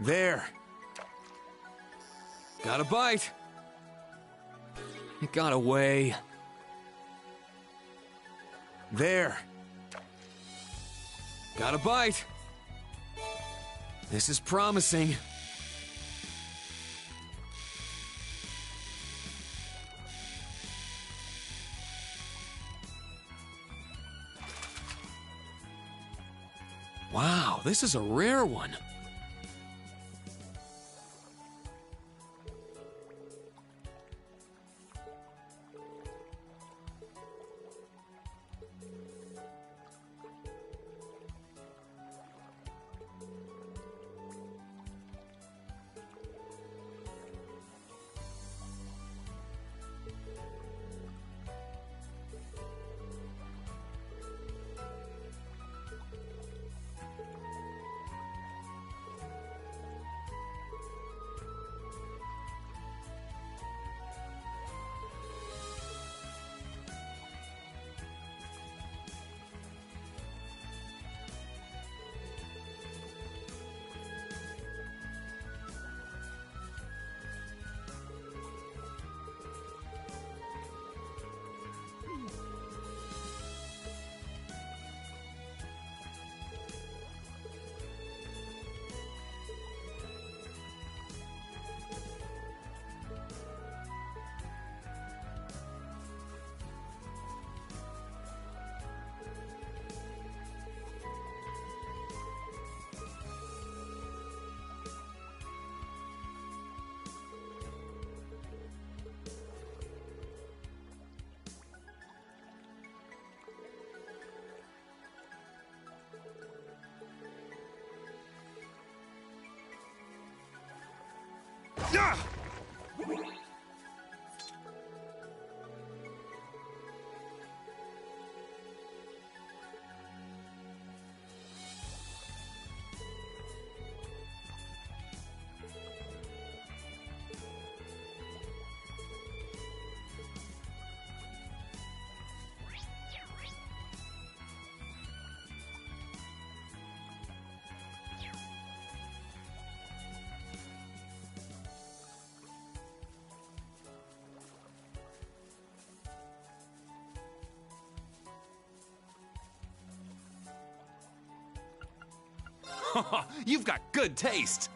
There. Got a bite. It got away. There. Got a bite. This is promising. Wow, this is a rare one. You've got good taste.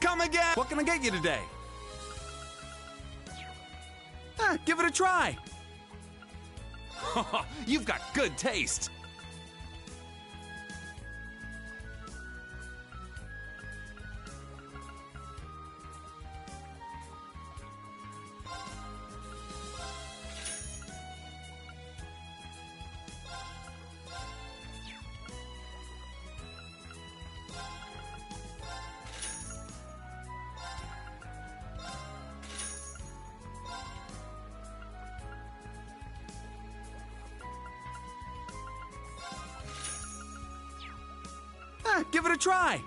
Come again! What can I get you today? Give it a try. You've got good taste. Give it a try.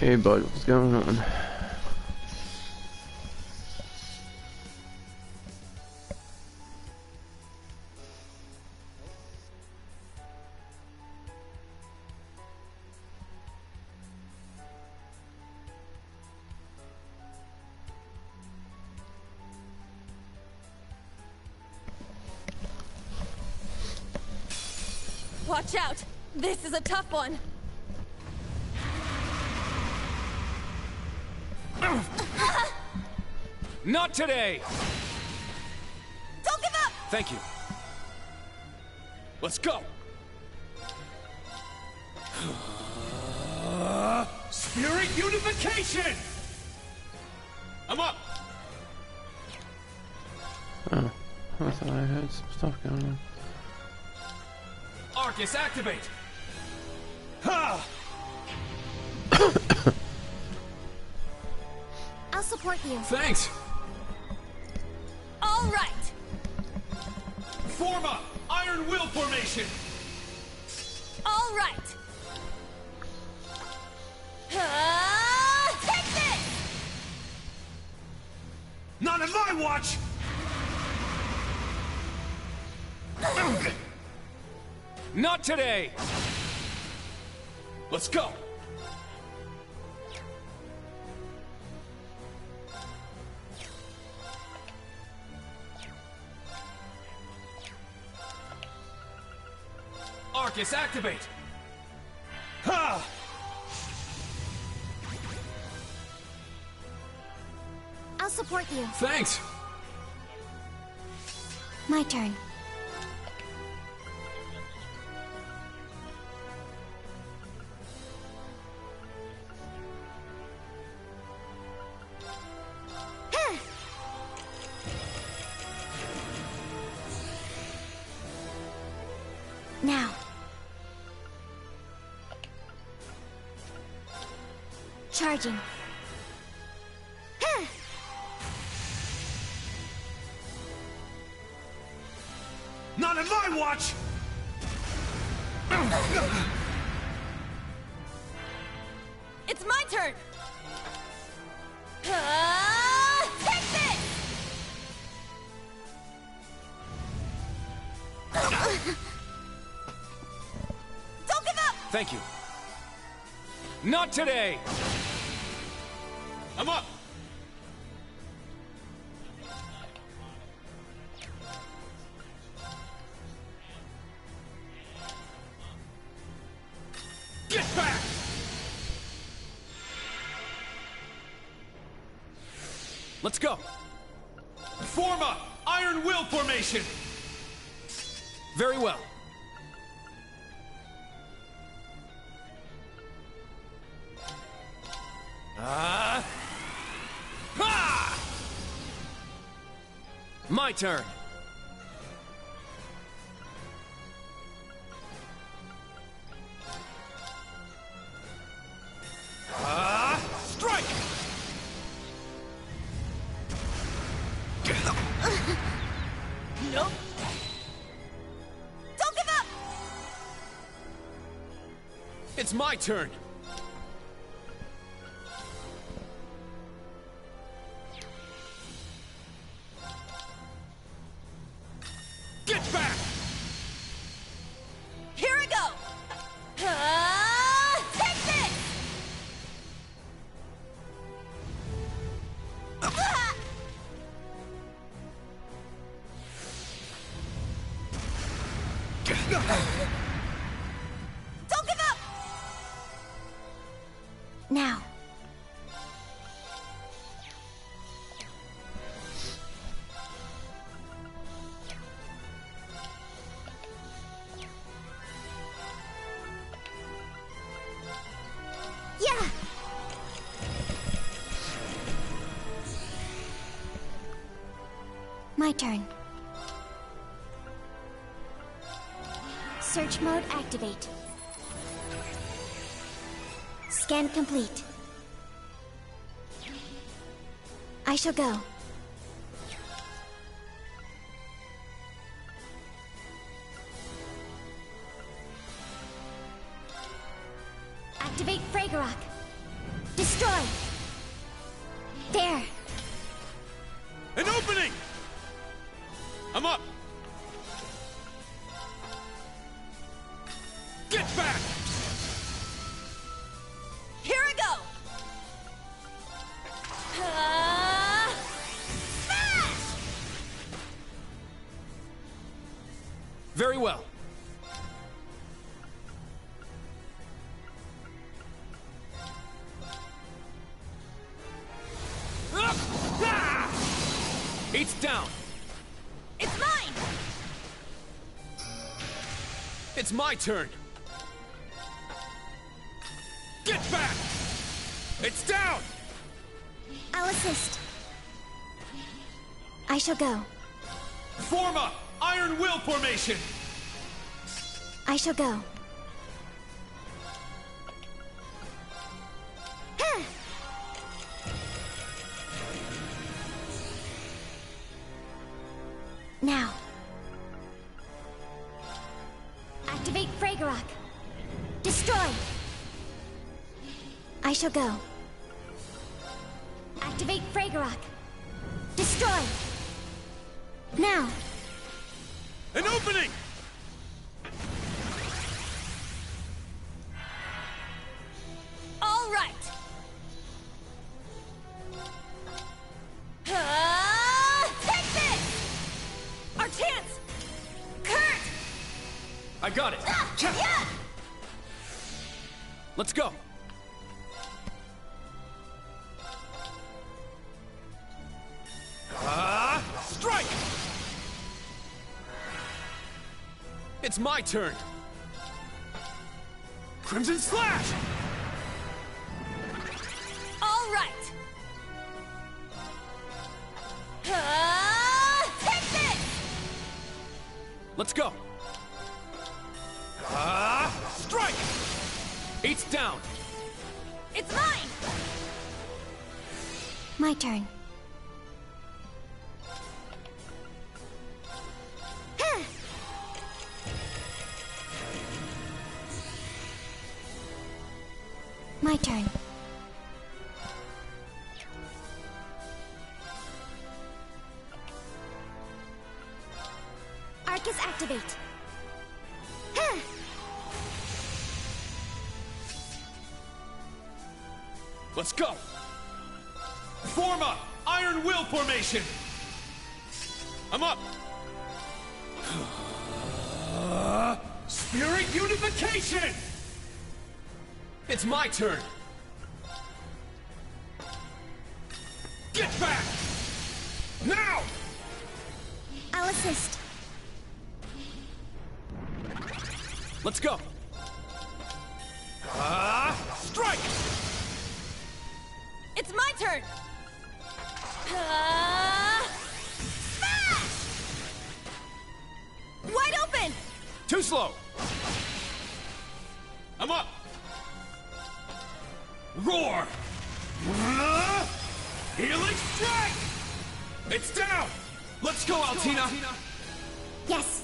Hey bud, what's going on? Watch out! This is a tough one! Not today! Don't give up! Thank you. Let's go! Spirit unification! I'm up! Oh, I thought I had some stuff going on. Arcus, activate! Ha! I'll support you. Thanks! All right! Form up! Iron Will formation! All right! Take this! Not on my watch! Not today! Let's go! Arcus, activate! Ha! I'll support you. Thanks! My turn. Now. Charging. Not on my watch! It's my turn! Take this! Don't give up! Thank you. Not today! I'm up! Get back! Let's go! Form up! Iron Will formation! Very well. Ha! My turn. Strike! Nope. Don't give up! It's my turn. Get back! Here we go! Take this! Don't give up! Now. Yeah! My turn. Search mode activate. Scan complete. I shall go. Activate Fragorock. I'm up! Get back! Here I go! Smash! Very well. Eight's down. It's mine! It's my turn. Get back! It's down! I'll assist. I shall go. Form up! Iron Will formation! I shall go. Now. Activate Fragorok. Destroy. I shall go. Activate Fragorok. Destroy. Now. An opening! All right. Take this! Our chance! Kurt! I got it! Yeah! Let's go! Strike! It's my turn! Crimson Slash! All right. Take this! Let's go! Strike! Eight's down! It's mine! My turn. My turn. Arcus activate. Let's go! Form up! Iron Will formation! I'm up! Spirit unification! It's my turn! Get back! Now! I'll assist. Let's go! Strike! It's my turn! Smash! Wide open! Too slow! I'm up! Roar! Healing strike! It's down! Let's go, Altina! Yes.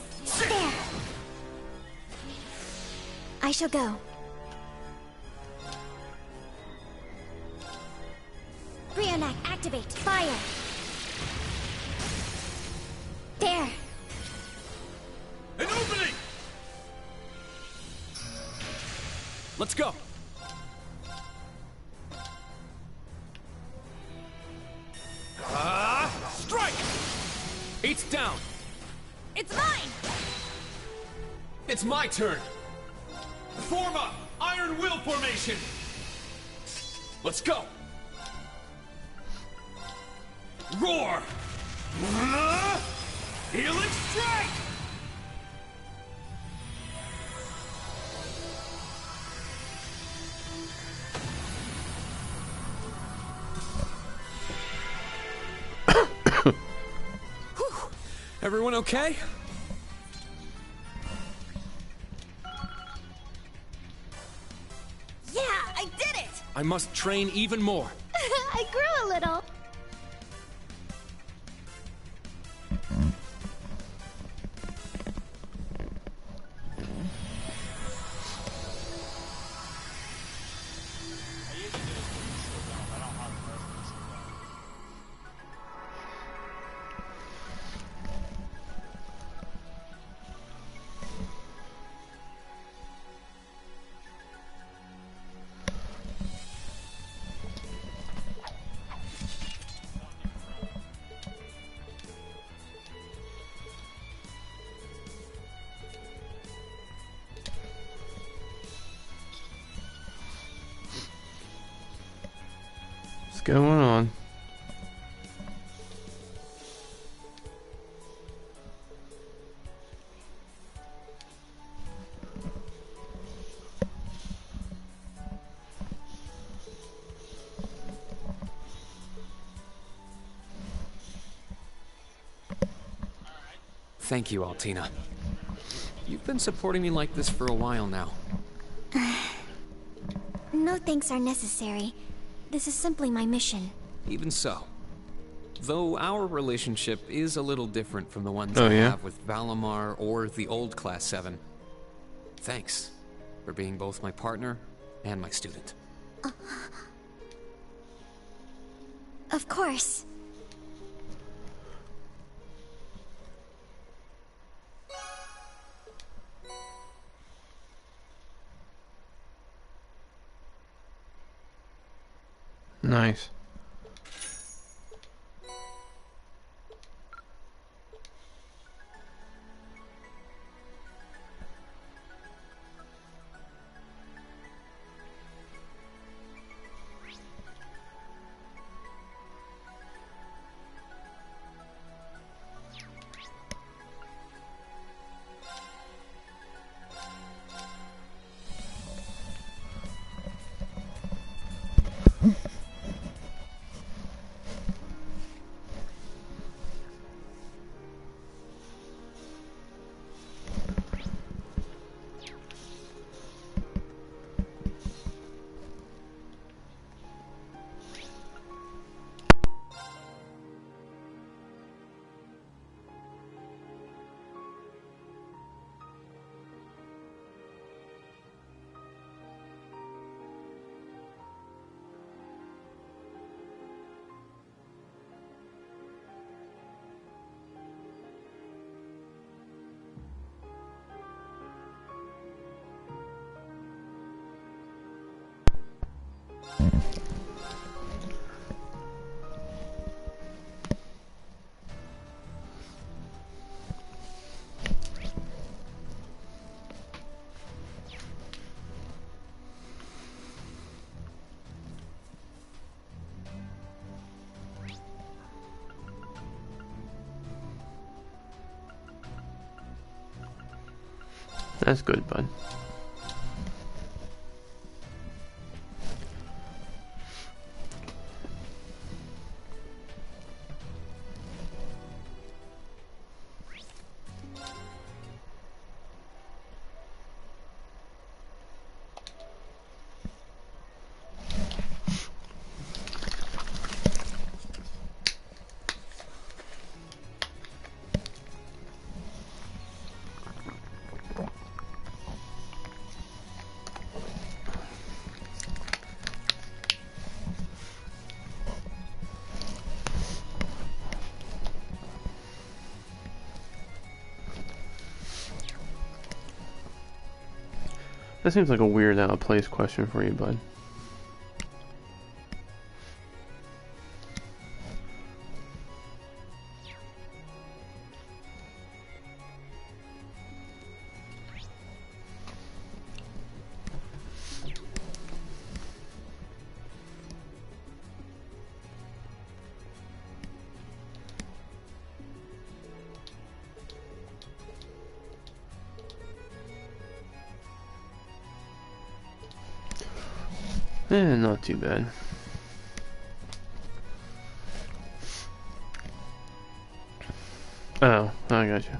I shall go. Brionac, activate. Fire. There. An opening! Let's go! Strike! Eight's down! It's mine! It's my turn! Form up! Iron Will formation! Let's go! Roar! Healing strike! Everyone okay? Yeah, I did it! I must train even more. I grew a little. going on? Thank you, Altina. You've been supporting me like this for a while now. No thanks are necessary. This is simply my mission. Even so. Though our relationship is a little different from the ones Oh, I yeah? have with Valimar or the old Class 7. Thanks for being both my partner and my student. Of course. Nice. That's good, bud. That seems like a weird out of place question for you, bud. Not too bad. Oh, I got you.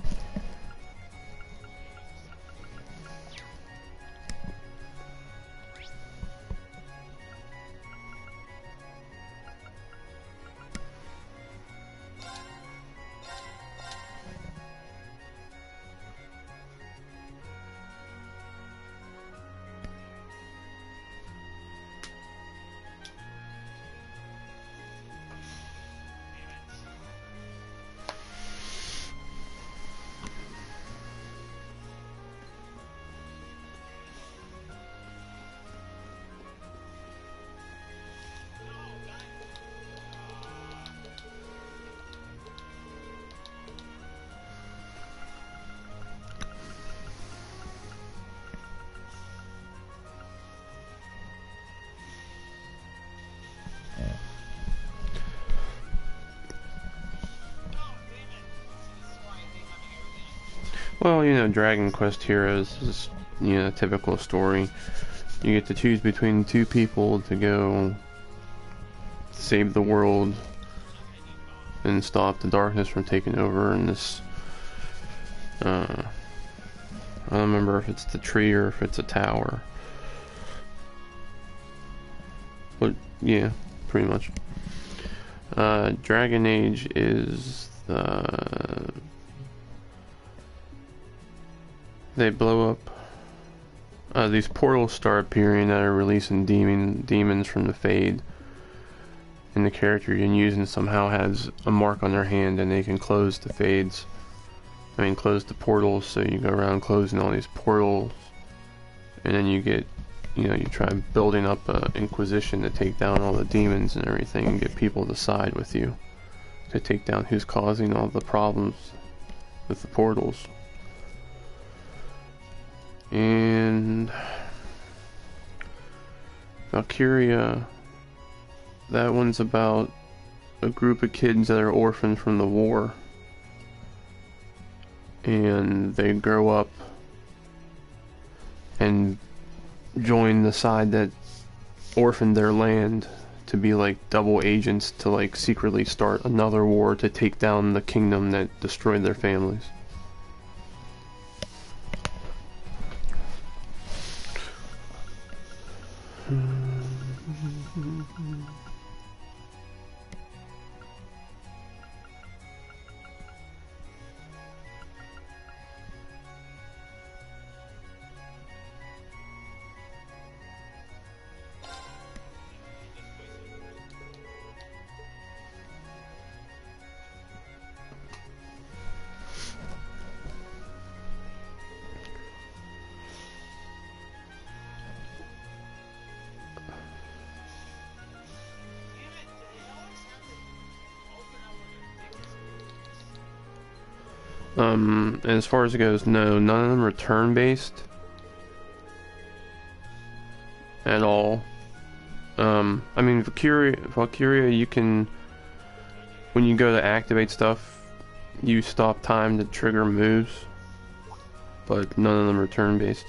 Well, you know, Dragon Quest Heroes is, you know, a typical story. You get to choose between two people to go save the world and stop the darkness from taking over in this, I don't remember if it's the tree or if it's a tower. But, yeah, pretty much. Dragon Age is the... They blow up... these portals start appearing that are releasing demons from the Fade. And the character you're using somehow has a mark on their hand and they can close the Fades. I mean, close the portals, so you go around closing all these portals. And then you get, you know, you try building up an Inquisition to take down all the demons and everything and get people to side with you. To take down who's causing all the problems with the portals. And Valkyria, that one's about a group of kids that are orphaned from the war, and they grow up and join the side that orphaned their land to be like double agents to like secretly start another war to take down the kingdom that destroyed their families. As far as it goes, no, none of them are turn-based at all. I mean, Valkyria, you can, when you go to activate stuff, you stop time to trigger moves, but none of them are turn-based.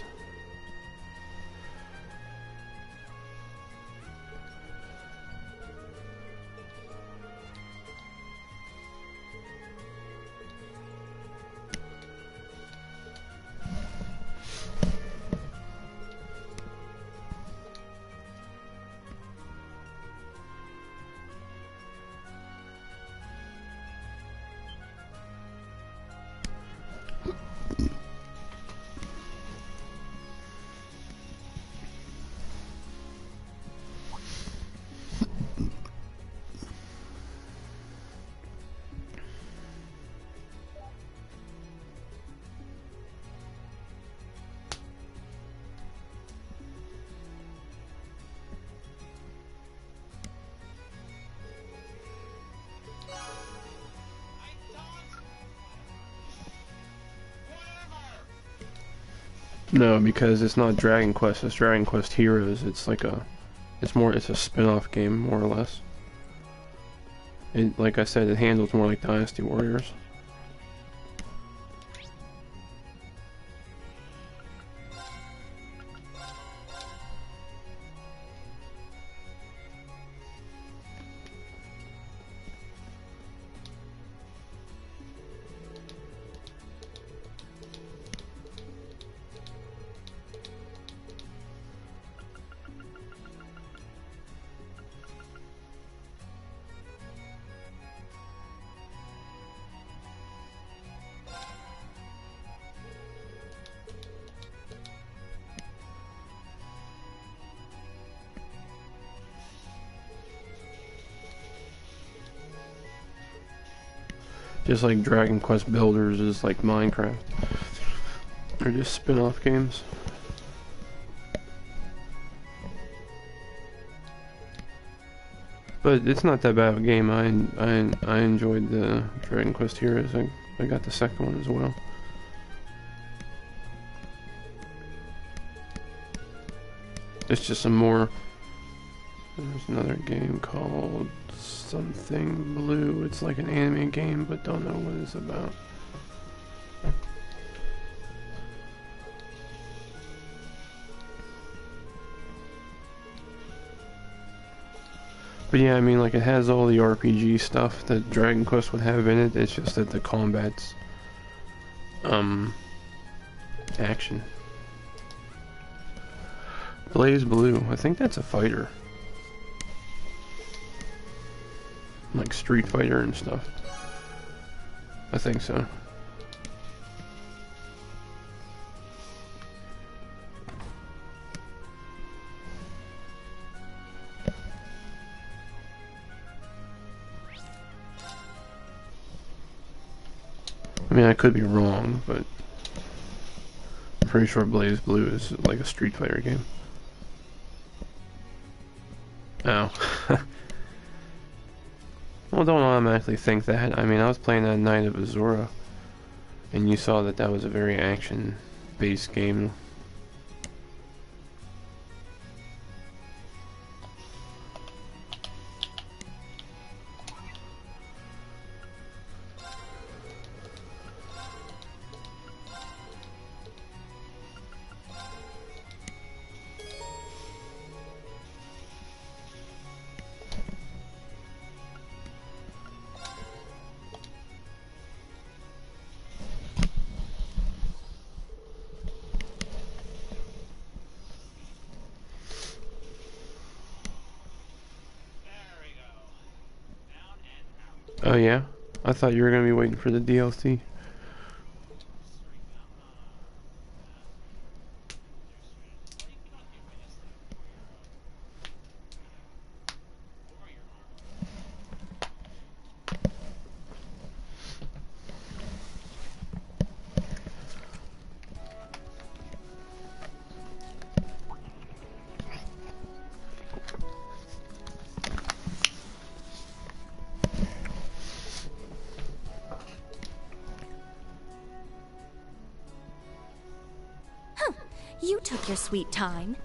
No, because it's not Dragon Quest, it's Dragon Quest Heroes. It's like it's a spin-off game, more or less. It, like I said, it handles more like Dynasty Warriors. Just like Dragon Quest Builders is like Minecraft. They're just spin-off games. But it's not that bad of a game. I enjoyed the Dragon Quest Heroes. I got the second one as well. It's just a more... There's another game called something Blue. It's like an anime game, but don't know what it's about. But yeah, I mean, like, it has all the RPG stuff that Dragon Quest would have in it. It's just that the combat's action. Blaze Blue, I think that's a fighter. Like Street Fighter and stuff. I think so. I mean, I could be wrong, but I'm pretty sure Blaze Blue is like a Street Fighter game. Oh. Well, don't automatically think that. I mean, I was playing that Night of Azura, and you saw that that was a very action-based game. Oh yeah? I thought you were gonna be waiting for the DLC. You took your sweet time.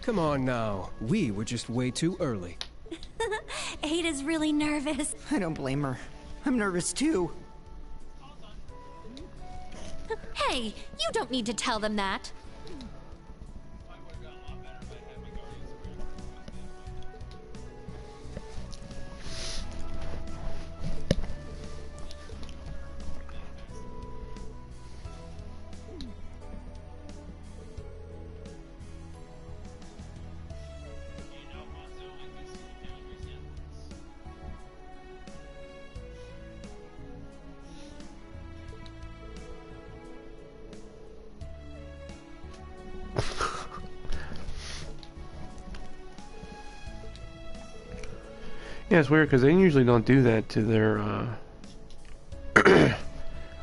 Come on now. We were just way too early. Ada's really nervous. I don't blame her. I'm nervous too. Hey, you don't need to tell them that. Yeah, it's weird because they usually don't do that to their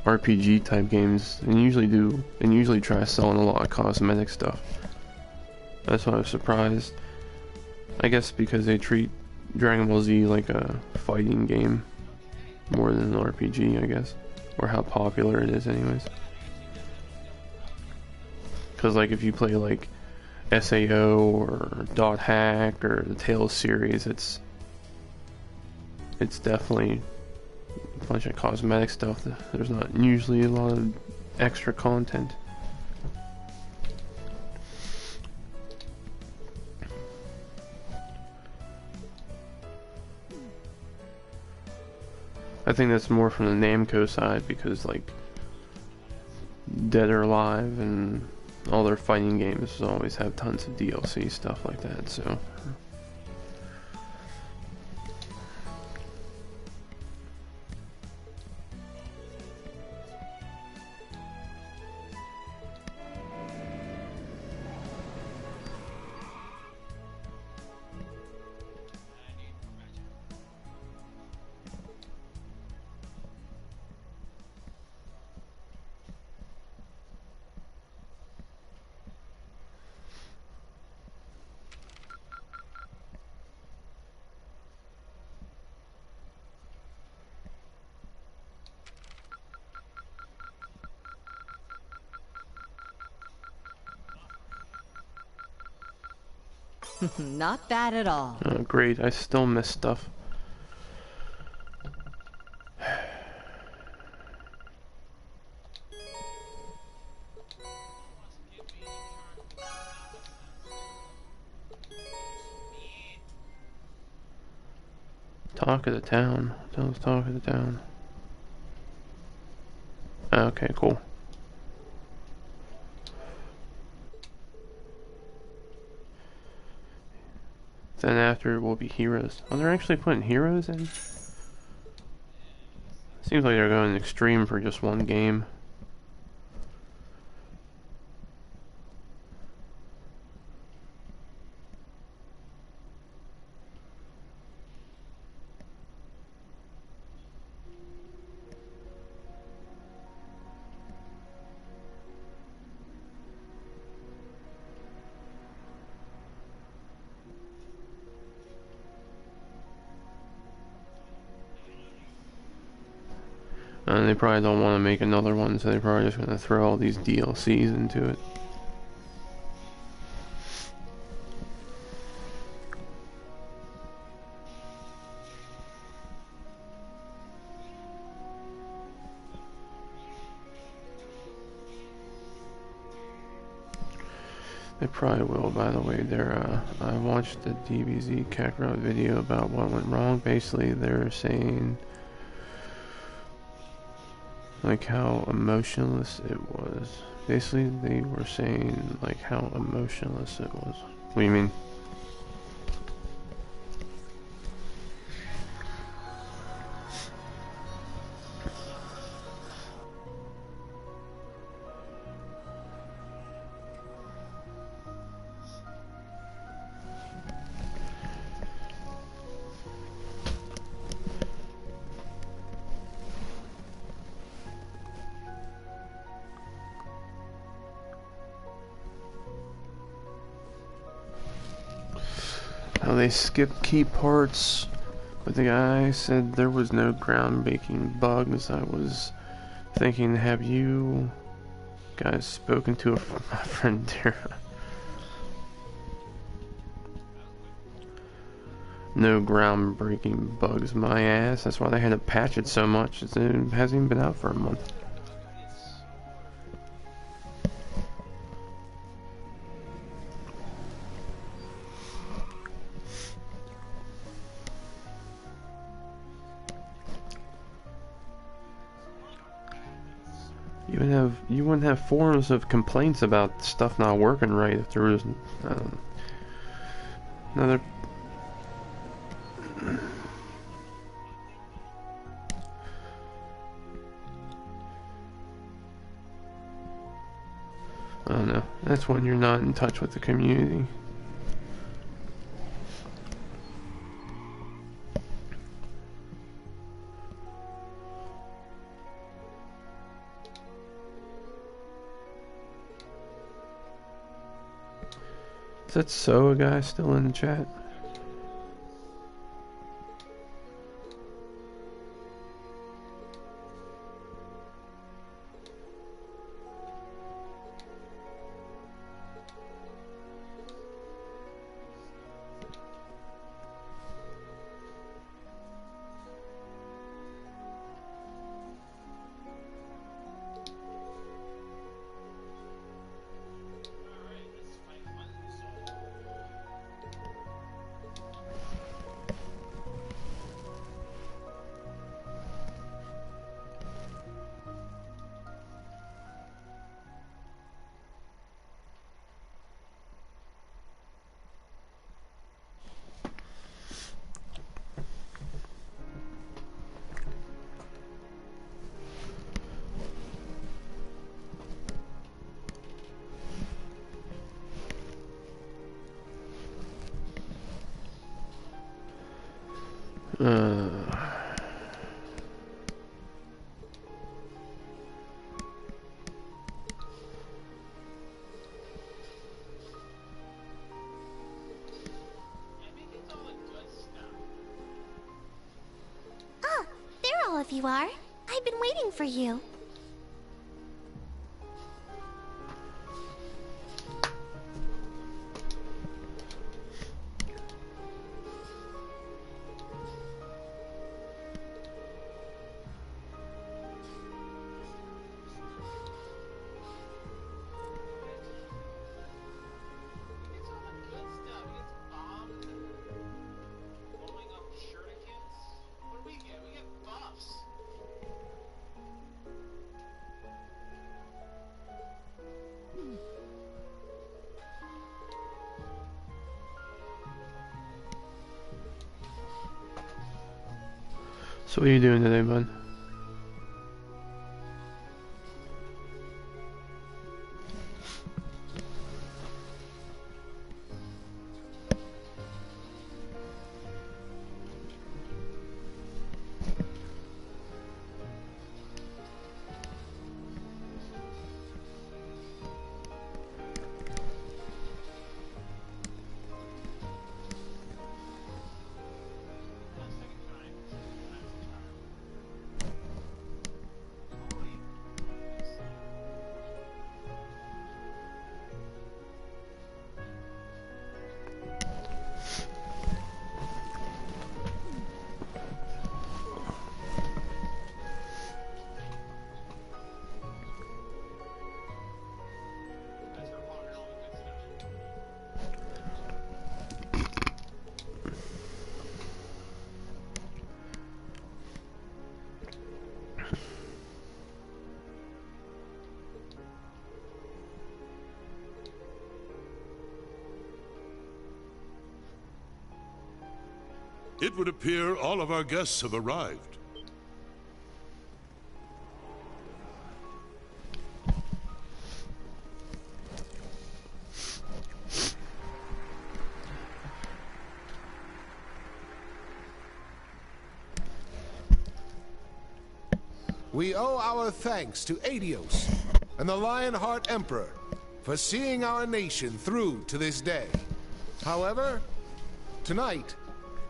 RPG type games, and usually try selling a lot of cosmetic stuff. That's why I was surprised. I guess because they treat Dragon Ball Z like a fighting game more than an RPG, I guess, or how popular it is, anyways. Because like if you play like SAO or Dot Hack or the Tales series, it's definitely a bunch of cosmetic stuff. There's not usually a lot of extra content. I think that's more from the Namco side because like Dead or Alive and all their fighting games always have tons of DLC stuff like that, so Not bad at all. oh, great, I still miss stuff. Talk of the town. Tell us talk of the town. Okay, cool. Then after will be heroes. Oh, they're actually putting heroes in? Seems like they're going extreme for just one game. And they probably don't want to make another one, so they're probably just going to throw all these DLCs into it. They probably will, by the way. I watched the DBZ Kakarot video about what went wrong. Basically, they're saying like how emotionless it was. Basically, they were saying like how emotionless it was. What do you mean? How they skipped key parts, but the guy said there was no groundbreaking bugs. I was thinking, have you guys spoken to my friend Dara? No groundbreaking bugs, my ass. That's why they had to patch it so much. It hasn't even been out for a month. You wouldn't have forums of complaints about stuff not working right if there was another. I don't know. That's when you're not in touch with the community. Is that Soa guy still in the chat? Ah, there all of you are. I've been waiting for you. Blowing up shurikens? So what are you doing today, bud? It would appear all of our guests have arrived. We owe our thanks to Adios and the Lionheart Emperor for seeing our nation through to this day. However, tonight,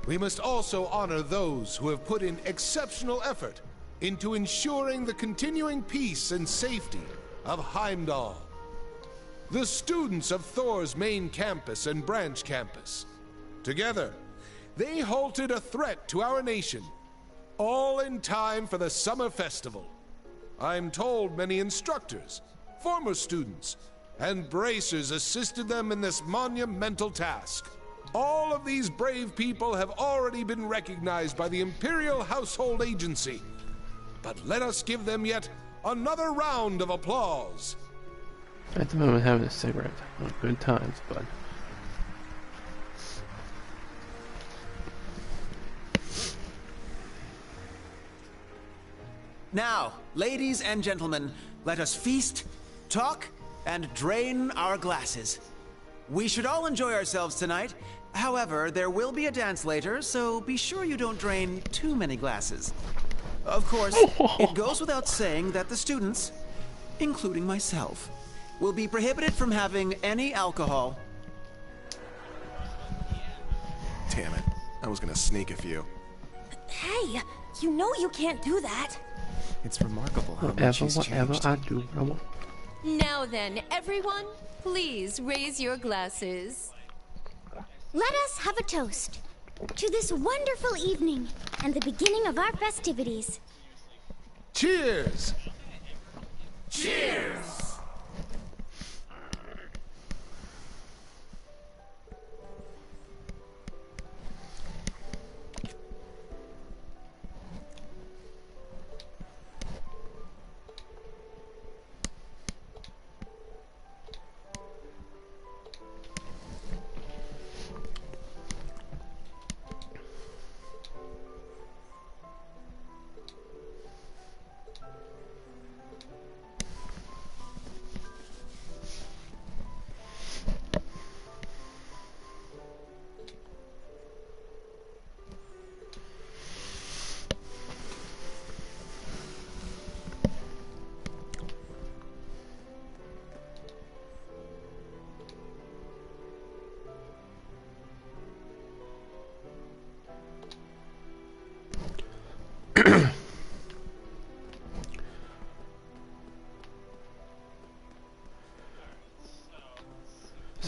we must also honor those who have put in exceptional effort into ensuring the continuing peace and safety of Heimdall. The students of Thor's main campus and branch campus. Together, they halted a threat to our nation, all in time for the summer festival. I'm told many instructors, former students, and bracers assisted them in this monumental task. All of these brave people have already been recognized by the Imperial Household Agency. But let us give them yet another round of applause. At the moment, having a cigarette. Oh, good times, bud. Now, ladies and gentlemen, let us feast, talk, and drain our glasses. We should all enjoy ourselves tonight. However, there will be a dance later, so be sure you don't drain too many glasses. Of course, it goes without saying that the students, including myself, will be prohibited from having any alcohol. Damn it. I was gonna sneak a few. Hey, you know you can't do that. It's remarkable how much he's Whatever changed. I do, I want. Now then, everyone, please raise your glasses. Let us have a toast to this wonderful evening and the beginning of our festivities. Cheers! Cheers!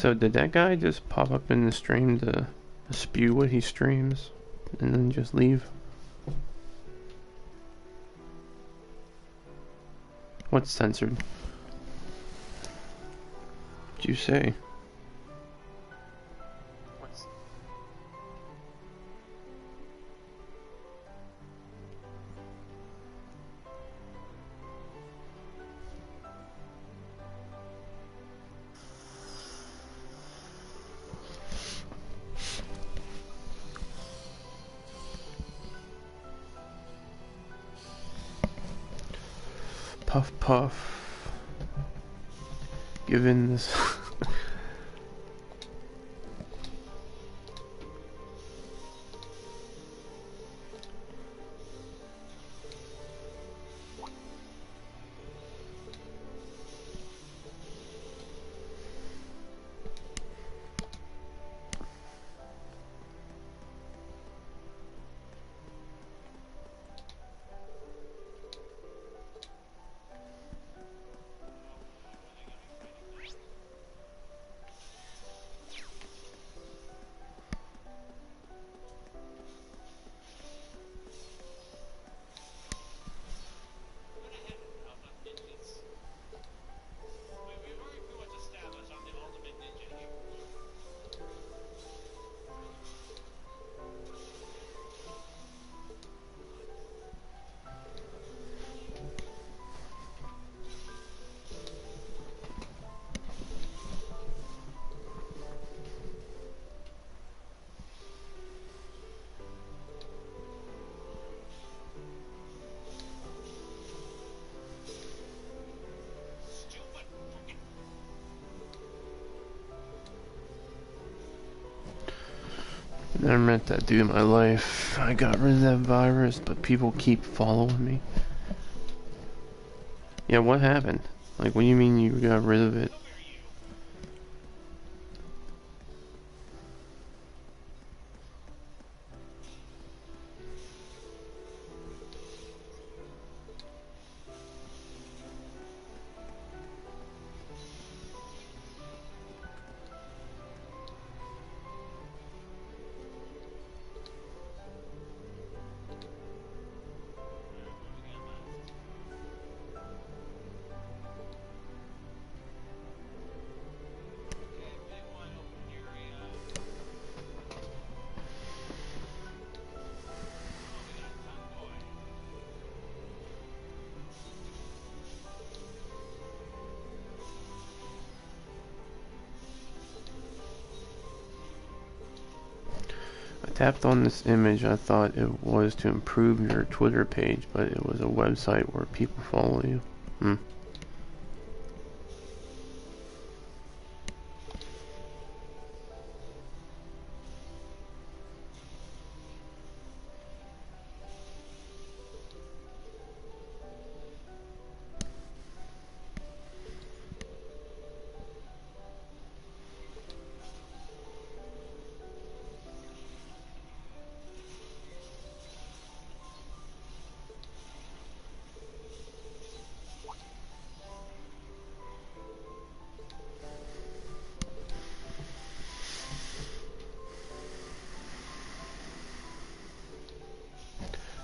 So did that guy just pop up in the stream to spew what he streams and then just leave? What's censored? What'd you say? Puff puff. Given this. Never met that dude in my life. I got rid of that virus, but people keep following me. Yeah, what happened? Like, what do you mean you got rid of it? Tapped on this image. I thought it was to improve your Twitter page, but it was a website where people follow you.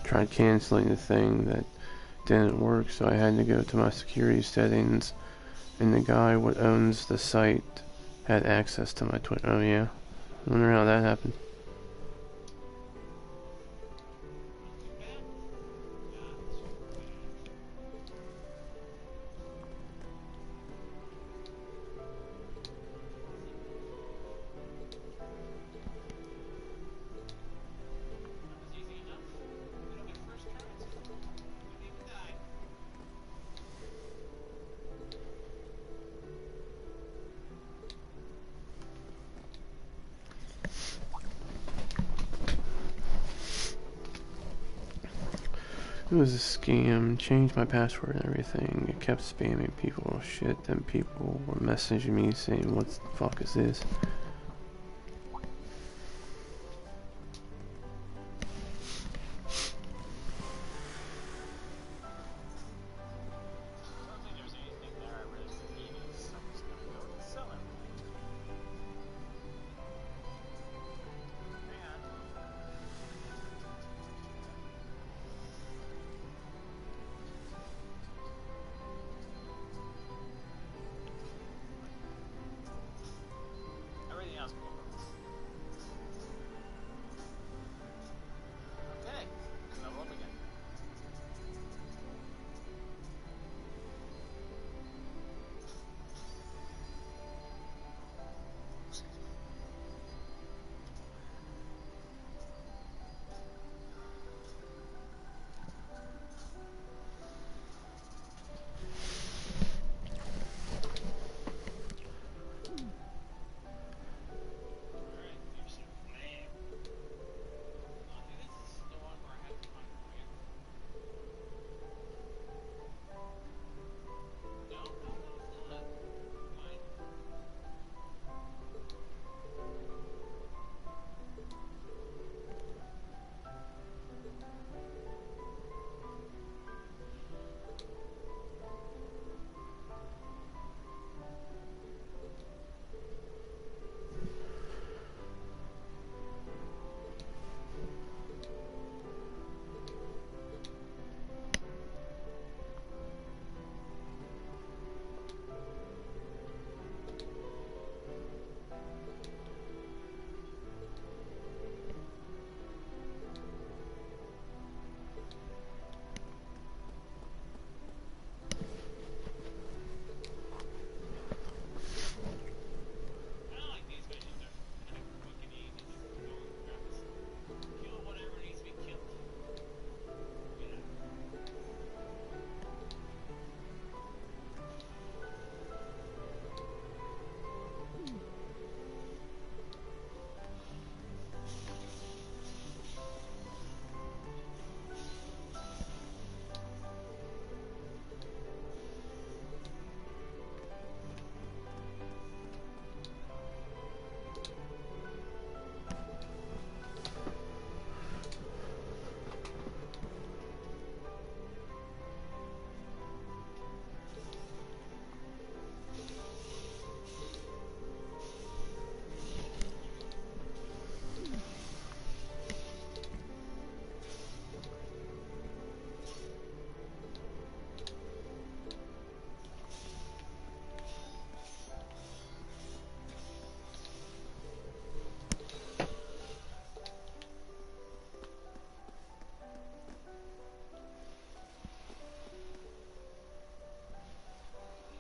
Tried canceling the thing that didn't work, so I had to go to my security settings, and the guy what owns the site had access to my Twitter. Oh yeah, I wonder how that happened. It was a scam. Changed my password and everything. It kept spamming people. Shit, then people were messaging me saying, what the fuck is this?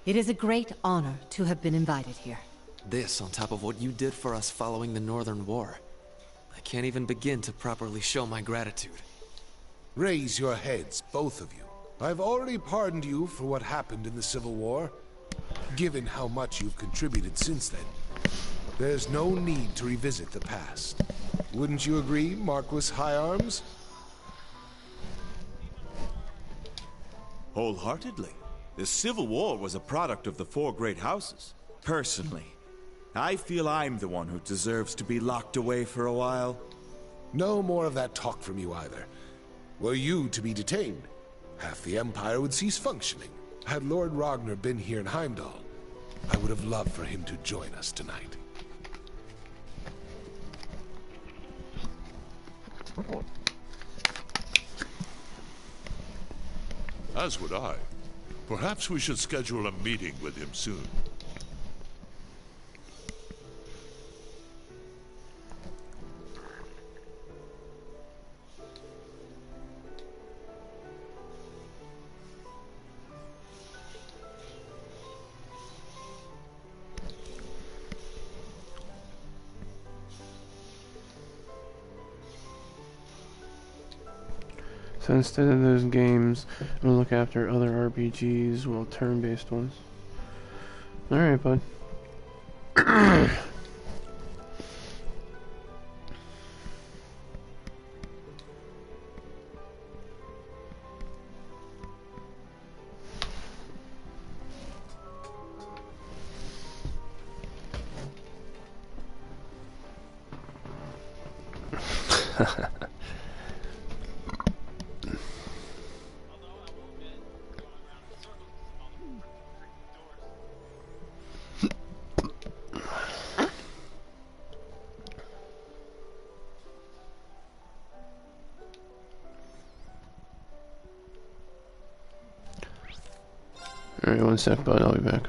It is a great honor to have been invited here. This on top of what you did for us following the Northern War. I can't even begin to properly show my gratitude. Raise your heads, both of you. I've already pardoned you for what happened in the Civil War. Given how much you've contributed since then, there's no need to revisit the past. Wouldn't you agree, Marquis High Arms? Wholeheartedly. The Civil War was a product of the four great houses. Personally, I feel I'm the one who deserves to be locked away for a while. No more of that talk from you either. Were you to be detained, half the Empire would cease functioning. Had Lord Ragnar been here in Heimdall, I would have loved for him to join us tonight. As would I. Perhaps we should schedule a meeting with him soon. So instead of those games, we'll look after other RPGs, well, turn-based ones. Alright, bud. Alright, one sec, bud, I'll be back.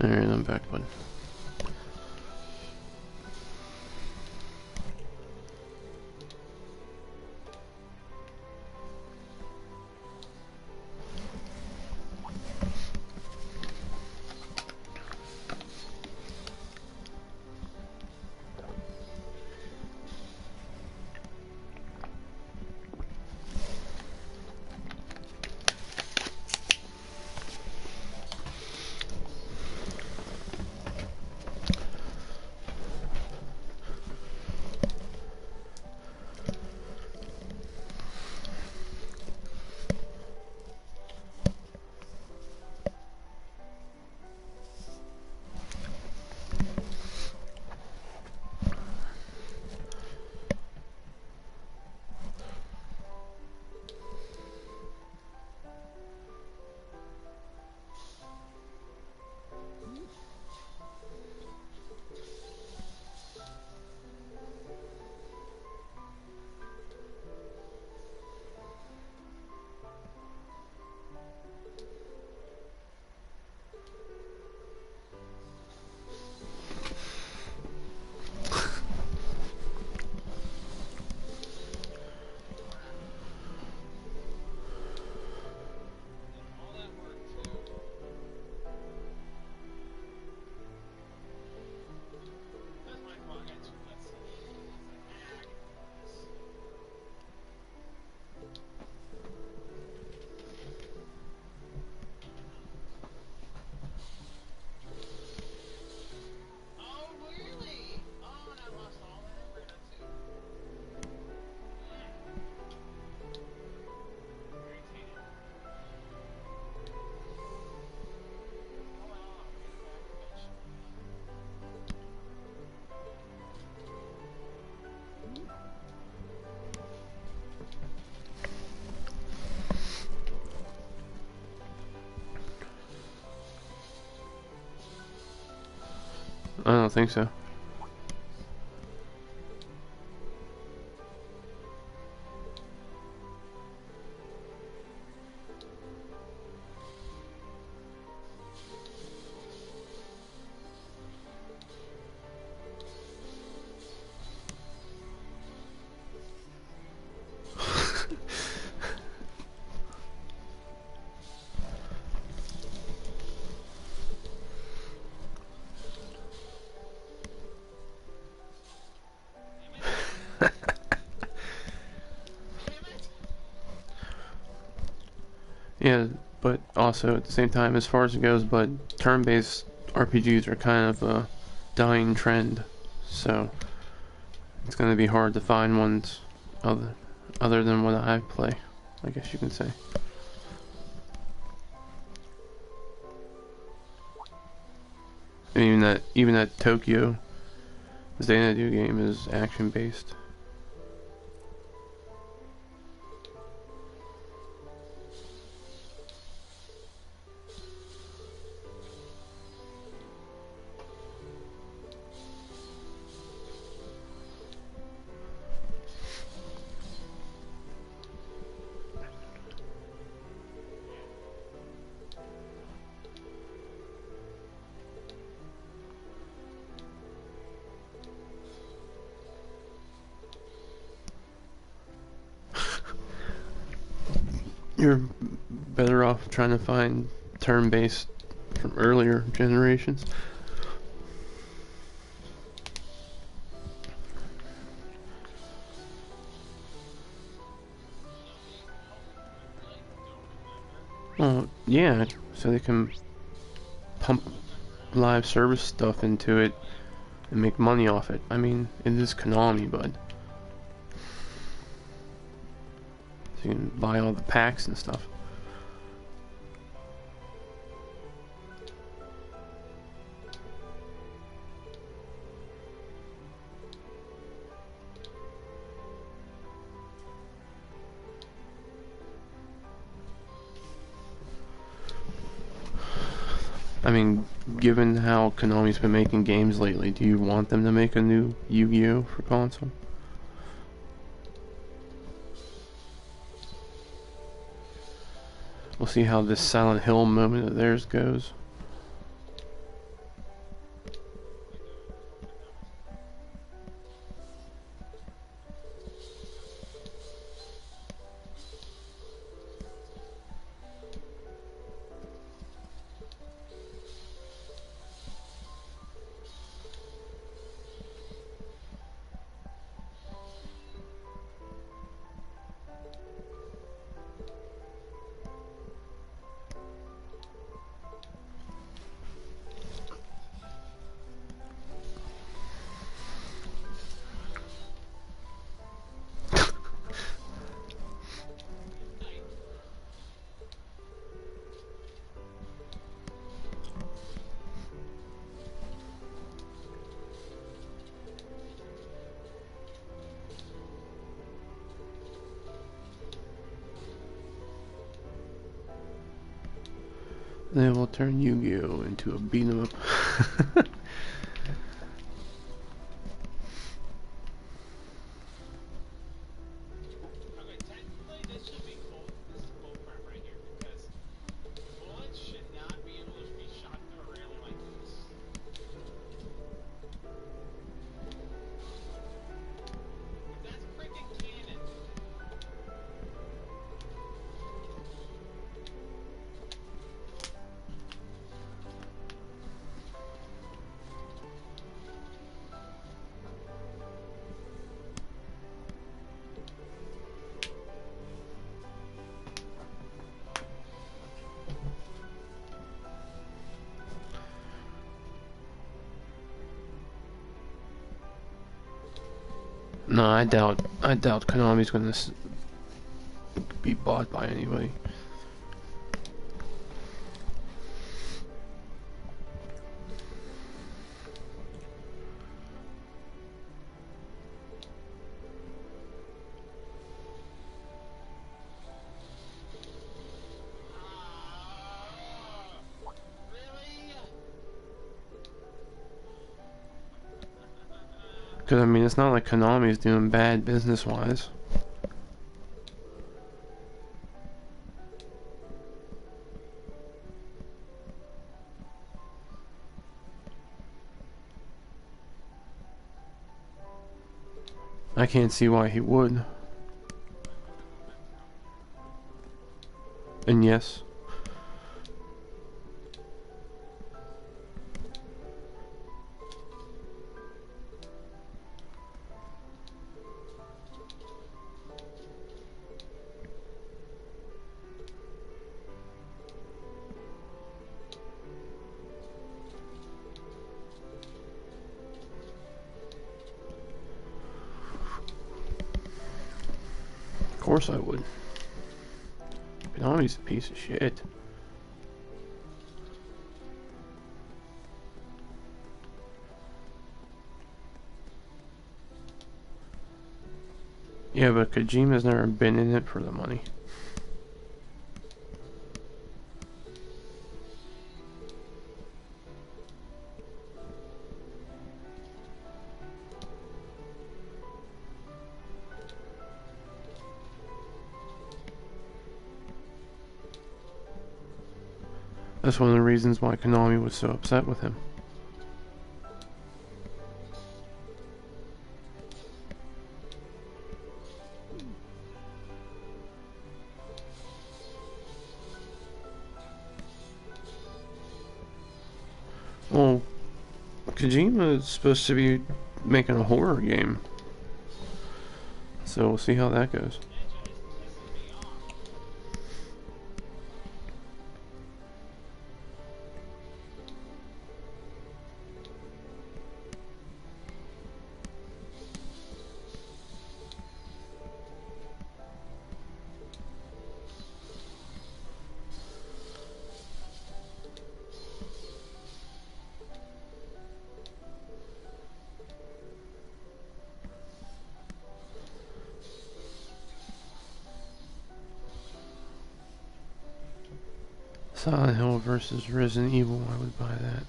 Alright, I'm back, bud. I don't think so. Yeah, but also at the same time, as far as it goes, but turn-based RPGs are kind of a dying trend, so it's going to be hard to find ones other than what I play, I guess you can say. And even that Tokyo Xanadu game is action-based. You're better off trying to find turn-based from earlier generations. Well, yeah, so they can pump live service stuff into it and make money off it. I mean, it is Konami, bud. So you can buy all the packs and stuff. I mean, given how Konami's been making games lately, do you want them to make a new Yu-Gi-Oh! For console? We'll see how this Silent Hill moment of theirs goes. Then we'll turn Yu-Gi-Oh! Into a beat-em-up. No, I doubt Konami's gonna be bought by anybody. Because, I mean, it's not like Konami's doing bad business-wise. I can't see why he would. And yes. Of course I would. Konami's a piece of shit. Yeah, but Kojima's never been in it for the money. That's one of the reasons why Konami was so upset with him. Well, Kojima is supposed to be making a horror game. So we'll see how that goes. Silent Hill versus Resident Evil, I would buy that.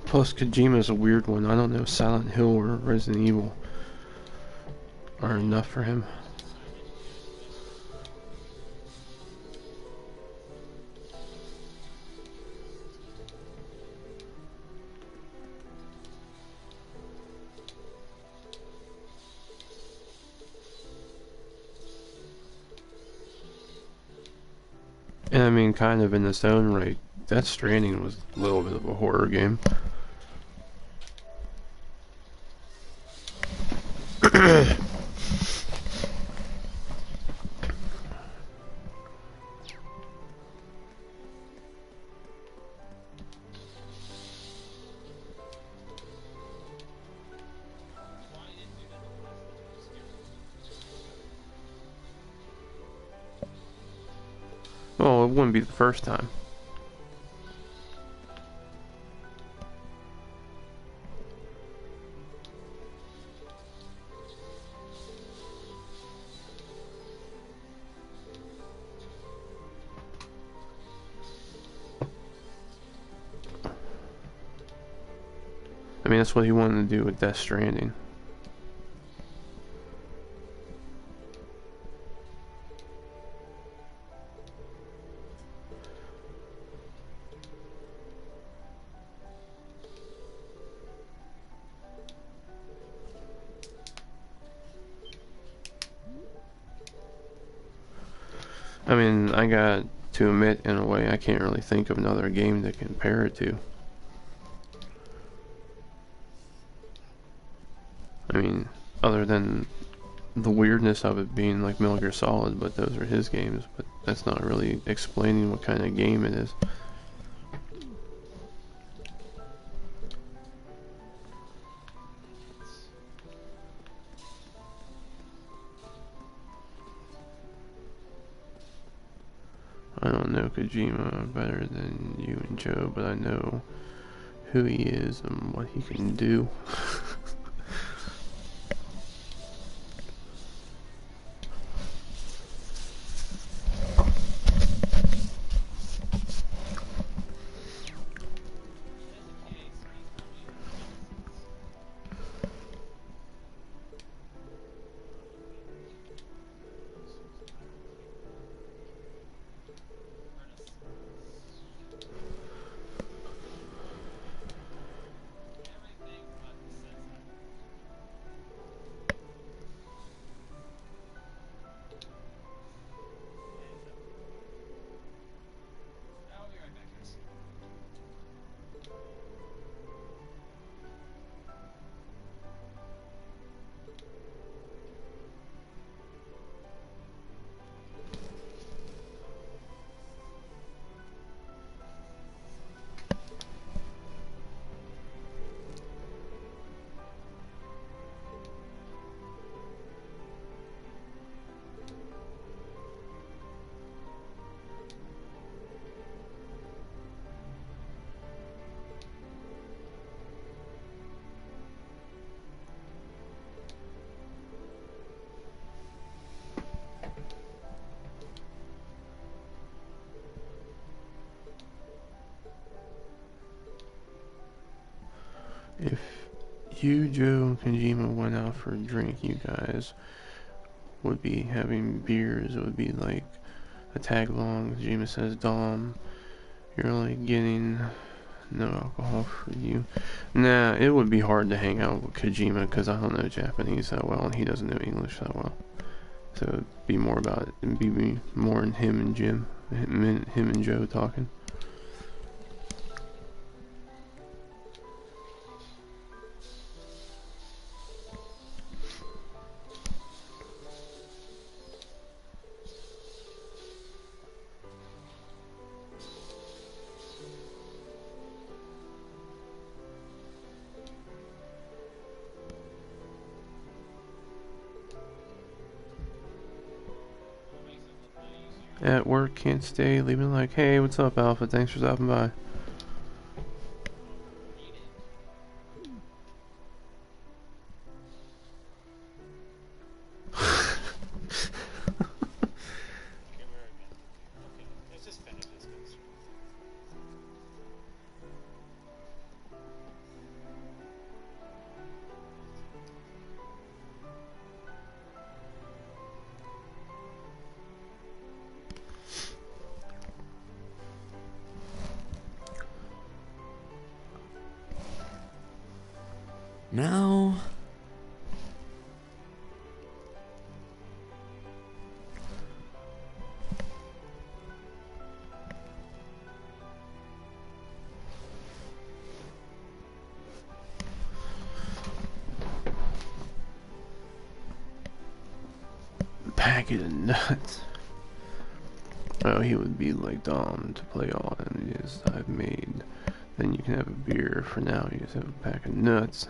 Plus, Kojima's a weird one. I don't know if Silent Hill or Resident Evil are enough for him. And I mean, kind of in its own right, Death Stranding was a little bit of a horror game. Well, it wouldn't be the first time. I mean, that's what he wanted to do with Death Stranding. I mean, I got to admit, in a way, I can't really think of another game to compare it to. I mean, other than the weirdness of it being like Metal Gear Solid, but those are his games, but that's not really explaining what kind of game it is. I don't know Kojima better than you and Joe, but I know who he is and what he can do. If you, Joe, and Kojima went out for a drink, you guys would be having beers. It would be like a tag along. Kojima says, Dom, you're like getting no alcohol for you. Nah, it would be hard to hang out with Kojima because I don't know Japanese that well and he doesn't know English that well. So it'd be more about it. It'd be more in him and Jim, him and Joe talking. At work, can't stay, leave me like, hey, what's up, Alpha? Thanks for stopping by. Now... Packet of nuts. Oh, he would be like Dom to play all enemies I've made. Then you can have a beer. For now, you just have a pack of nuts.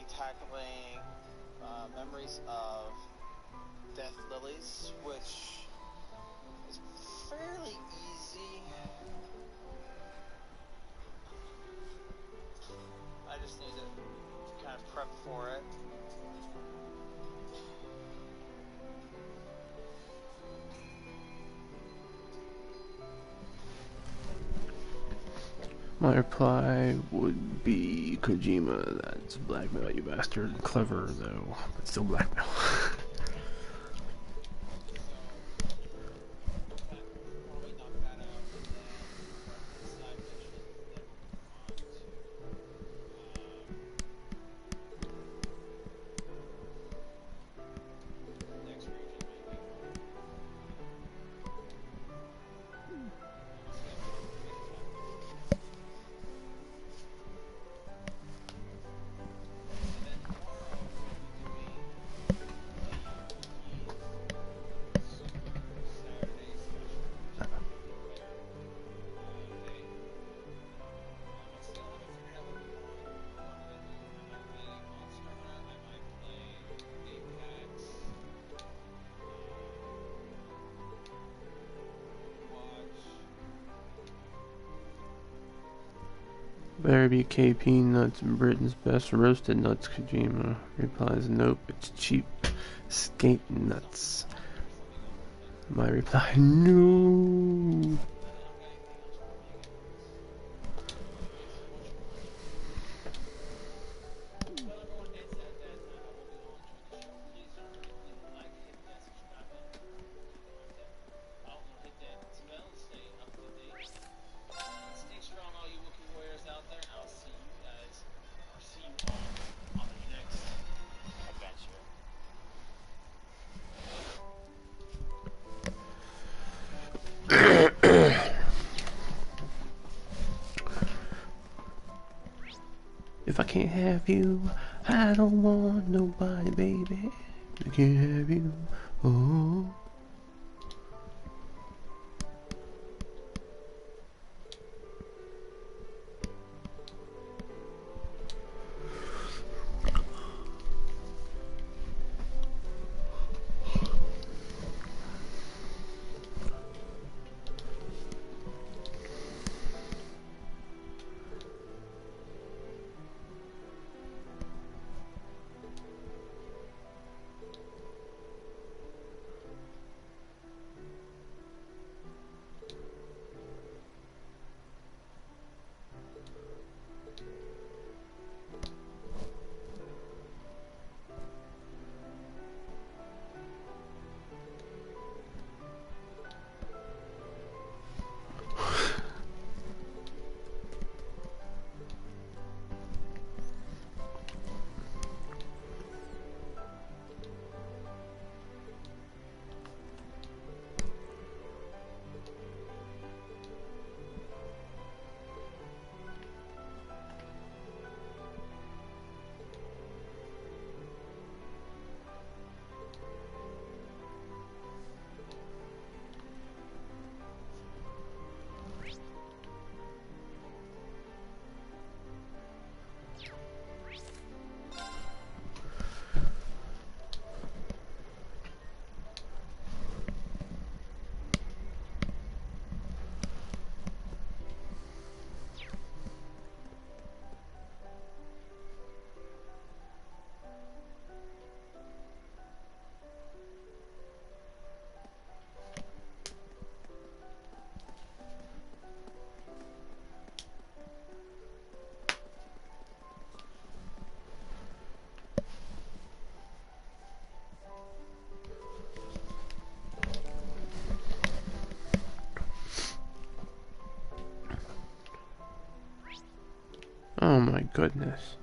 Tackling memories of Death Lilies, which is fairly easy. I just need to kind of prep for it. My reply would be Kojima, that's blackmail, you bastard. Clever, though, but still blackmail. Better be KP nuts, Britain's best roasted nuts. Kojima replies, nope, it's cheap skate nuts. My reply, no. If I can't have you, I don't want nobody, baby. I can't have you. Oh. Oh my goodness.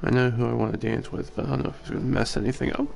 I know who I want to dance with, but I don't know if it's going to mess anything up.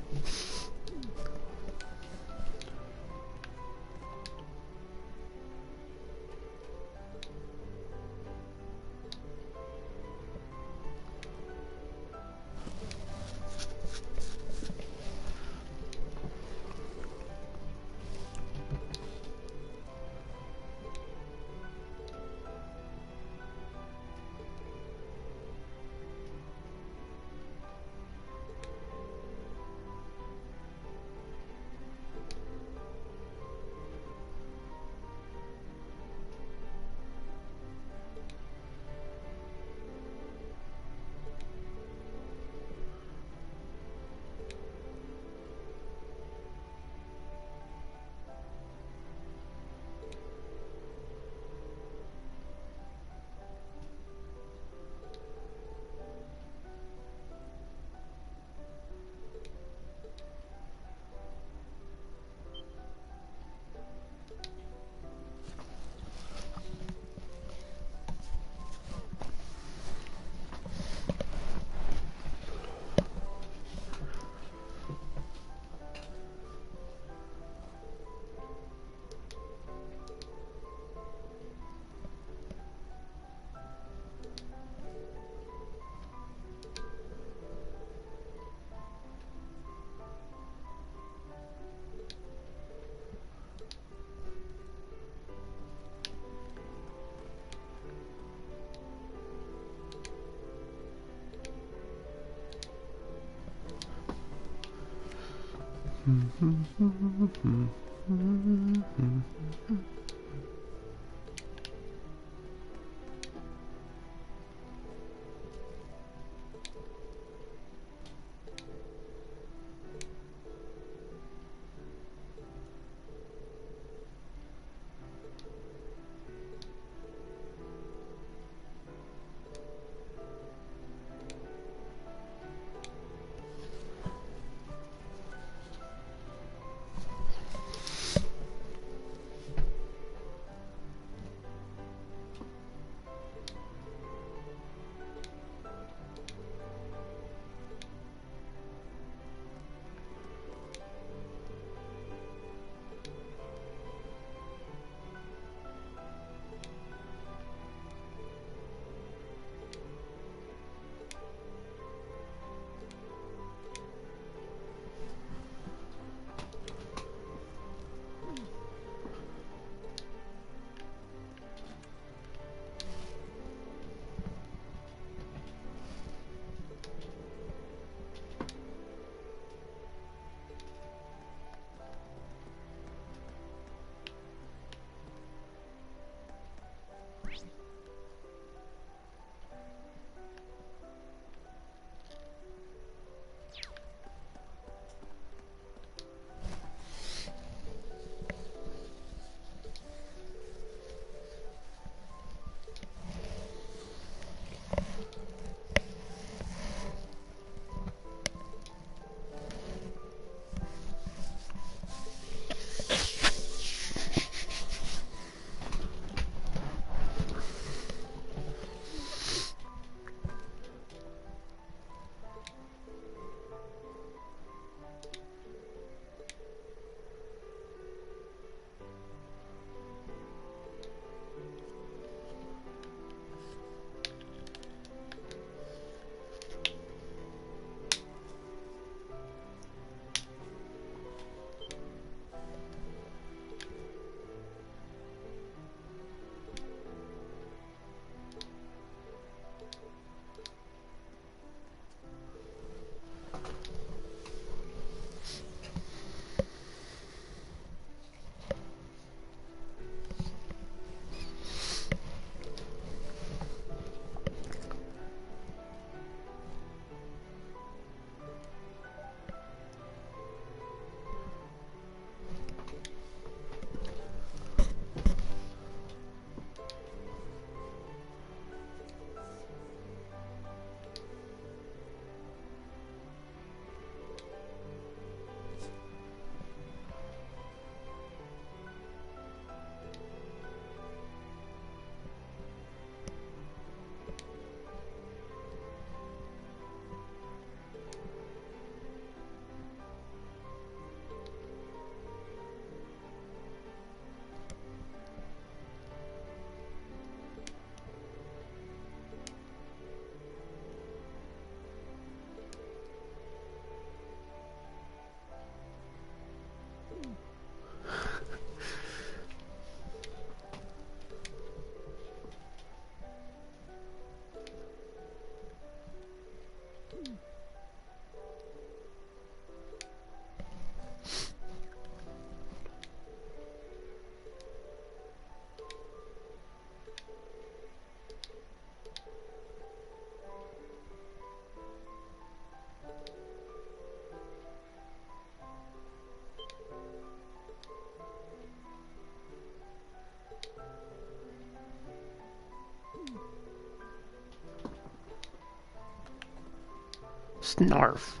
Snarf.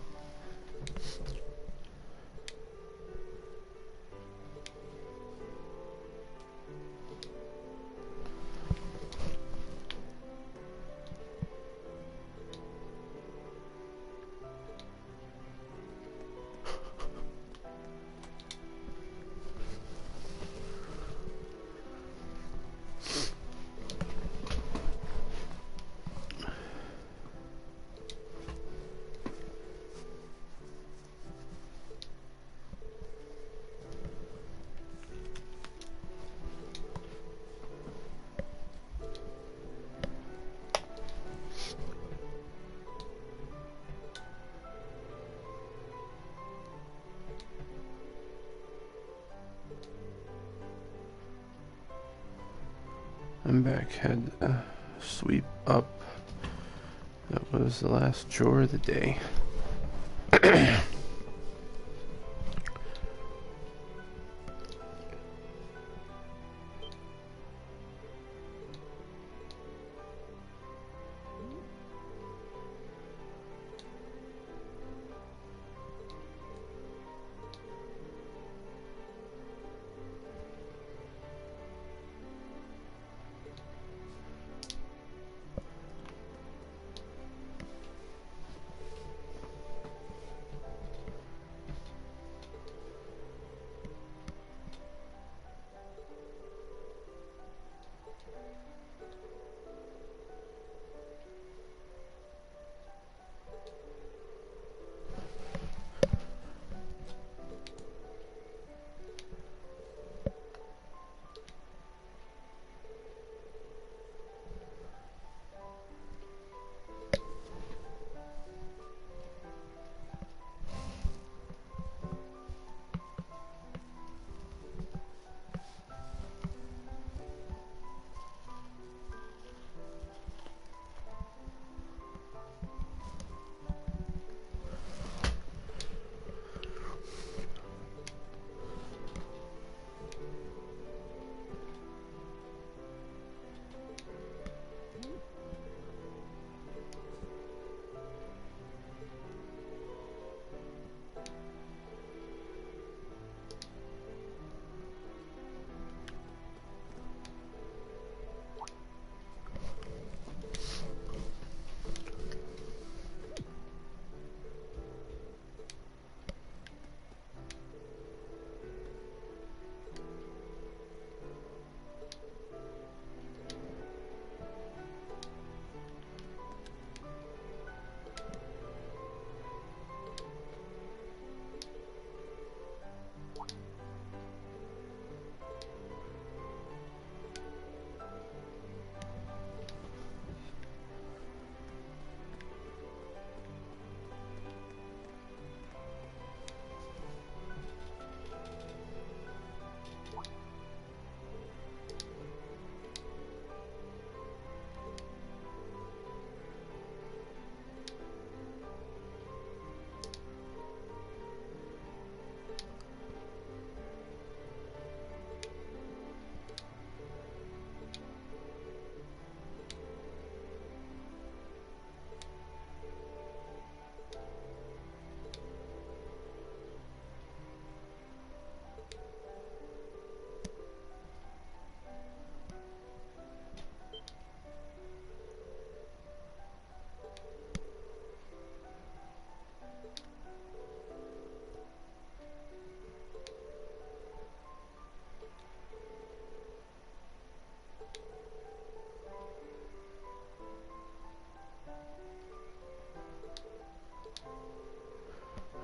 I'm back, had sweep up. That was the last chore of the day.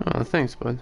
Oh, thanks, bud.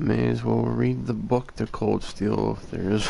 May as well read the book to Cold Steel if there is.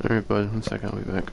Alright, bud, 1 second, I'll be back.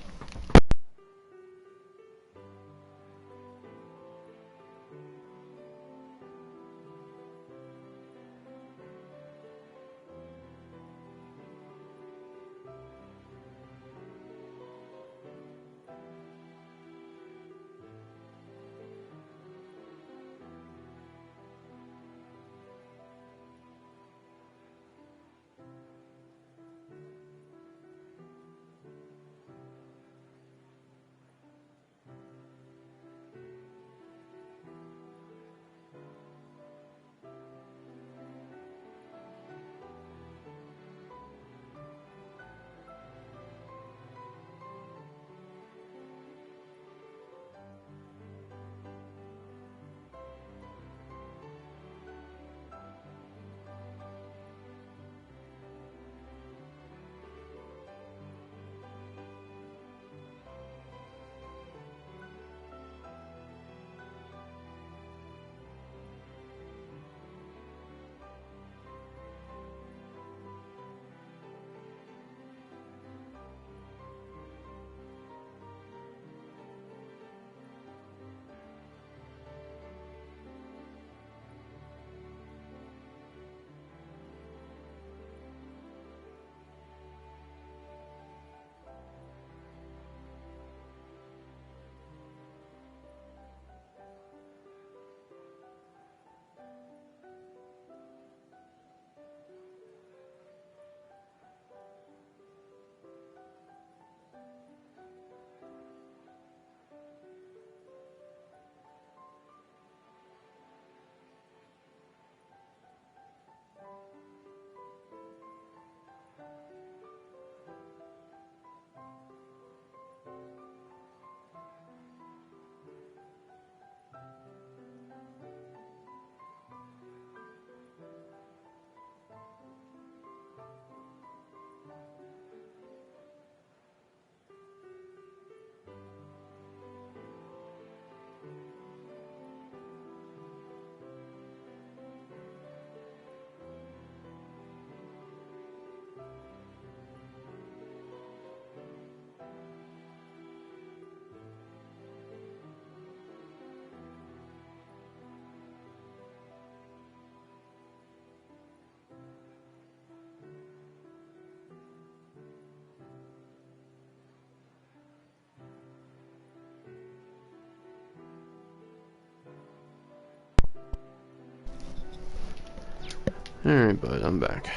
Alright, bud, I'm back.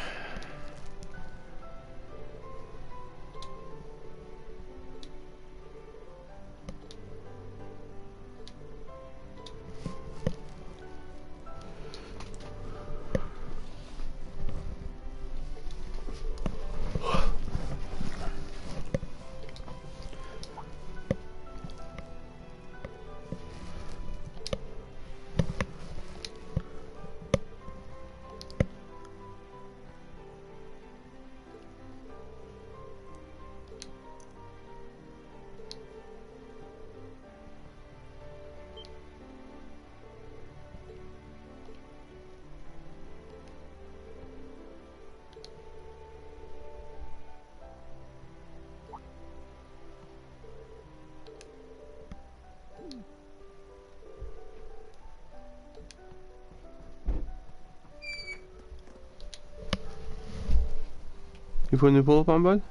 You put a new pull-up on, bud?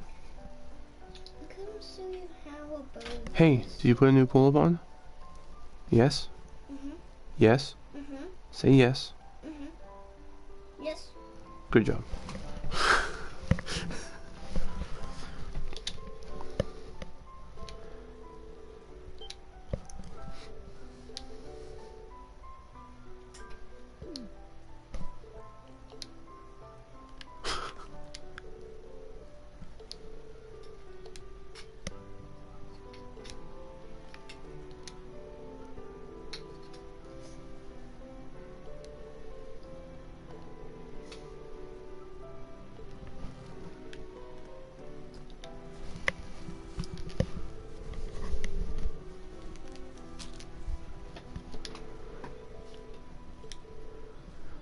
Come show you how a bow. Hey, did you put a new pull-up on? Yes? Yes? Say yes. Yes. Good job.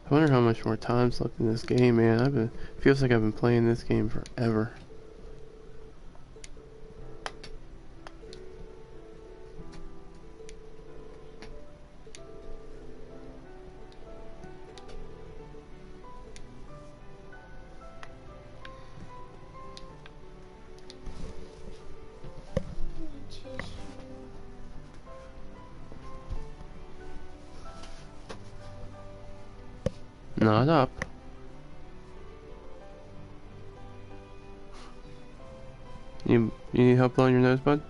I wonder how much more time's left in this game, man. Feels like I've been playing this game forever. Not up. You need help blowing your nose, bud?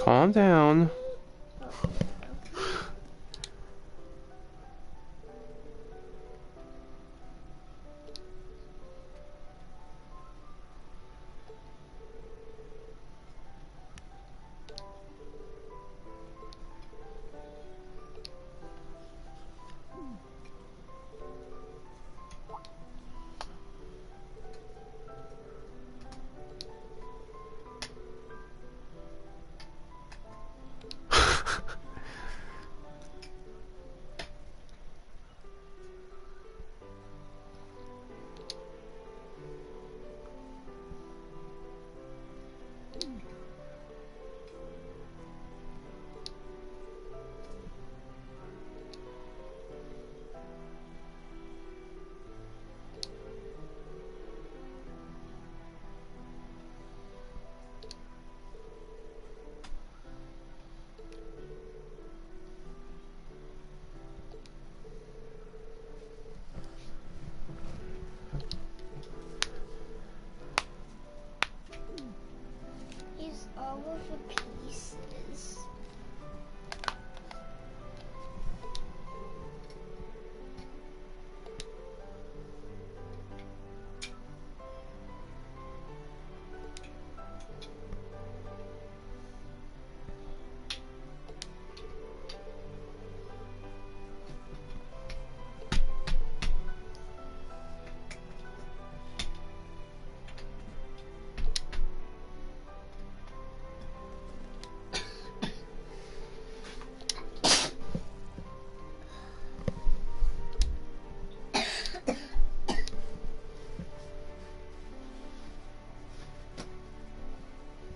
Calm down.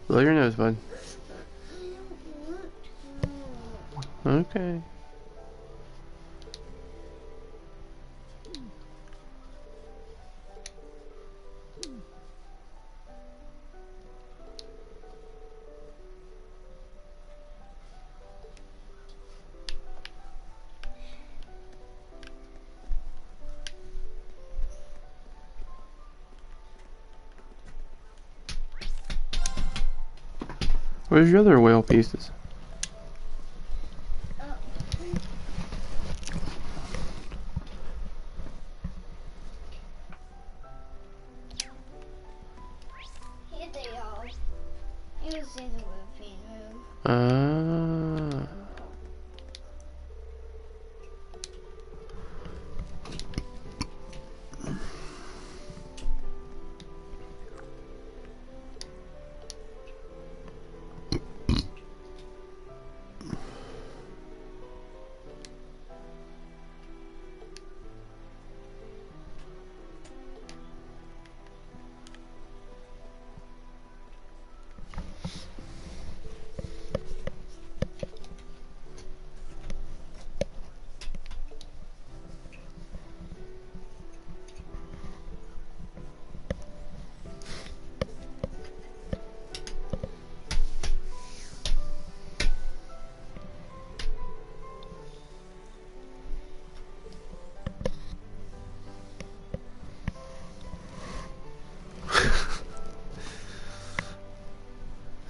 Blow your nose, bud. Okay. Where's your other whale pieces? Here they are. You see the whipping room.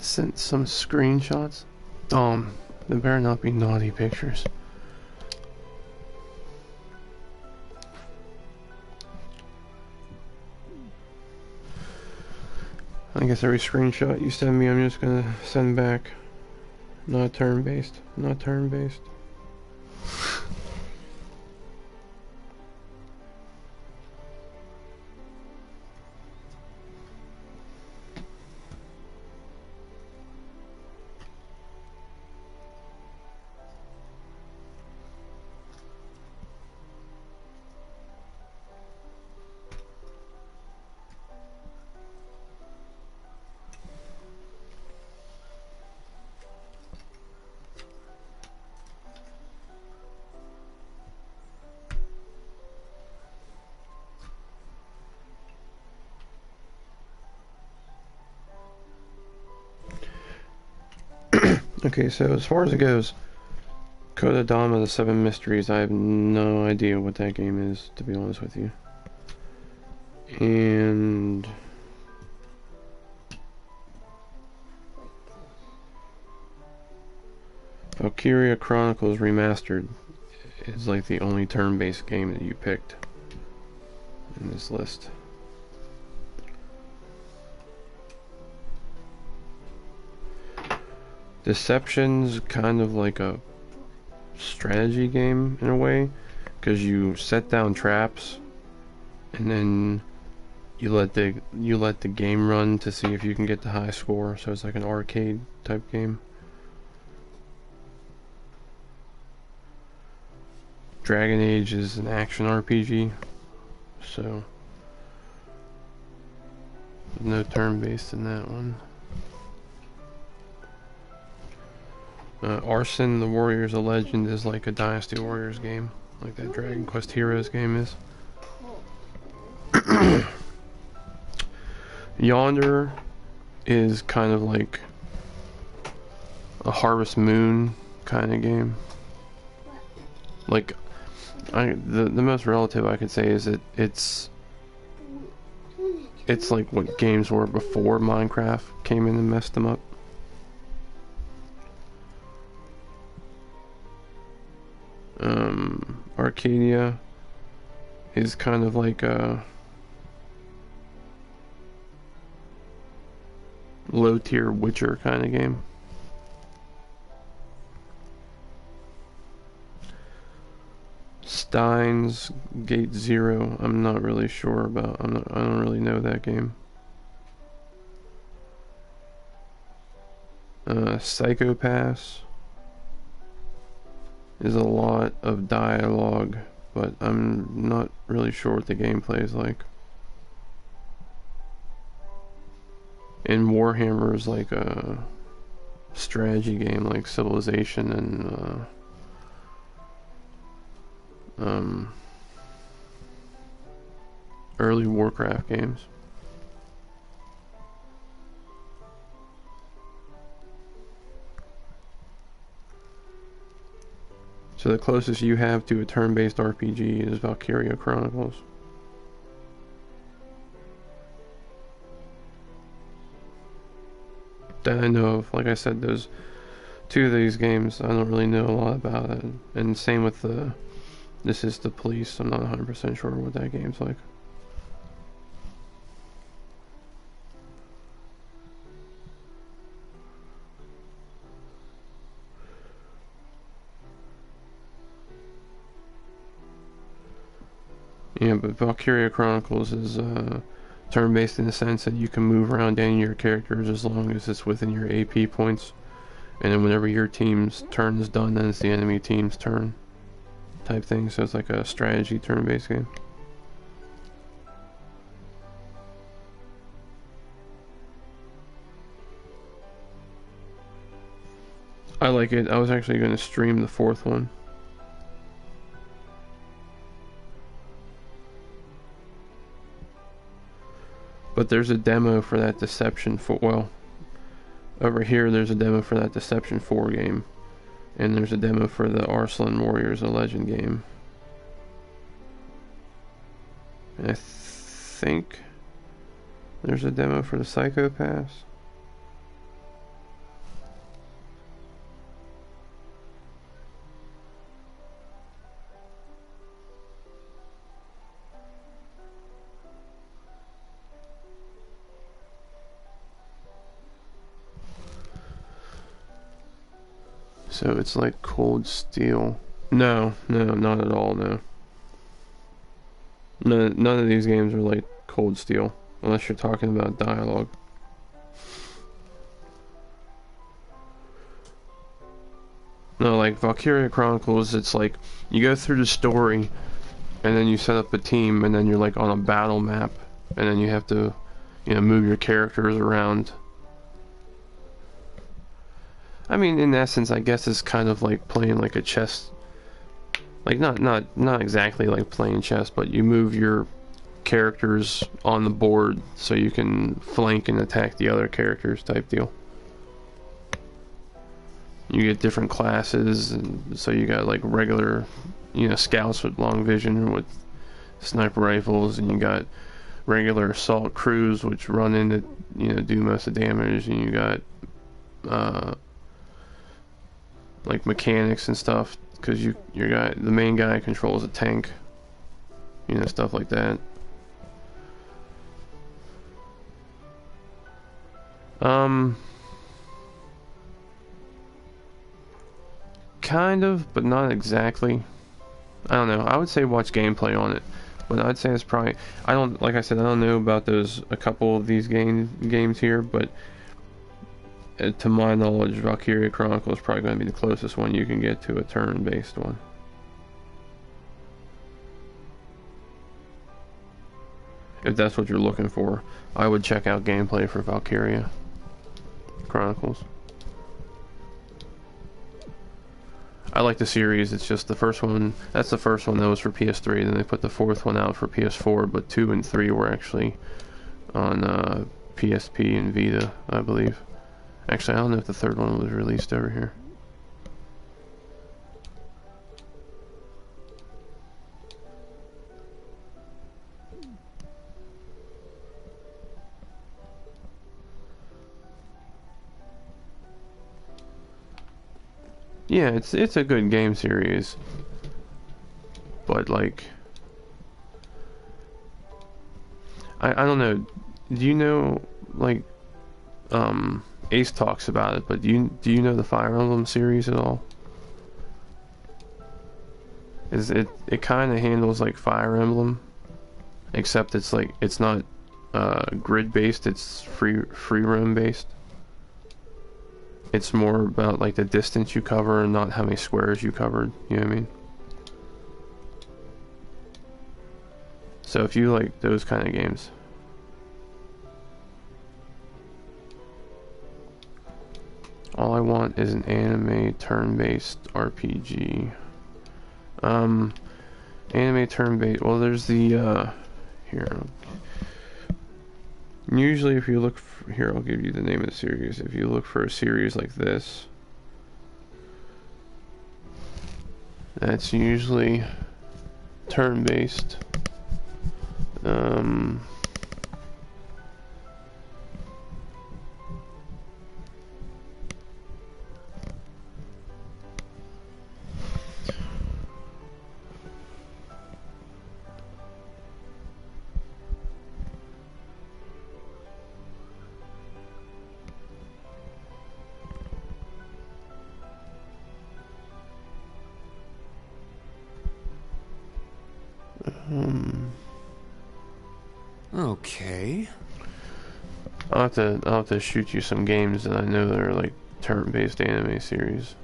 Sent some screenshots. There better not be naughty pictures. I guess every screenshot you send me, I'm just gonna send back. Not turn-based. Not turn-based. Okay, so as far as it goes, DynamiteDom of the Seven Mysteries, I have no idea what that game is, to be honest with you. And Valkyria Chronicles Remastered is like the only turn-based game that you picked in this list. Deception's kind of like a strategy game in a way, because you set down traps and then you let the game run to see if you can get the high score, so it's like an arcade type game. Dragon Age is an action RPG, so there's no turn-based in that one. Arson, the Warriors of Legend is like a Dynasty Warriors game, like that Dragon Quest Heroes game is. Yonder is kind of like a Harvest Moon kind of game. Like, the most relative I could say is it's like what games were before Minecraft came in and messed them up. Arcadia is kind of like a low tier Witcher kind of game. Stein's Gate Zero, I'm not really sure about. I don't really know that game. Psychopaths is a lot of dialogue, but I'm not really sure what the gameplay is like. And Warhammer is like a strategy game like Civilization and early Warcraft games. So the closest you have to a turn-based RPG is Valkyria Chronicles. That I know of. Like I said, those two of these games, I don't really know a lot about it. And same with the This Is the Police. I'm not 100% sure what that game's like. Yeah, but Valkyria Chronicles is turn-based in the sense that you can move around any of your characters as long as it's within your AP points. And then whenever your team's turn is done, then it's the enemy team's turn type thing. So it's like a strategy turn-based game. I like it. I was actually going to stream the fourth one. But there's a demo for that Deception 4, well, over here there's a demo for that Deception 4 game. And there's a demo for the Arslan Warriors, a Legend game. And I think there's a demo for the Psychopaths. So it's like Cold Steel. No, not at all, no. None of these games are like Cold Steel, unless you're talking about dialogue. No, like Valkyria Chronicles, it's like you go through the story, and then you set up a team, and then you're like on a battle map, and then you have to, you know, move your characters around. I mean, in essence, I guess it's kind of like playing like a chess. Like not exactly like playing chess, but you move your characters on the board so you can flank and attack the other characters type deal. You get different classes, and so you got like regular, you know, scouts with long vision with sniper rifles, and you got regular assault crews which run in to, you know, do most of the damage, and you got like mechanics and stuff, because the main guy controls a tank, you know, stuff like that. Kind of, but not exactly. I don't know. I would say watch gameplay on it, but I'd say it's probably, like I said, I don't know about a couple of these games here, but to my knowledge, Valkyria Chronicles is probably going to be the closest one you can get to a turn-based one. If that's what you're looking for, I would check out gameplay for Valkyria Chronicles. I like the series. It's just the first one, that's the first one that was for PS3, then they put the fourth one out for PS4, but 2 and 3 were actually on PSP and Vita, I believe. Actually, I don't know if the third one was released over here. Yeah, it's a good game series, but like, I don't know. Do you know, like, Ace talks about it, but do you know the Fire Emblem series at all? It kind of handles like Fire Emblem, except it's like it's not grid based, it's free roam based. It's more about like the distance you cover and not how many squares you covered, you know what I mean? So if you like those kind of games, All I want is an anime turn-based RPG. Anime turn-based. Well, there's the here. Usually, if you look for, here, I'll give you the name of the series. If you look for a series like this, that's usually turn-based. Okay. I'll have to shoot you some games that I know that are like turn-based anime series.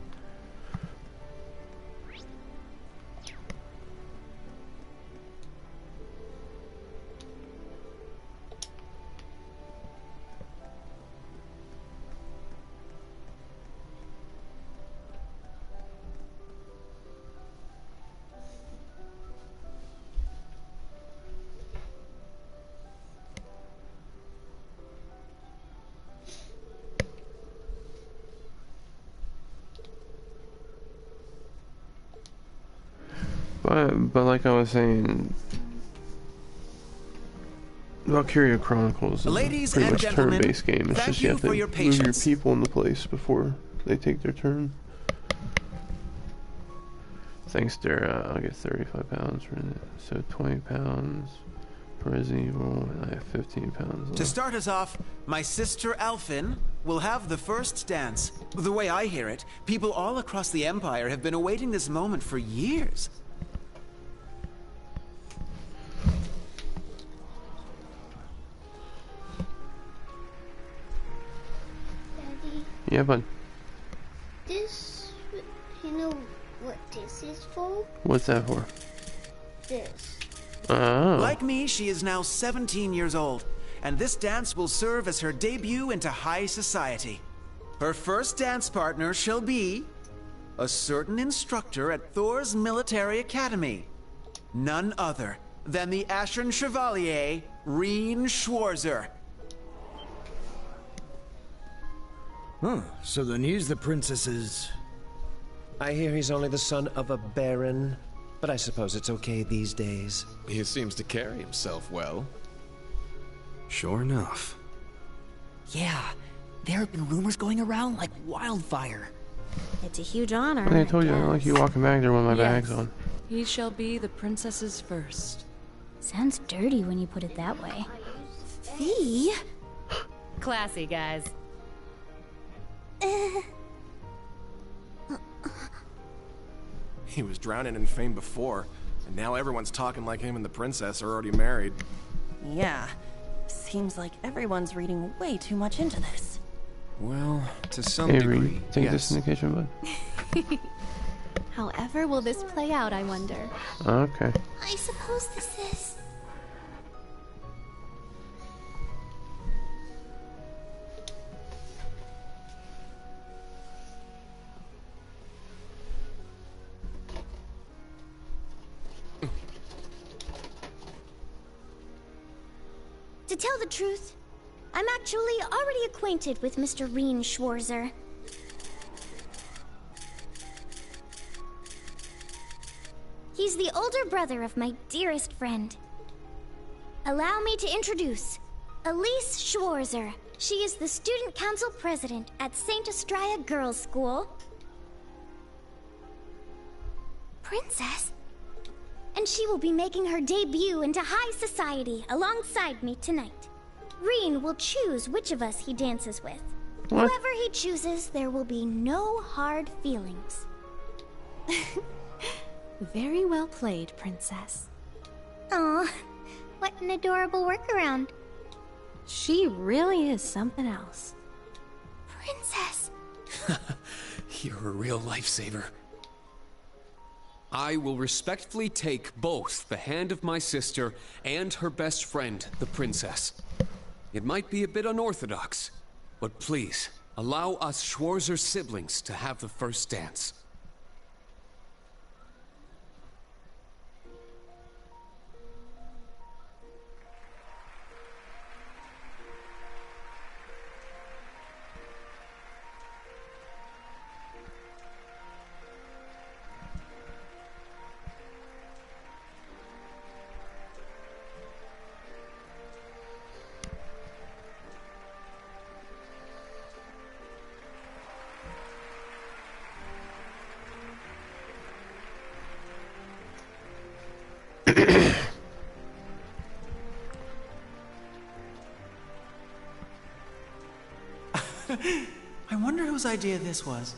But like I was saying, Valkyria Chronicles is a pretty much turn-based game. It's just you have to move your people into place before they take their turn. Thanks, Dara. I'll get 35 pounds for it. So 20 pounds for Resident Evil, and I have 15 pounds left. To start us off, my sister Alphin will have the first dance. The way I hear it, people all across the Empire have been awaiting this moment for years. Yeah, bud. This, you know what this is for? What's that for? This. Oh. Like me, she is now 17 years old, and this dance will serve as her debut into high society. Her first dance partner shall be a certain instructor at Thor's military academy. None other than the Ashen Chevalier, Reen Schwarzer. Huh, so then he's the princess's... I hear he's only the son of a baron, but I suppose it's okay these days. He seems to carry himself well. Sure enough. Yeah, there have been rumors going around like wildfire. It's a huge honor. I told you I don't like you walking back there with my bags on. He shall be the princess's first. Sounds dirty when you put it that way. Fee? Classy, guys. He was drowning in fame before, and now everyone's talking like him and the princess are already married. Yeah, seems like everyone's reading way too much into this. Well, to some Avery, degree, take yes. this in the kitchen, bud. However will this play out, I wonder? Okay. I suppose this is... To tell the truth, I'm actually already acquainted with Mr. Reen Schwarzer. He's the older brother of my dearest friend. Allow me to introduce Elise Schwarzer. She is the student council president at St. Estrella Girls' School. Princess? And she will be making her debut into high society alongside me tonight. Reen will choose which of us he dances with. What? Whoever he chooses, there will be no hard feelings. Very well played, Princess. Aw, what an adorable workaround. She really is something else. Princess! You're a real lifesaver. I will respectfully take both the hand of my sister and her best friend, the princess. It might be a bit unorthodox, but please, Allow us Schwarzer siblings to have the first dance. I wonder whose idea this was.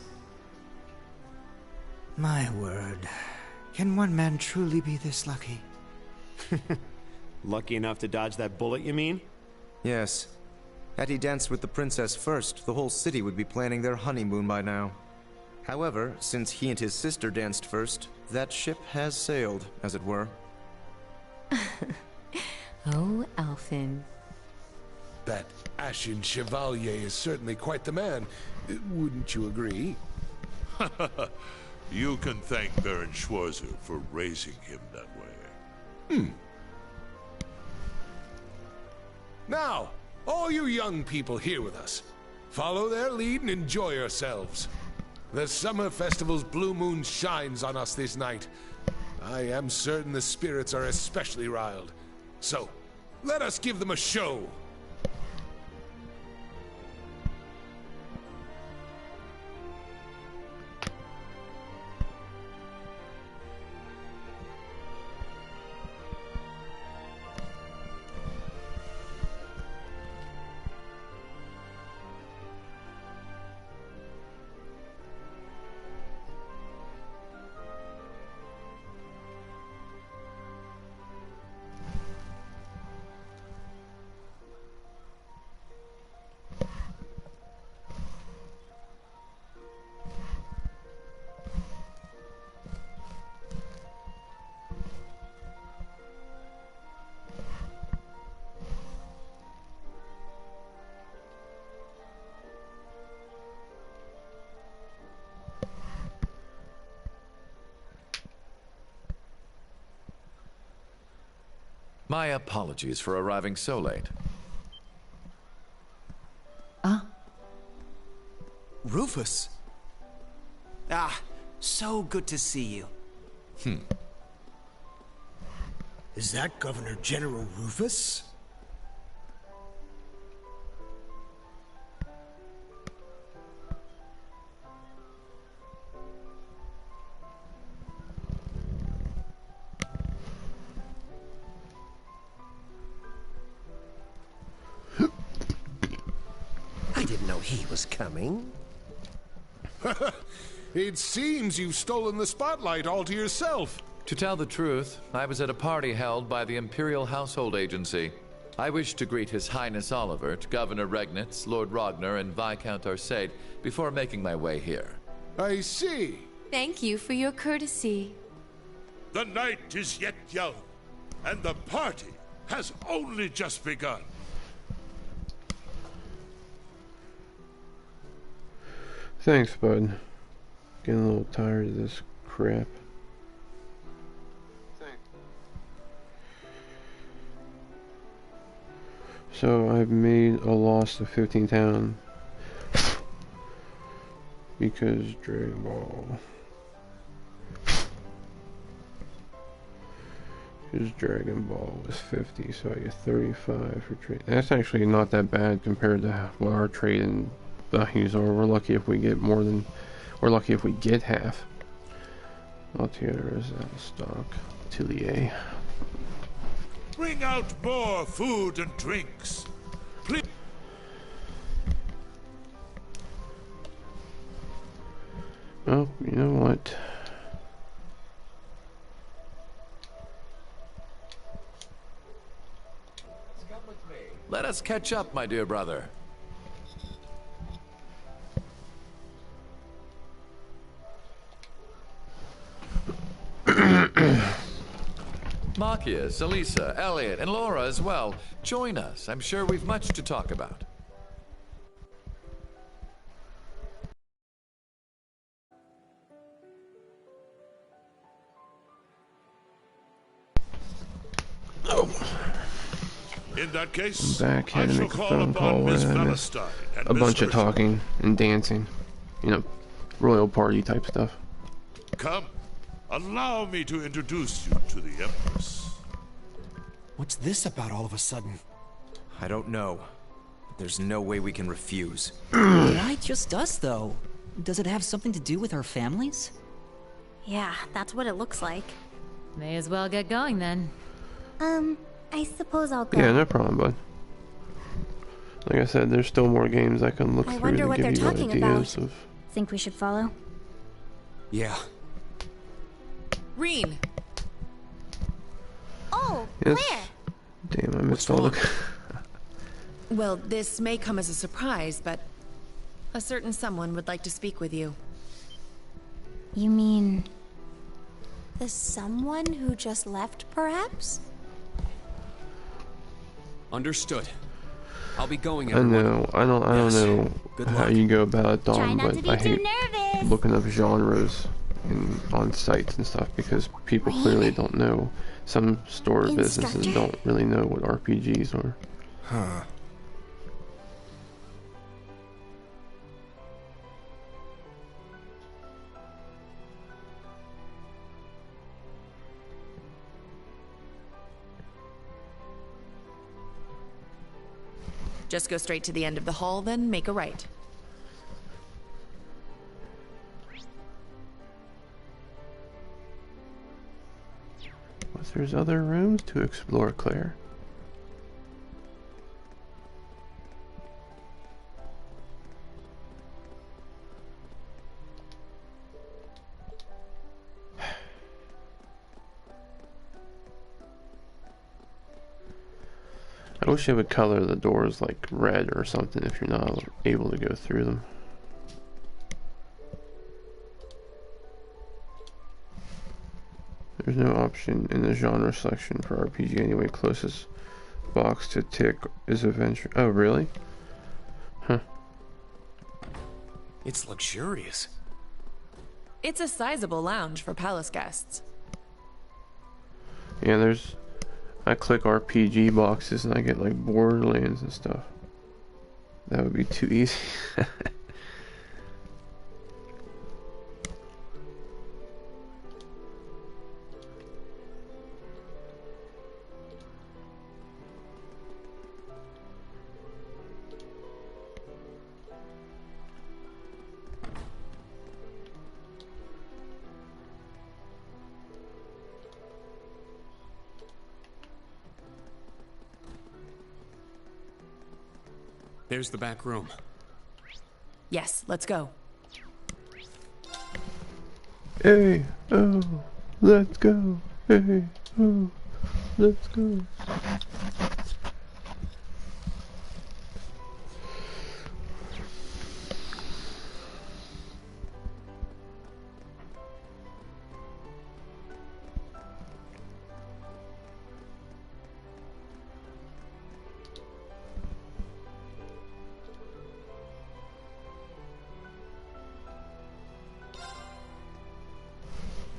My word. Can one man truly be this lucky? Lucky enough to dodge that bullet, you mean? Yes. Had he danced with the princess first, the whole city would be planning their honeymoon by now. However, since he and his sister danced first, that ship has sailed, as it were. Oh, Alphen. That Ashen Chevalier is certainly quite the man. Wouldn't you agree? You can thank Baron Schwarzer for raising him that way. Now, all you young people here with us, follow their lead and enjoy yourselves. The summer festival's blue moon shines on us this night. I am certain the spirits are especially riled. So, let us give them a show. My apologies for arriving so late. Rufus! Ah, so good to see you. Is that Governor General Rufus? I didn't know he was coming. It seems you've stolen the spotlight all to yourself. To tell the truth, I was at a party held by the Imperial Household Agency. I wish to greet His Highness Olivert, Governor Regnitz, Lord Ragnar, and Viscount Arcade before making my way here. I see. Thank you for your courtesy. The night is yet young, and the party has only just begun. Thanks, bud. Getting a little tired of this crap. So I've made a loss of 15 town because Dragon Ball. Because Dragon Ball was 50, so I get 35 for trade. That's actually not that bad compared to what our trade in values are. We're lucky if we get more than. We're lucky if we get half. Altogether is out of stock. Tillier. Bring out more food and drinks. Please. Oh, you know what? Let us catch up, my dear brother. Machias, Elisa, Elliot, and Laura as well. Join us. I'm sure we've much to talk about. In that case, Back, had I to shall make a call phone upon call Miss with Valentine and a Miss bunch of Herschel. talking and dancing. You know, royal party type stuff. Come, allow me to introduce you to the Empress. What's this about all of a sudden? I don't know. But there's no way we can refuse. Why just us, though? Does it have something to do with our families? Yeah, that's what it looks like. May as well get going then. I suppose I'll go. Yeah, no problem, bud. Like I said, there's still more games I can look I through wonder to what give they're you talking ideas about. of. Think we should follow? Yeah. Reen! Oh, Yes. Claire! Damn, I missed all the. Well, this may come as a surprise, but a certain someone would like to speak with you. You mean... The someone who just left, perhaps? Understood. I'll be going. I know. I don't know Good how luck. you go about it, Try Dom, not but to be I too hate nervous. looking up genres on sites and stuff because people clearly don't know. Some store businesses Instructor? don't really know what RPGs are. Huh. Just go straight to the end of the hall, then make a right. But there's other rooms to explore, Claire. I wish they would color the doors like red or something if you're not able to go through them. There's no option in the genre selection for RPG anyway. Closest box to tick is adventure. Oh, really? Huh. It's luxurious. It's a sizable lounge for palace guests. Yeah, there's... I click RPG boxes and I get like Borderlands and stuff. That would be too easy. There's the back room. Yes, let's go. Hey, oh, let's go. Hey, oh, let's go.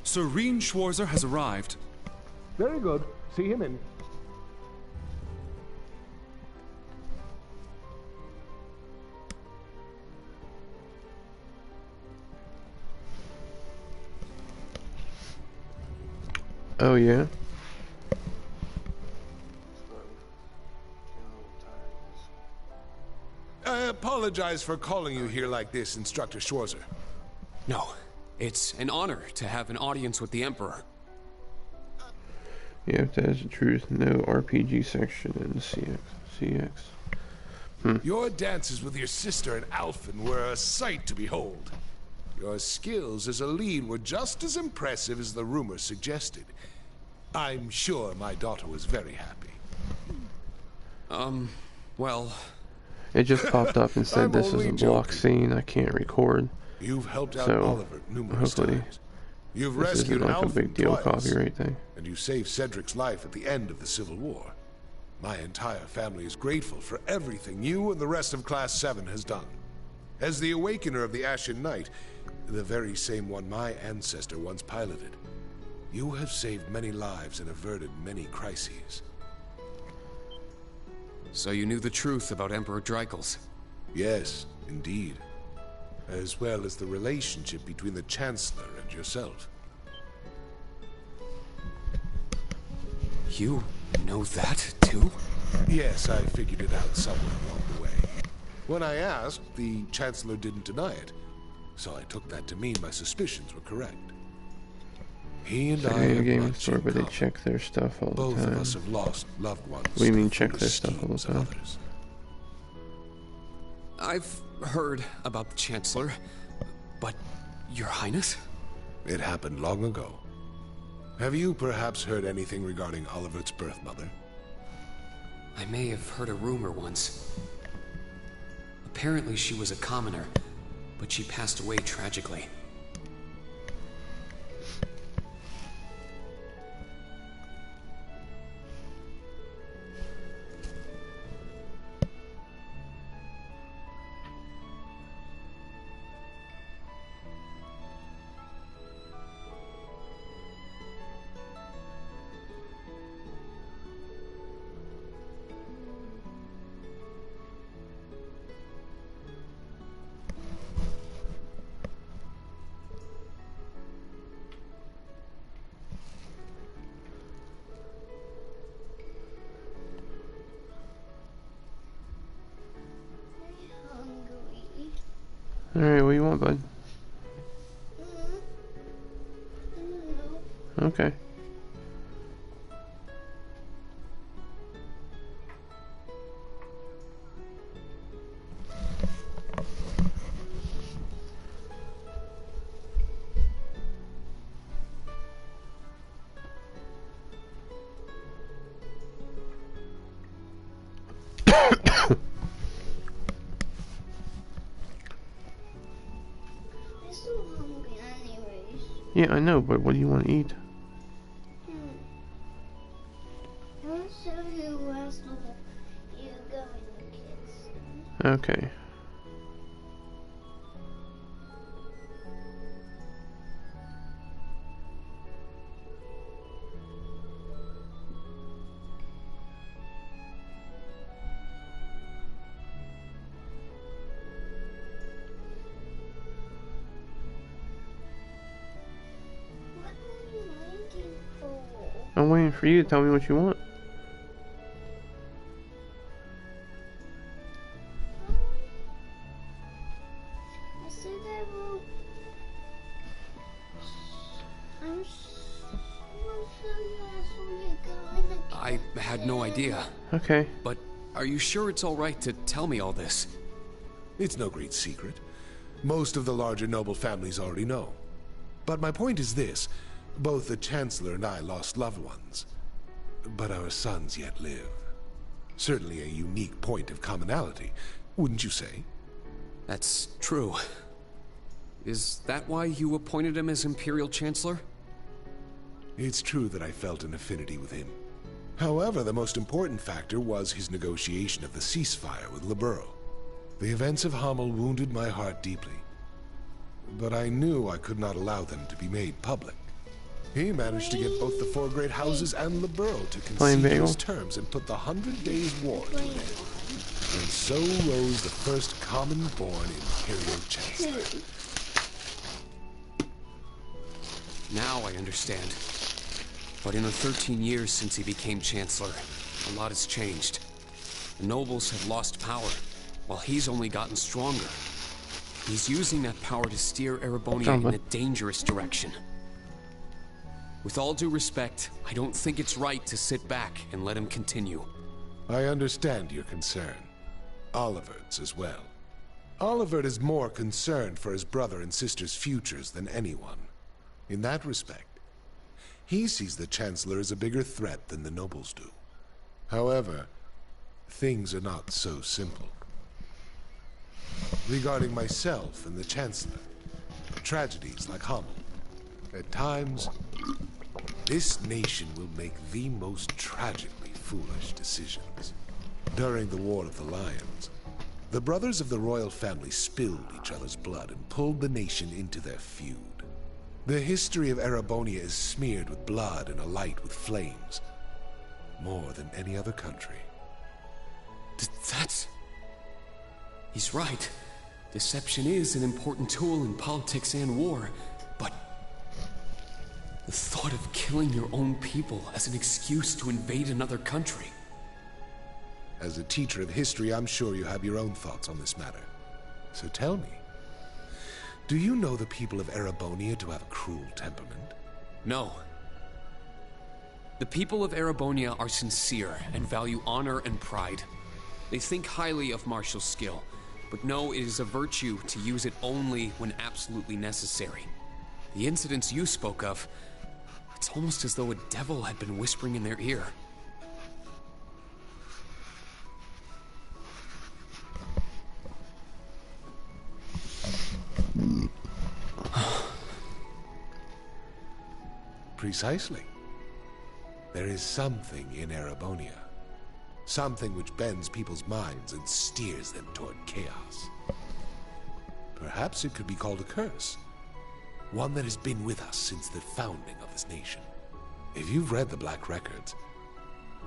Sir Reen Schwarzer has arrived. Very good. See him in. Oh, yeah? I apologize for calling you here like this, Instructor Schwarzer. No, it's an honor to have an audience with the Emperor. Yeah, if that is the truth, no RPG section in CX. Your dances with your sister and Alphen were a sight to behold. Your skills as a lead were just as impressive as the rumor suggested. I'm sure my daughter was very happy. Well... It just popped up and said I'm this is only a block joking. scene. I can't record. You've helped out So, Oliver numerous hopefully times. You've this rescued isn't like a Alphen big deal twice, copyright thing. and you saved Cedric's life at the end of the Civil War. My entire family is grateful for everything you and the rest of Class 7 has done. As the Awakener of the Ashen Knight, the very same one my ancestor once piloted, you have saved many lives and averted many crises. So you knew the truth about Emperor Dreikels? Yes, indeed. As well as the relationship between the Chancellor and yourself. You know that, too? Yes, I figured it out somewhere along the way. When I asked, the Chancellor didn't deny it, so I took that to mean my suspicions were correct. He and I in a have game much store, in but they common. check their stuff all the Both time. of us have lost loved ones. What do you mean to check the their stuff all the schemes of time? others. I've heard about the Chancellor, but Your Highness? It happened long ago. Have you perhaps heard anything regarding Olivert's birth mother? I may have heard a rumor once. Apparently she was a commoner, but she passed away tragically. Alright, what do you want, bud? Okay. Yeah, I know, but what do you want to eat? Okay. I'm waiting for you to tell me what you want. I had no idea. Okay. But are you sure it's all right to tell me all this? It's no great secret. Most of the larger noble families already know. But my point is this. Both the Chancellor and I lost loved ones. But our sons yet live. Certainly a unique point of commonality, wouldn't you say? That's true. Is that why you appointed him as Imperial Chancellor? It's true that I felt an affinity with him. However, the most important factor was his negotiation of the ceasefire with Liberl. The events of Hamel wounded my heart deeply. But I knew I could not allow them to be made public. He managed to get both the four great houses and Liberl to concede his terms and put the 100 Days' War to an end. And so rose the first common-born Imperial Chancellor. Now I understand. But in the 13 years since he became Chancellor, a lot has changed. The nobles have lost power, while he's only gotten stronger. He's using that power to steer Erebonia in a dangerous direction. With all due respect, I don't think it's right to sit back and let him continue. I understand your concern. Olivert's as well. Olivert is more concerned for his brother and sister's futures than anyone. In that respect, he sees the Chancellor as a bigger threat than the nobles do. However, things are not so simple. Regarding myself and the Chancellor, tragedies like Hamel. At times, this nation will make the most tragically foolish decisions. During the War of the Lions, the brothers of the royal family spilled each other's blood and pulled the nation into their feud. The history of Erebonia is smeared with blood and alight with flames, more than any other country. He's right. Deception is an important tool in politics and war, but the thought of killing your own people as an excuse to invade another country. As a teacher of history, I'm sure you have your own thoughts on this matter. So tell me, do you know the people of Erebonia to have a cruel temperament? No. The people of Erebonia are sincere and value honor and pride. They think highly of martial skill, but know it is a virtue to use it only when absolutely necessary. The incidents you spoke of, it's almost as though a devil had been whispering in their ear. Precisely. There is something in Erebonia. Something which bends people's minds and steers them toward chaos. Perhaps it could be called a curse. One that has been with us since the founding of this nation. If you've read the Black Records,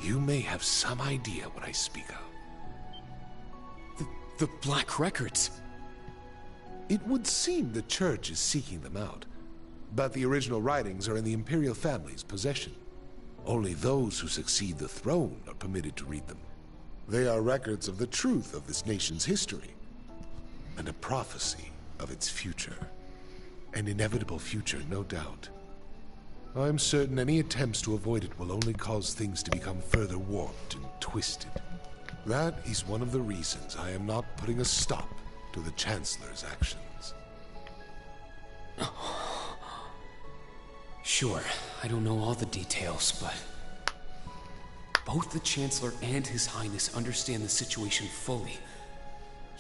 you may have some idea what I speak of. The Black Records? It would seem the Church is seeking them out, but the original writings are in the Imperial family's possession. Only those who succeed the throne are permitted to read them. They are records of the truth of this nation's history, and a prophecy of its future. An inevitable future, no doubt. I'm certain any attempts to avoid it will only cause things to become further warped and twisted. That is one of the reasons I am not putting a stop to the Chancellor's actions. Sure, I don't know all the details, but both the Chancellor and His Highness understand the situation fully.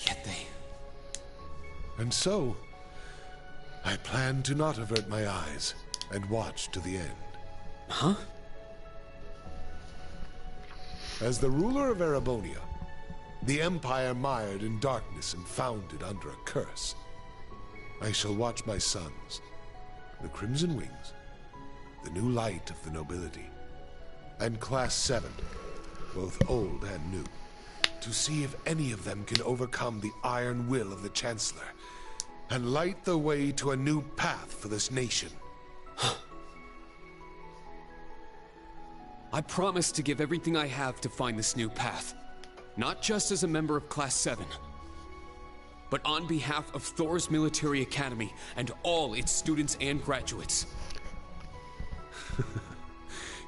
Yet they... And so, I plan to not avert my eyes and watch to the end. Huh? As the ruler of Erebonia, the empire mired in darkness and founded under a curse, I shall watch my sons, the Crimson Wings, the new light of the nobility, and Class 7, both old and new, to see if any of them can overcome the iron will of the Chancellor and light the way to a new path for this nation. I promise to give everything I have to find this new path. Not just as a member of Class 7, but on behalf of Thor's Military Academy and all its students and graduates.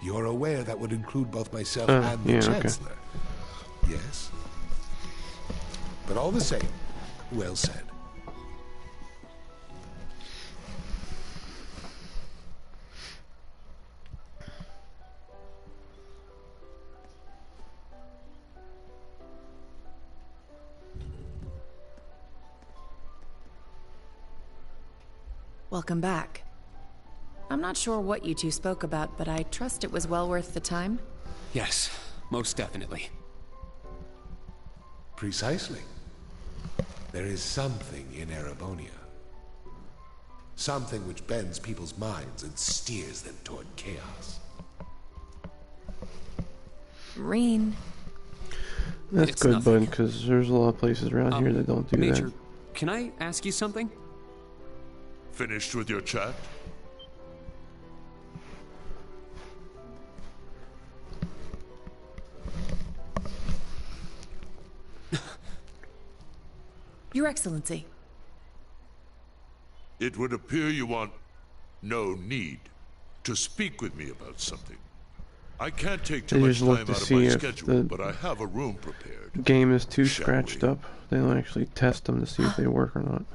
You're aware that would include both myself and the Chancellor? Okay. Yes. But all the same, well said. Welcome back. I'm not sure what you two spoke about, but I trust it was well worth the time? Yes, most definitely. Precisely. There is something in Erebonia. Something which bends people's minds and steers them toward chaos. Reen. That's good, bud, because there's a lot of places around here that don't do Major, that. Can I ask you something? Finished with your chat? Your Excellency. It would appear you want no need to speak with me about something. I can't take too much time out of my schedule, but I have a room prepared. Game is too scratched up. They don't actually test them to see if they work or not.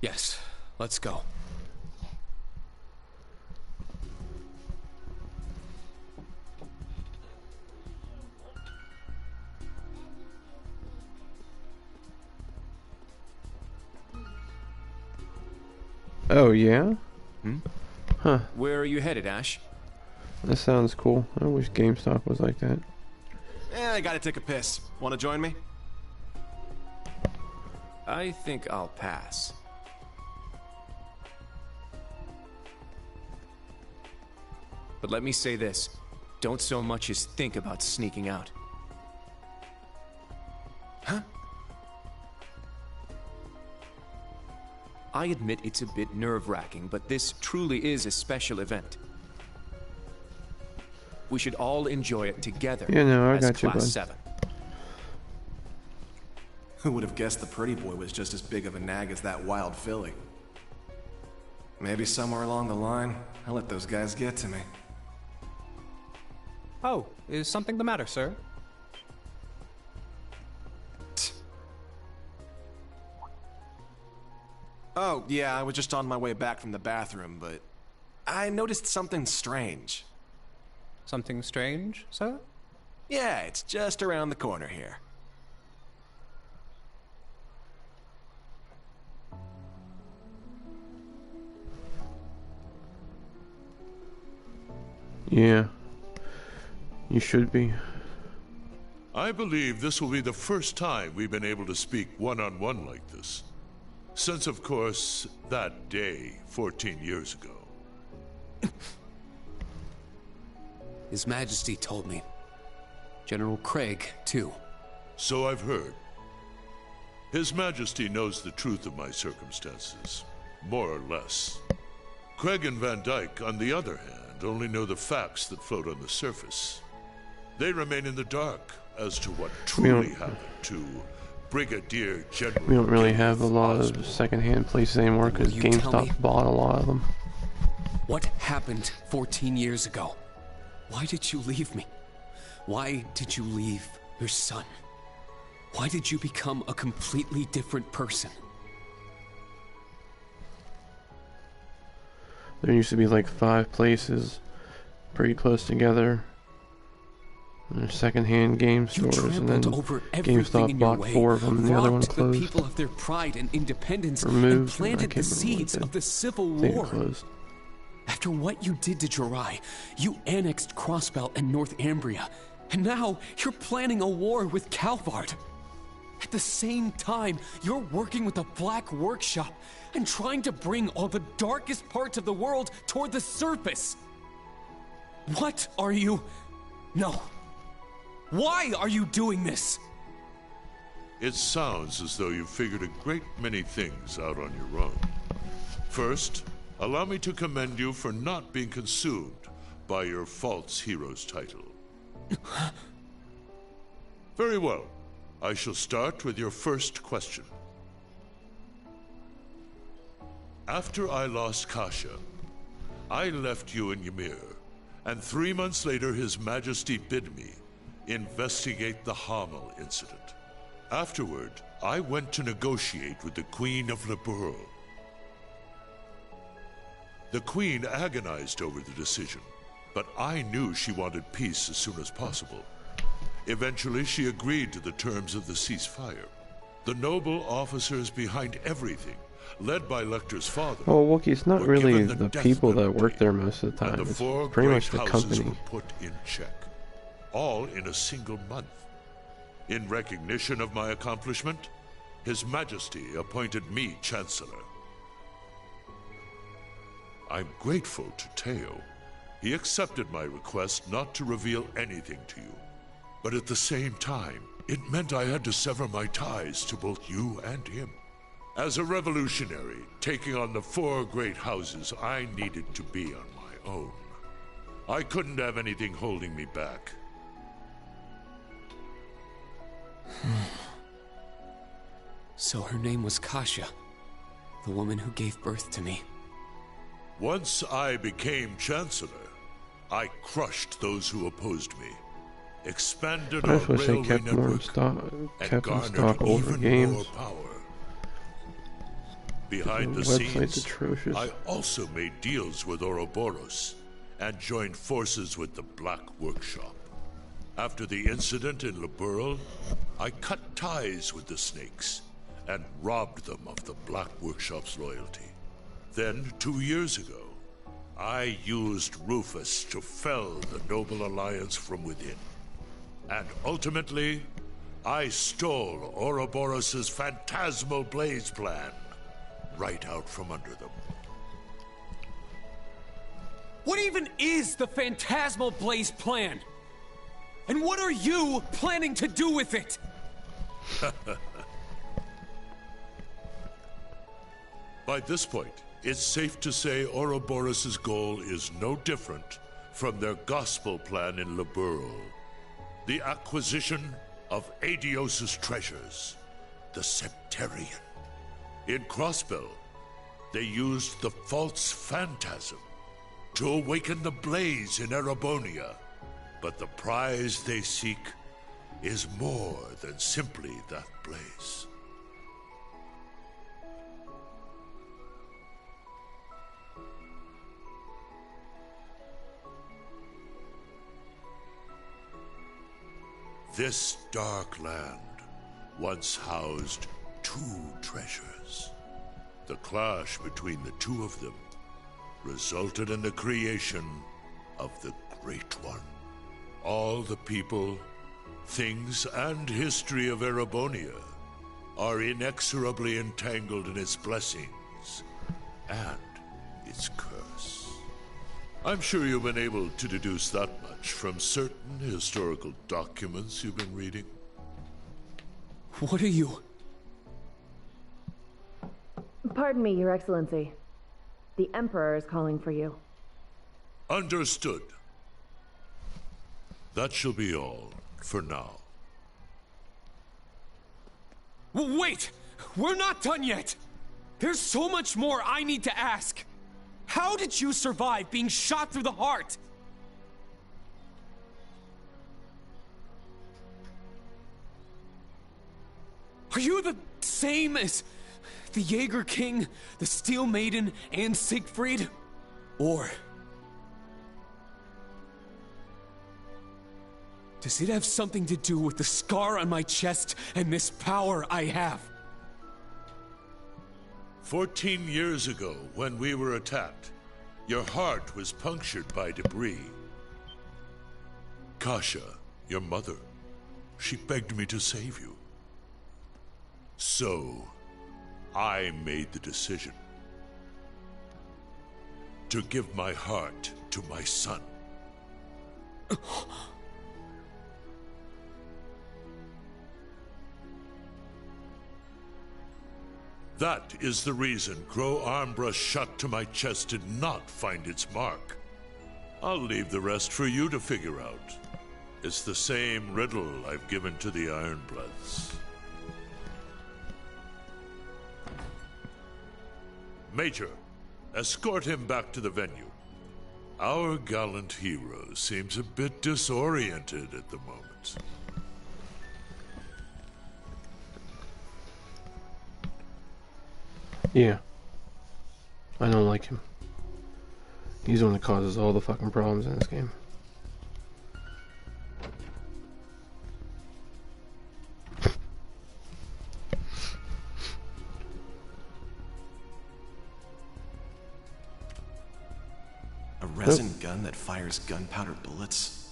Yes, let's go. Oh, yeah? Huh. Where are you headed, Ash? That sounds cool. I wish GameStop was like that. I gotta take a piss. Wanna join me? I think I'll pass. But let me say this. don't so much as think about sneaking out. Huh? I admit it's a bit nerve-wracking, but this truly is a special event. We should all enjoy it together I as got you, Class bud. 7. Who would have guessed the pretty boy was just as big of a nag as that wild filly? Maybe somewhere along the line, I let those guys get to me. Oh, is something the matter, sir? Oh, yeah, I was just on my way back from the bathroom, but I noticed something strange. Something strange, sir? Yeah, it's just around the corner here. Yeah. You should be. I believe this will be the first time we've been able to speak one-on-one like this. Since, of course, that day 14 years ago. His Majesty told me. General Craig, too. So I've heard. His Majesty knows the truth of my circumstances, more or less. Craig and Van Dyke, on the other hand, only know the facts that float on the surface. They remain in the dark as to what truly happened to Brigadier General. We don't really have a lot of second-hand places anymore because GameStop bought a lot of them. What happened 14 years ago? Why did you leave me? Why did you leave your son? Why did you become a completely different person? There used to be like 5 places pretty close together. And there's second-hand game stores, and then GameStop bought 4 of them, and the other one closed. The people of their pride and independence Removed, and planted the seeds of the Civil War. After what you did to Jirai, you annexed Crossbelt and North Ambria, and now you're planning a war with Calvard. At the same time, you're working with a black workshop and trying to bring all the darkest parts of the world toward the surface. What are you... No. Why are you doing this? It sounds as though you've figured a great many things out on your own. First, allow me to commend you for not being consumed by your false hero's title. Very well. I shall start with your first question. After I lost Kasha, I left you in Ymir, and 3 months later His Majesty bid me investigate the Hamel incident. Afterward, I went to negotiate with the Queen of Liberl. The Queen agonized over the decision, but I knew she wanted peace as soon as possible. Eventually, she agreed to the terms of the ceasefire. The noble officers behind everything, led by Lecter's father, Wookie, it's not really the people that work there most of the time. and the It's 4 pretty great much the houses company. were put in check, all in a single month. In recognition of my accomplishment, His Majesty appointed me Chancellor. I'm grateful to Teo. He accepted my request not to reveal anything to you. But at the same time, it meant I had to sever my ties to both you and him. As a revolutionary, taking on the 4 great houses, I needed to be on my own. I couldn't have anything holding me back. So her name was Kasha, the woman who gave birth to me. Once I became Chancellor, I crushed those who opposed me, expanded I our just wish they railway kept more network, stock, and kept in garnered stock older even games. more power. Behind The the website's scenes, atrocious. I also made deals with Ouroboros and joined forces with the Black Workshop. After the incident in Liberl, I cut ties with the Snakes and robbed them of the Black Workshop's loyalty. Then, 2 years ago, I used Rufus to fell the Noble Alliance from within. And ultimately, I stole Ouroboros' phantasmal blaze plan right out from under them. What even is the Phantasmal Blaze plan? And what are you planning to do with it? By this point, it's safe to say Ouroboros' goal is no different from their gospel plan in Liberl. The acquisition of Adios' treasures, the Septarian. In Crossbell, they used the false phantasm to awaken the blaze in Erebonia. But the prize they seek is more than simply that blaze. This dark land once housed two treasures. The clash between the two of them resulted in the creation of the Great One. All the people, things, and history of Erebonia are inexorably entangled in its blessings and its curse. I'm sure you've been able to deduce that much from certain historical documents you've been reading. What are you? Pardon me, Your Excellency. The Emperor is calling for you. Understood. That shall be all, for now. Wait! We're not done yet! There's so much more I need to ask! How did you survive being shot through the heart? Are you the same as the Jaeger King, the Steel Maiden, and Siegfried? Or does it have something to do with the scar on my chest and this power I have? 14 years ago, when we were attacked, your heart was punctured by debris. Kasha, your mother, she begged me to save you. So, I made the decision to give my heart to my son. That is the reason Gro Armbrush shot to my chest did not find its mark. I'll leave the rest for you to figure out. It's the same riddle I've given to the Ironbloods. Major, escort him back to the venue. Our gallant hero seems a bit disoriented at the moment. Yeah. I don't like him. He's the one that causes all the fucking problems in this game. A resin gun that fires gunpowder bullets?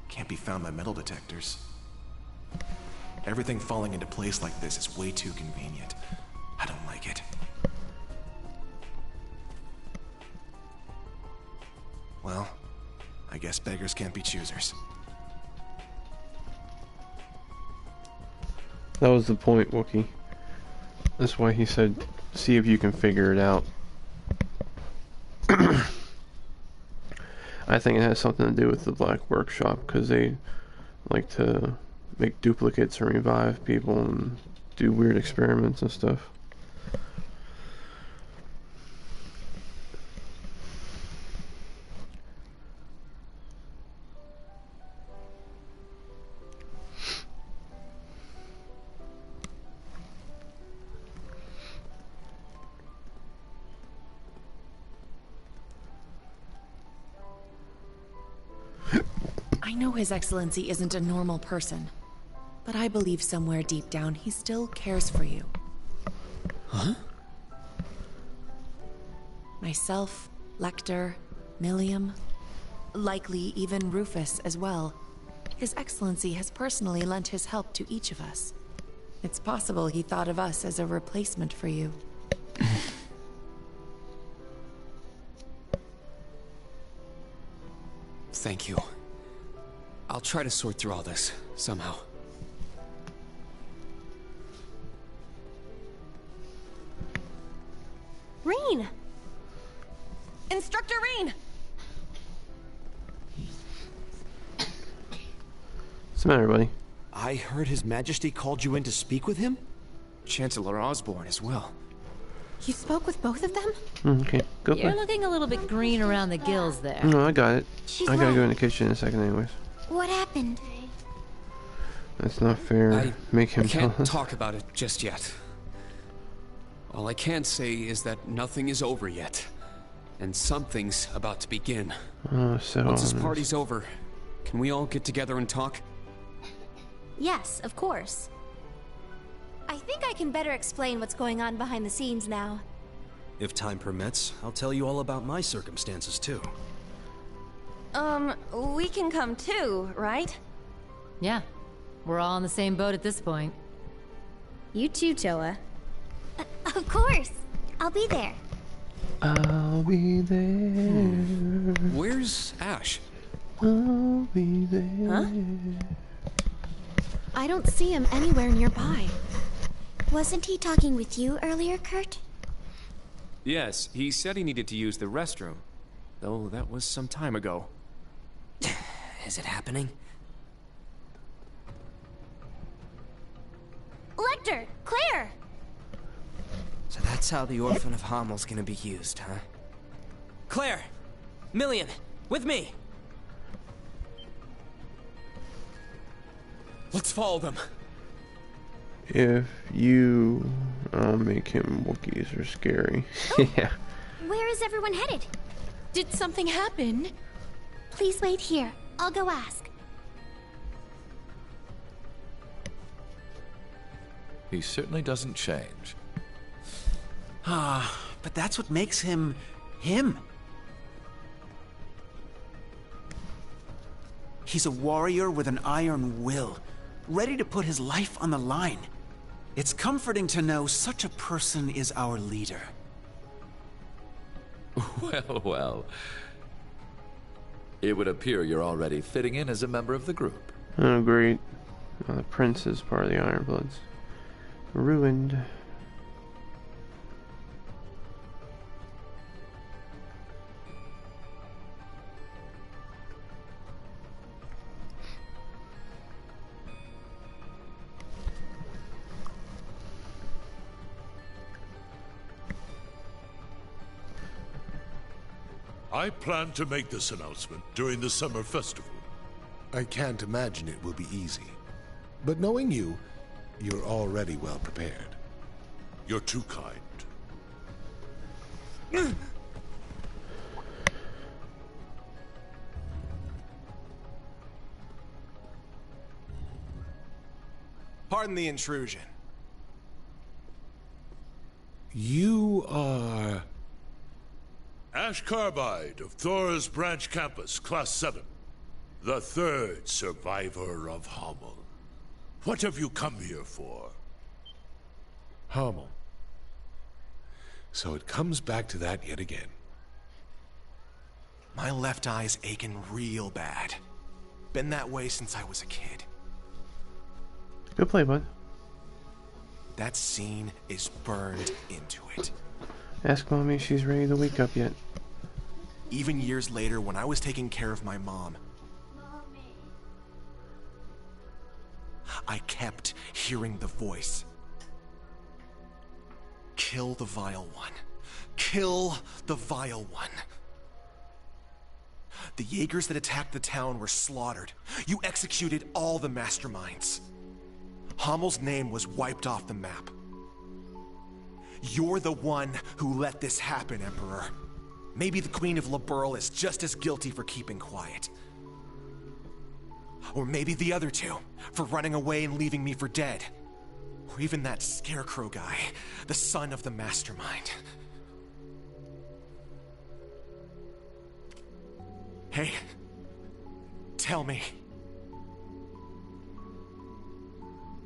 Can't be found by metal detectors. Everything falling into place like this is way too convenient. I don't like it. Well, I guess beggars can't be choosers. That was the point, Wookie. That's why he said, see if you can figure it out. I think it has something to do with the Black Workshop, because they like to make duplicates and revive people and do weird experiments and stuff. I know His Excellency isn't a normal person, but I believe somewhere deep down he still cares for you. Huh? Myself, Lecter, Milliam, likely even Rufus as well. His Excellency has personally lent his help to each of us. It's possible he thought of us as a replacement for you. Thank you. I'll try to sort through all this, somehow. Reen! Instructor Reen! What's the matter, buddy? I heard His Majesty called you in to speak with him? Chancellor Osborne as well. You spoke with both of them? Okay, go You're play. looking a little bit green around the gills there. No, I got it. She's I gotta right. go in the kitchen in a second anyways. What happened? That's not fair. Make him I tell can't us. talk about it just yet. All I can say is that nothing is over yet. And something's about to begin. Oh, so Once this honest. party's over, can we all get together and talk? Yes, of course. I think I can better explain what's going on behind the scenes now. If time permits, I'll tell you all about my circumstances too. We can come too, right? Yeah, we're all on the same boat at this point. You too, Toa. Of course. I'll be there. I'll be there. Where's Ash? I'll be there. Huh? I don't see him anywhere nearby. Wasn't he talking with you earlier, Kurt? Yes, he said he needed to use the restroom. Though that was some time ago. Is it happening? Lecter! Claire! So that's how the Orphan of Hammel's gonna be used, huh? Claire! Million! With me! Let's follow them. If you make him Wookiees are scary. Yeah. Where is everyone headed? Did something happen? Please wait here. I'll go ask. He certainly doesn't change. Ah, but that's what makes him... him. He's a warrior with an iron will, ready to put his life on the line. It's comforting to know such a person is our leader. Well, well. It would appear you're already fitting in as a member of the group. Oh, great. Well, the prince is part of the Ironbloods. Ruined. I plan to make this announcement during the summer festival. I can't imagine it will be easy. But knowing you, you're already well prepared. You're too kind. Pardon the intrusion. You are... Ash Carbide of Thor's Branch Campus, Class 7. The third survivor of Hamel. What have you come here for? Hamel. So it comes back to that yet again. My left eye's aching real bad. Been that way since I was a kid. Good play, bud. That scene is burned into it. Ask mommy if she's ready to wake up yet. Even years later, when I was taking care of my mom, I kept hearing the voice. Kill the vile one. Kill the vile one. The Jaegers that attacked the town were slaughtered. You executed all the masterminds. Hammel's name was wiped off the map. You're the one who let this happen, Emperor. Maybe the Queen of Liberl is just as guilty for keeping quiet. Or maybe the other two, for running away and leaving me for dead. Or even that Scarecrow guy, the son of the mastermind. Hey, tell me.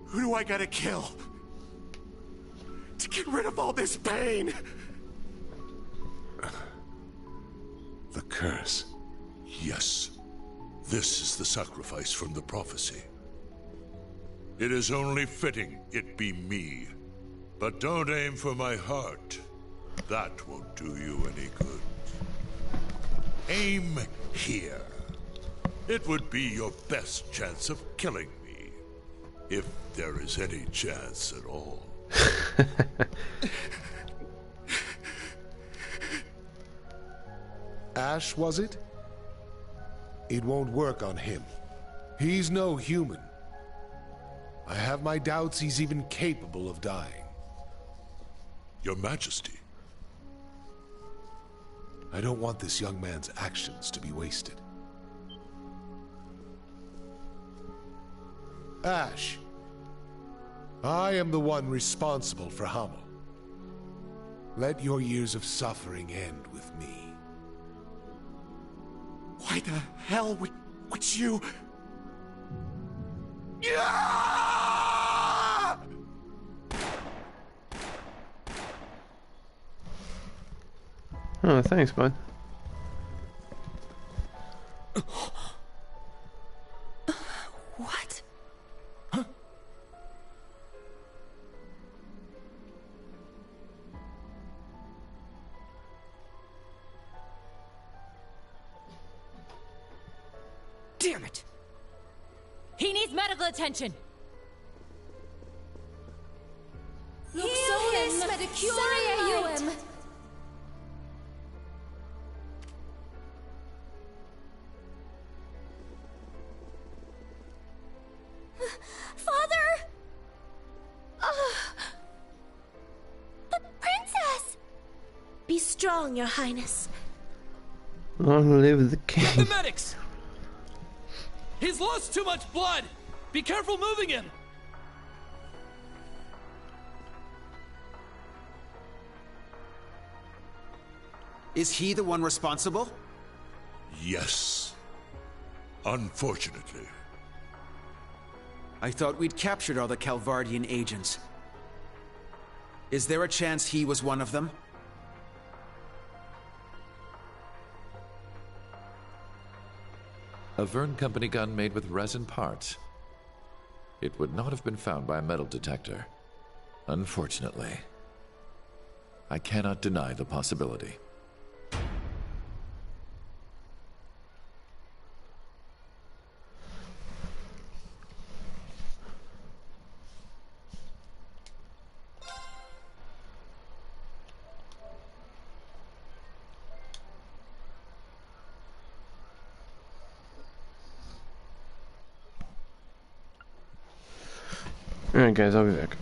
Who do I gotta kill to get rid of all this pain? The curse. Yes. This is the sacrifice from the prophecy. It is only fitting it be me. But don't aim for my heart. That won't do you any good. Aim here. It would be your best chance of killing me. If there is any chance at all. Ash, was it? It won't work on him. He's no human. I have my doubts he's even capable of dying. Your Majesty. I don't want this young man's actions to be wasted. Ash, I am the one responsible for Hamel. Let your years of suffering end with me. Why the hell would you... Oh, thanks, bud. What? Damn it! He needs medical attention! Father! The princess! Be strong, Your Highness. Long live the king. The medics! He's lost too much blood! Be careful moving him! Is he the one responsible? Yes. Unfortunately. I thought we'd captured all the Calvardian agents. Is there a chance he was one of them? A Vern Company gun made with resin parts. It would not have been found by a metal detector. Unfortunately. I cannot deny the possibility. Alright guys, I'll be back.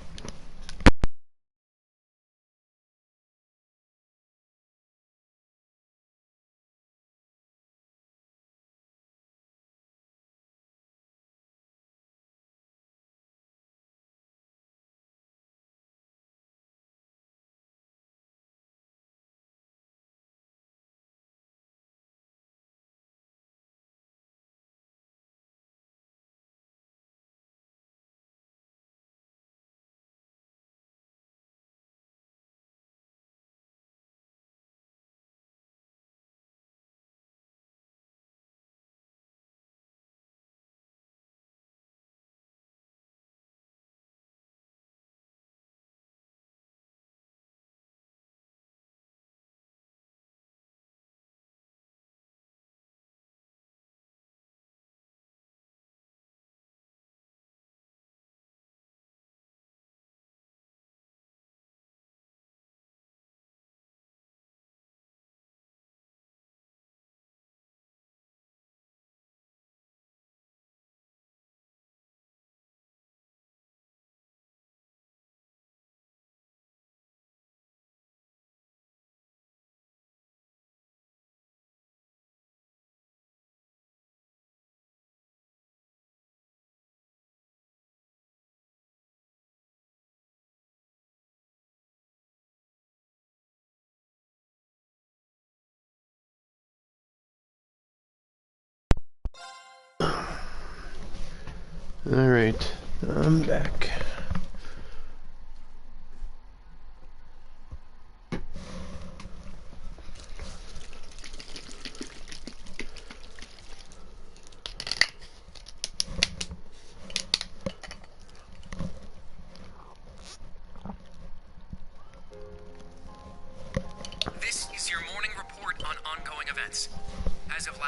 Alright, I'm back.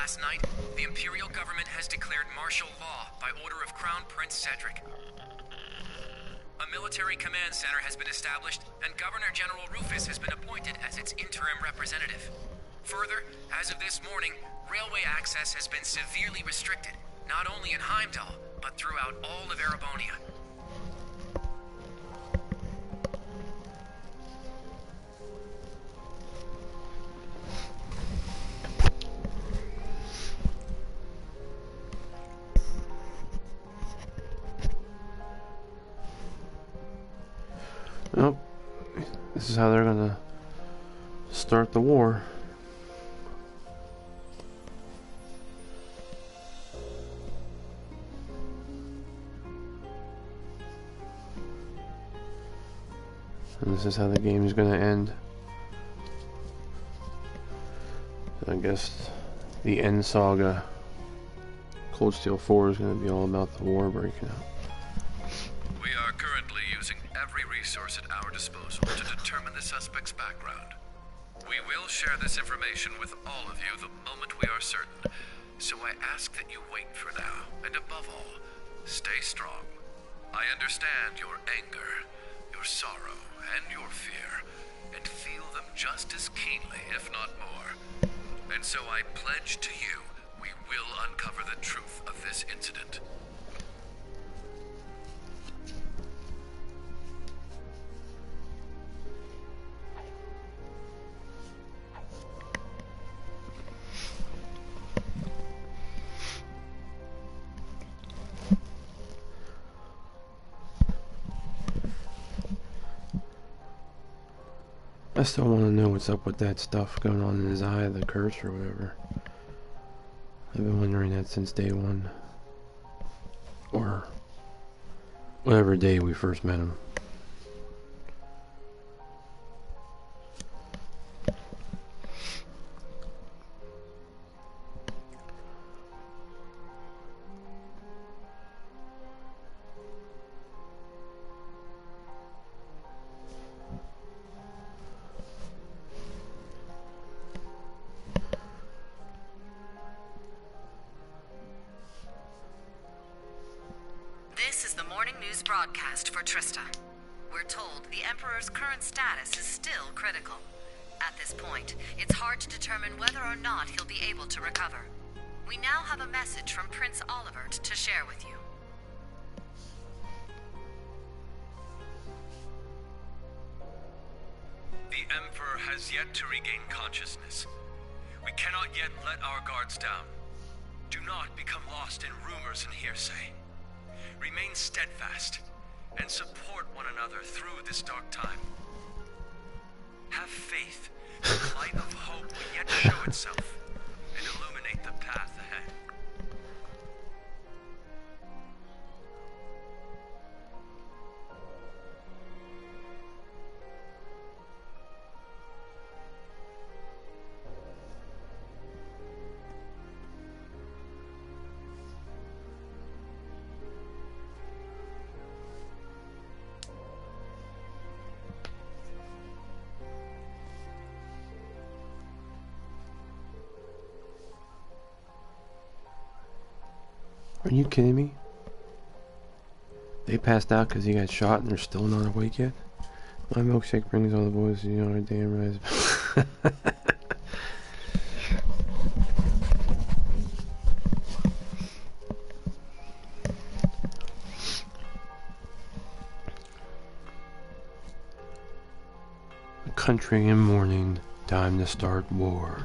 Last night, the Imperial government has declared martial law by order of Crown Prince Cedric. A military command center has been established, and Governor General Rufus has been appointed as its interim representative. Further, as of this morning, railway access has been severely restricted, not only in Heimdall, but throughout all of Erebonia. Well, this is how they're gonna start the war. And this is how the game is gonna end. I guess the end saga, Cold Steel 4, is gonna be all about the war breaking out. We are currently using every resource at our disposal to determine the suspect's background. We will share this information with all of you the moment we are certain, so I ask that you wait for now, and above all, stay strong. I understand your anger, your sorrow, and your fear, and feel them just as keenly, if not more. And so I pledge to you, we will uncover the truth of this incident. I still want to know what's up with that stuff going on in his eye, the curse or whatever. I've been wondering that since day one. Or whatever day we first met him. This is the morning news broadcast for Trista. We're told the Emperor's current status is still critical. At this point, it's hard to determine whether or not he'll be able to recover. We now have a message from Prince Olivert to share with you. The Emperor has yet to regain consciousness. We cannot yet let our guards down. Do not become lost in rumors and hearsay. Remain steadfast and support one another through this dark time. Have faith that the light of hope will yet show itself and illuminate the path ahead. Are you kidding me? They passed out because he got shot and they're still not awake yet? My milkshake brings all the boys to our damn rise. Country in mourning, time to start war.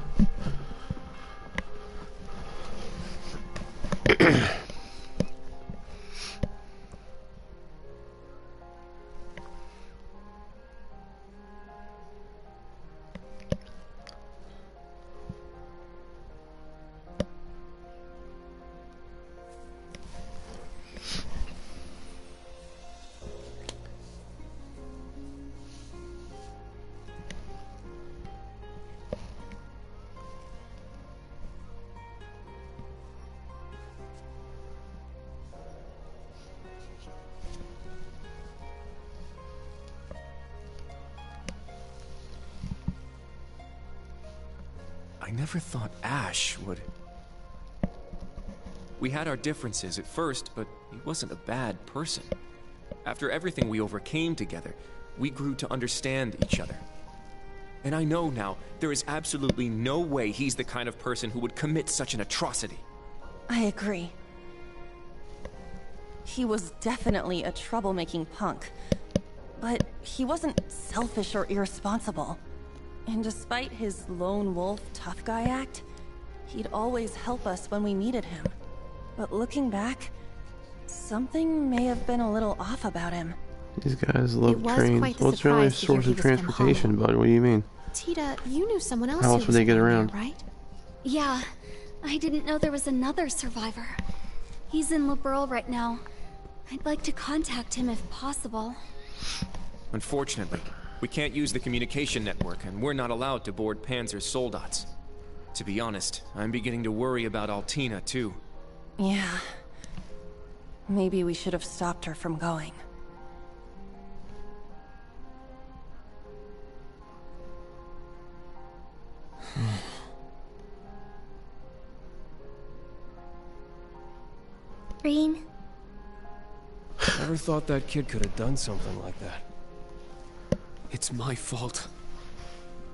I never thought Ash would... We had our differences at first, but he wasn't a bad person. After everything we overcame together, we grew to understand each other. And I know now, there is absolutely no way he's the kind of person who would commit such an atrocity. I agree. He was definitely a troublemaking punk. But he wasn't selfish or irresponsible. And despite his lone wolf tough guy act, he'd always help us when we needed him. But looking back, something may have been a little off about him. These guys love trains. Well, it's really a source of transportation, bud. What do you mean? Tita, you knew someone else. How else would they get around? Right? Yeah, I didn't know there was another survivor. He's in Liberl right now. I'd like to contact him if possible. Unfortunately, we can't use the communication network, and we're not allowed to board Panzer's soldats. To be honest, I'm beginning to worry about Altina, too. Yeah. Maybe we should have stopped her from going. Green? Never thought that kid could have done something like that. It's my fault.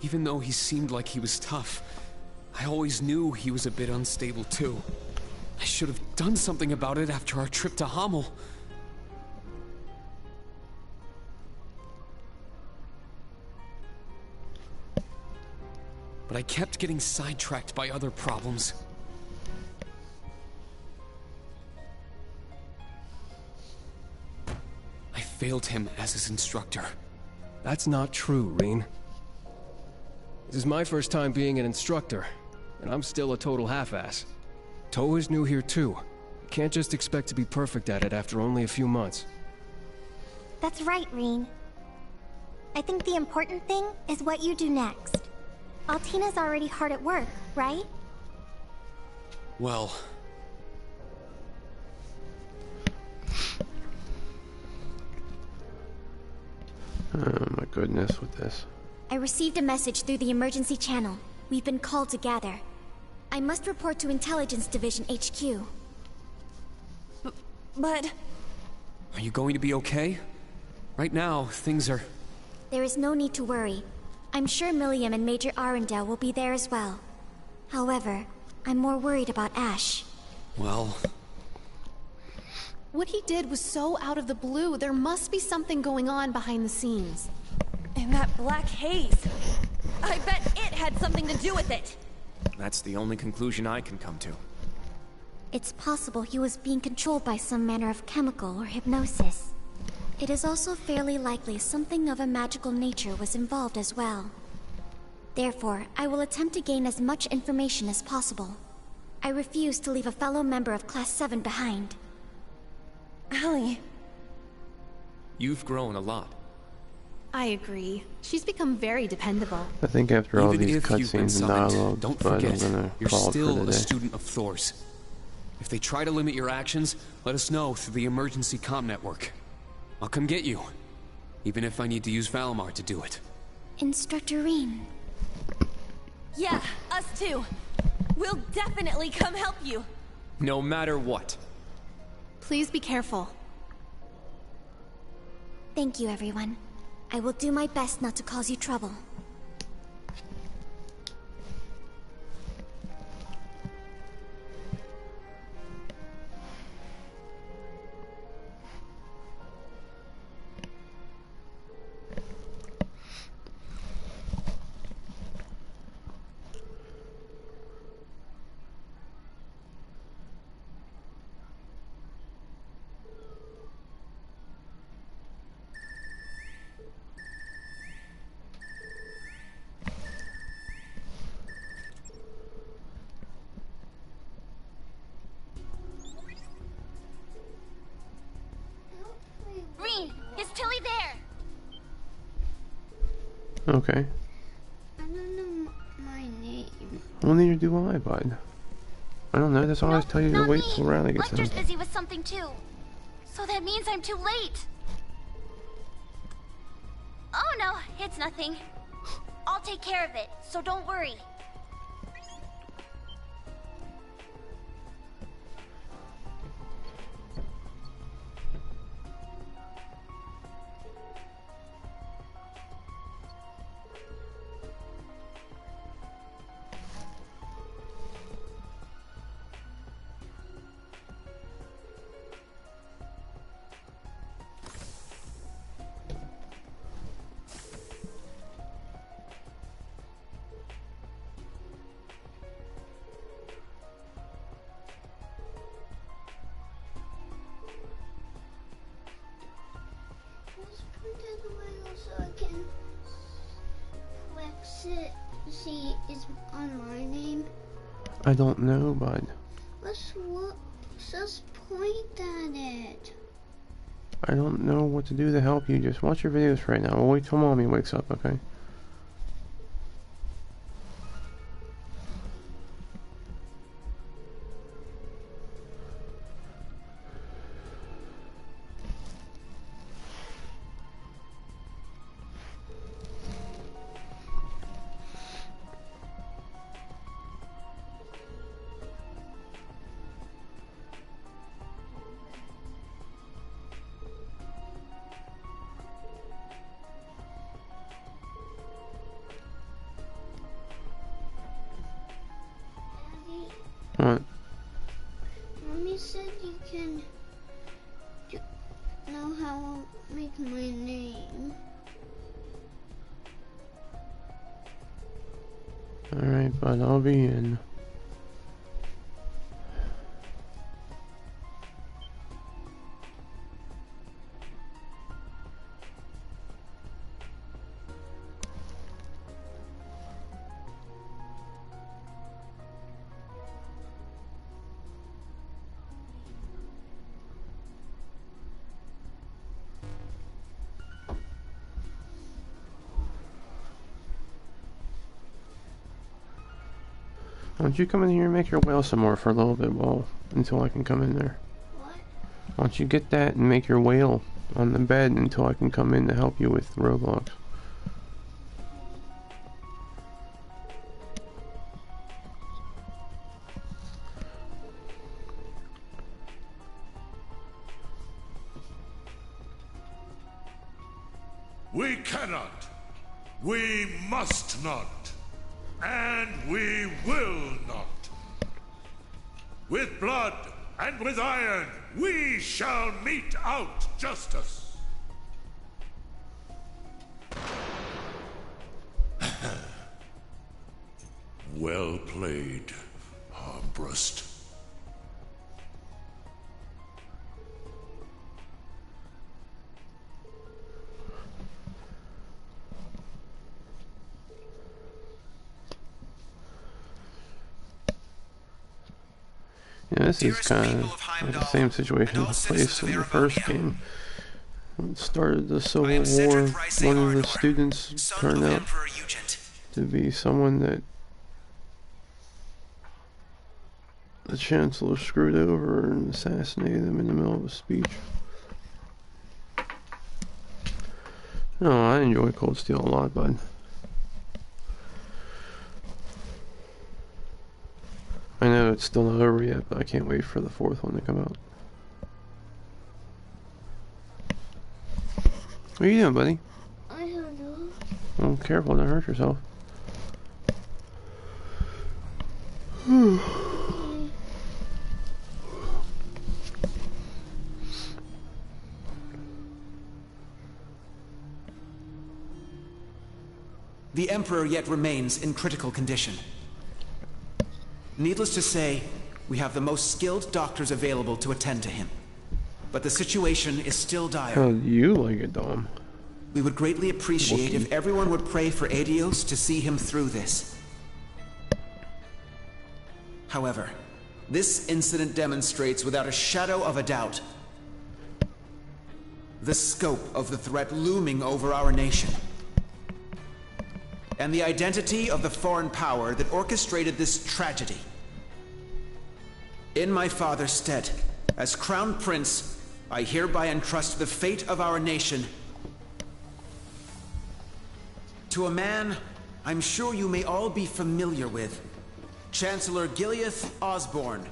Even though he seemed like he was tough, I always knew he was a bit unstable too. I should have done something about it after our trip to Hamel. But I kept getting sidetracked by other problems. I failed him as his instructor. That's not true, Reen. This is my first time being an instructor, and I'm still a total half-ass. Toa is new here too. You can't just expect to be perfect at it after only a few months. That's right, Reen. I think the important thing is what you do next. Altina's already hard at work, right? Well... Oh my goodness, with this. I received a message through the emergency channel. We've been called to gather. I must report to Intelligence Division HQ. But... Are you going to be okay? Right now, things are... There is no need to worry. I'm sure Milliam and Major Arundel will be there as well. However, I'm more worried about Ash. Well... What he did was so out of the blue. There must be something going on behind the scenes. And that black haze. I bet it had something to do with it. That's the only conclusion I can come to. It's possible he was being controlled by some manner of chemical or hypnosis. It is also fairly likely something of a magical nature was involved as well. Therefore, I will attempt to gain as much information as possible. I refuse to leave a fellow member of Class 7 behind. Allie. You've grown a lot. I agree. She's become very dependable. I think after all Even these if you've been cutscenes and summoned, dialogue, don't but forget, I'm gonna you're call it still for a today. student of Thor's. If they try to limit your actions, let us know through the emergency comm network. I'll come get you, even if I need to use Valimar to do it. Instructor Reen. Yeah, us too. We'll definitely come help you. No matter what. Please be careful. Thank you, everyone. I will do my best not to cause you trouble. Is Tilly there? Okay. I don't know my name. Well, neither do I, bud. I don't know, that's all I tell you to wait till Riley gets Lecter's done. busy with something too. So that means I'm too late. Oh no, it's nothing. I'll take care of it, so don't worry. C is on my name? I don't know, bud. Let's just point at it. I don't know what to do to help you. Just watch your videos for right now. We'll wait till Mommy wakes up, okay? What? Mommy said you can know how to make my name. Alright, bud, I'll be in. Why don't you come in here and make your whale some more for a little bit until I can come in there? What? Why don't you get that and make your whale on the bed until I can come in to help you with Roblox? We cannot. We must not. And we will not. With blood and with iron, we shall mete out justice. Well played, Armbrust. Yeah, this is kind of like the same situation that placed in the first game. When it started the Civil War, one of the students turned out to be someone that the Chancellor screwed over and assassinated him in the middle of a speech. No, I enjoy Cold Steel a lot, bud. I know it's still not over yet, but I can't wait for the fourth one to come out. What are you doing, buddy? I don't know. Oh, careful, don't hurt yourself. The Emperor yet remains in critical condition. Needless to say, we have the most skilled doctors available to attend to him. But the situation is still dire. How do you like it, Dom? We would greatly appreciate if everyone would pray for Adios to see him through this. However, this incident demonstrates without a shadow of a doubt the scope of the threat looming over our nation, and the identity of the foreign power that orchestrated this tragedy. In my father's stead, as Crown Prince, I hereby entrust the fate of our nation to a man I'm sure you may all be familiar with, Chancellor Gileath Osborne.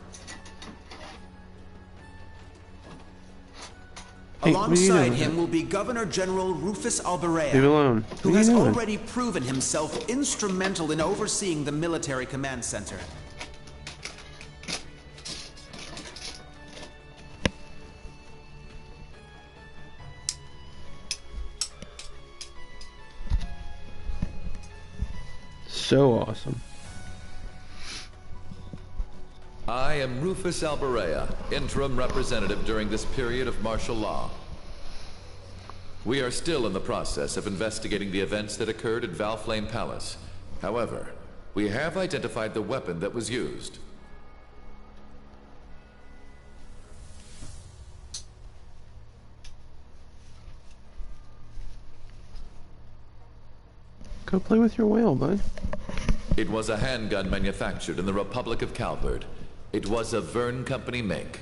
Hey, alongside him will be Governor General Rufus Alberea, Leave it alone. who has already proven himself instrumental in overseeing the military command center. So awesome. I am Rufus Alberea, interim representative during this period of martial law. We are still in the process of investigating the events that occurred at Valflame Palace, However, we have identified the weapon that was used. Go play with your whale, bud. It was a handgun manufactured in the Republic of Calvard. It was a Verne Company make.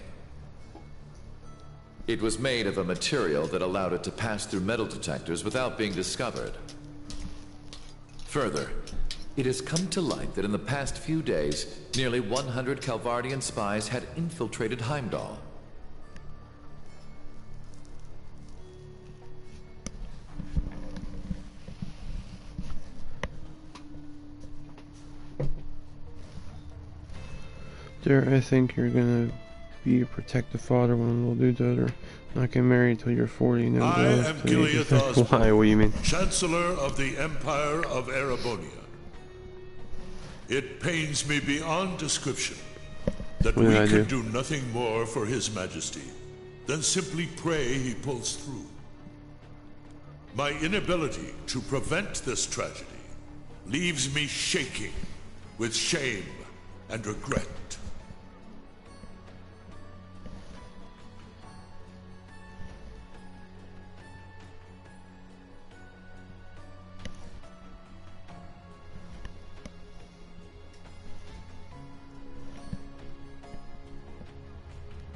It was made of a material that allowed it to pass through metal detectors without being discovered. Further, it has come to light that in the past few days, nearly 100 Calvardian spies had infiltrated Heimdall. There, I think you're gonna be a protective father when a little dude's older. Not get married till you're 40. No, I am Gilead Osborne, why? What do you mean? Chancellor of the Empire of Erebonia. It pains me beyond description that we can do nothing more for His Majesty than simply pray he pulls through. My inability to prevent this tragedy leaves me shaking with shame and regret.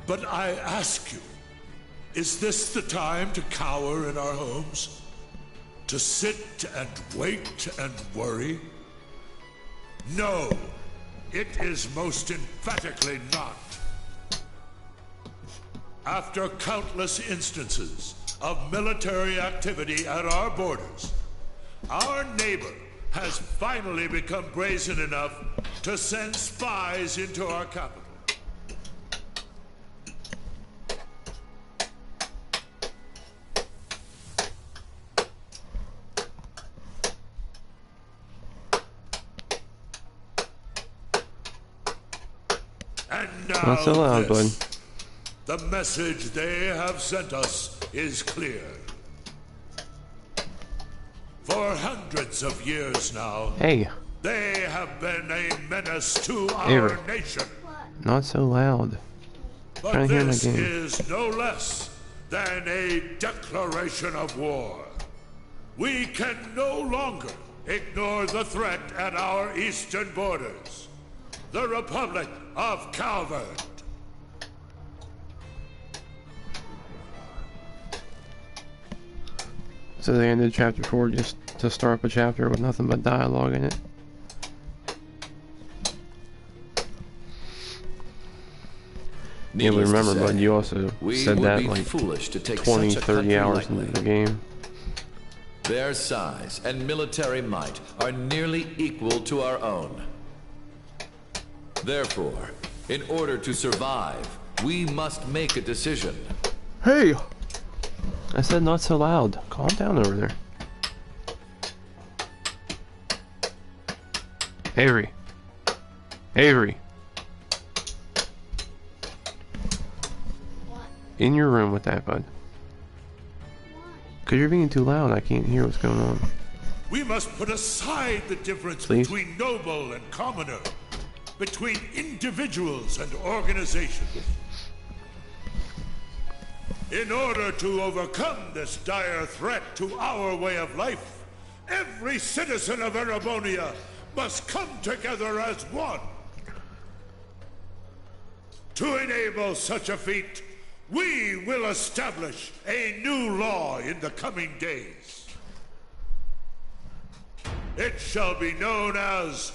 But I ask you, is this the time to cower in our homes? To sit and wait and worry? No, it is most emphatically not. After countless instances of military activity at our borders, our neighbor has finally become brazen enough to send spies into our capital. Not so loud, bud. The message they have sent us is clear. For hundreds of years now, they have been a menace to our nation. Not so loud. But Trying to hear my this game. is no less than a declaration of war. We can no longer ignore the threat at our eastern borders. The Republic of Calvard. So they ended chapter 4 just to start up a chapter with nothing but dialogue in it. Yeah, but remember, bud, you also said that like 20, 30 hours into the game. Their size and military might are nearly equal to our own. Therefore, in order to survive, we must make a decision. Hey! I said not so loud. Calm down over there. Avery. Avery. In your room with that, bud. Because you're being too loud, I can't hear what's going on. We must put aside the difference between noble and commoner, between individuals and organizations. In order to overcome this dire threat to our way of life, every citizen of Erebonia must come together as one. To enable such a feat, we will establish a new law in the coming days. It shall be known as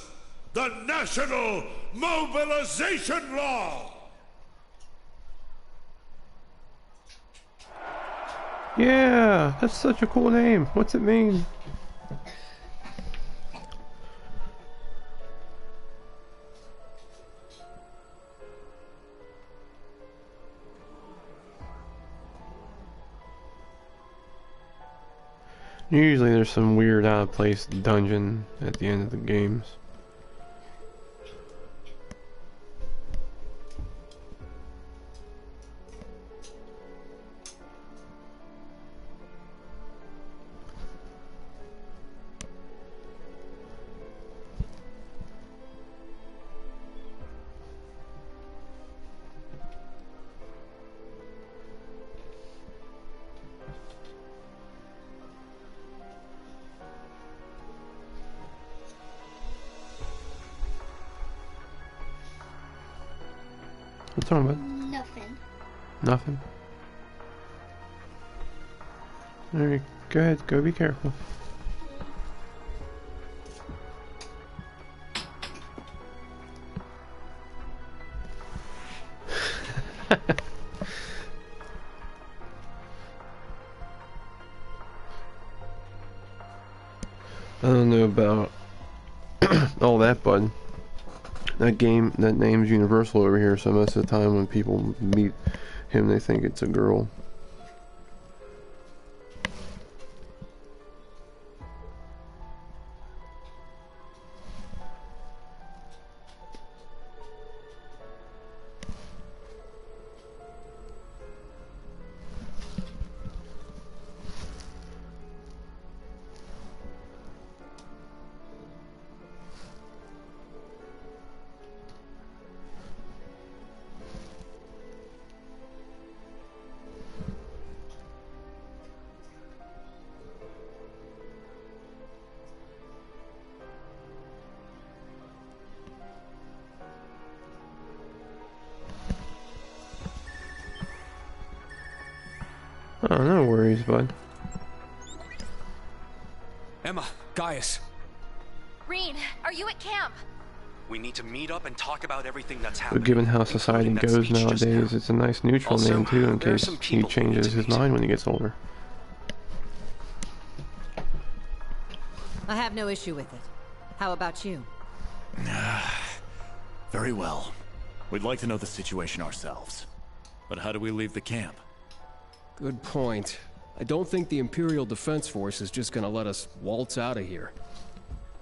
the National Mobilization Law. Yeah, that's such a cool name. What's it mean? Usually there's some weird out of place dungeon at the end of the games. What's wrong, bud? Nothing. Nothing? Alright, go ahead. Go be careful. I don't know about all that, bud. That name's universal over here, so most of the time when people meet him, they think it's a girl. Oh, no worries, bud. Emma, Gaius. Reen, are you at camp? We need to meet up and talk about everything that's But happening. given how society goes nowadays, it's a nice neutral name too, in case he changes his mind when he gets older. I have no issue with it. How about you? Very well. We'd like to know the situation ourselves. But how do we leave the camp? Good point. I don't think the Imperial Defense Force is just gonna let us waltz out of here.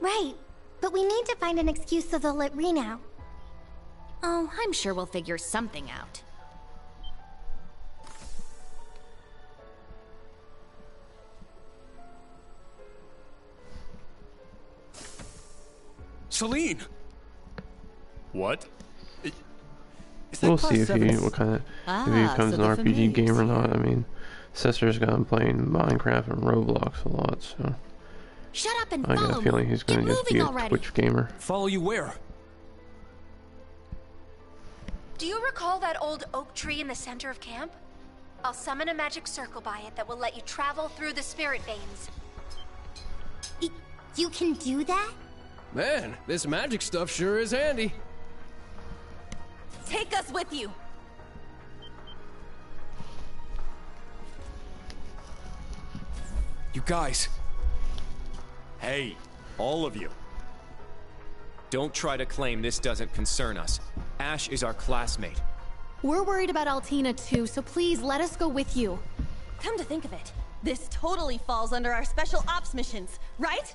Right, but we need to find an excuse so they'll let Reen out. Oh, I'm sure we'll figure something out. Celine! What? We'll see if he what kind of if he becomes so an the RPG game or familiars. not. I mean, Sister's got him playing Minecraft and Roblox a lot, so Shut up and I follow got a feeling me. he's going Get to just be moving a already. Twitch gamer. Follow you where? Do you recall that old oak tree in the center of camp? I'll summon a magic circle by it that will let you travel through the spirit veins. You can do that? Man, this magic stuff sure is handy. Take us with you. You guys. Hey, all of you. Don't try to claim this doesn't concern us. Ash is our classmate. We're worried about Altina too, so please let us go with you. Come to think of it, this totally falls under our special ops missions, right?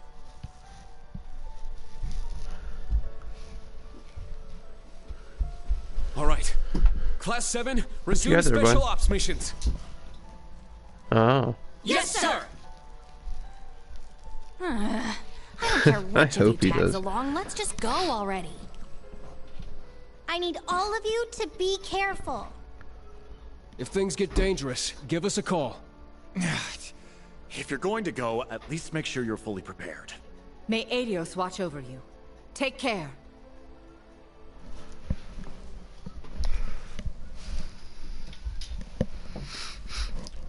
All right. Class 7, resume Together, special bud. ops missions. Oh. Yes, sir! I don't care I what hope he tags does. along. Let's just go already. I need all of you to be careful. If things get dangerous, give us a call. If you're going to go, at least make sure you're fully prepared. May Adios watch over you. Take care.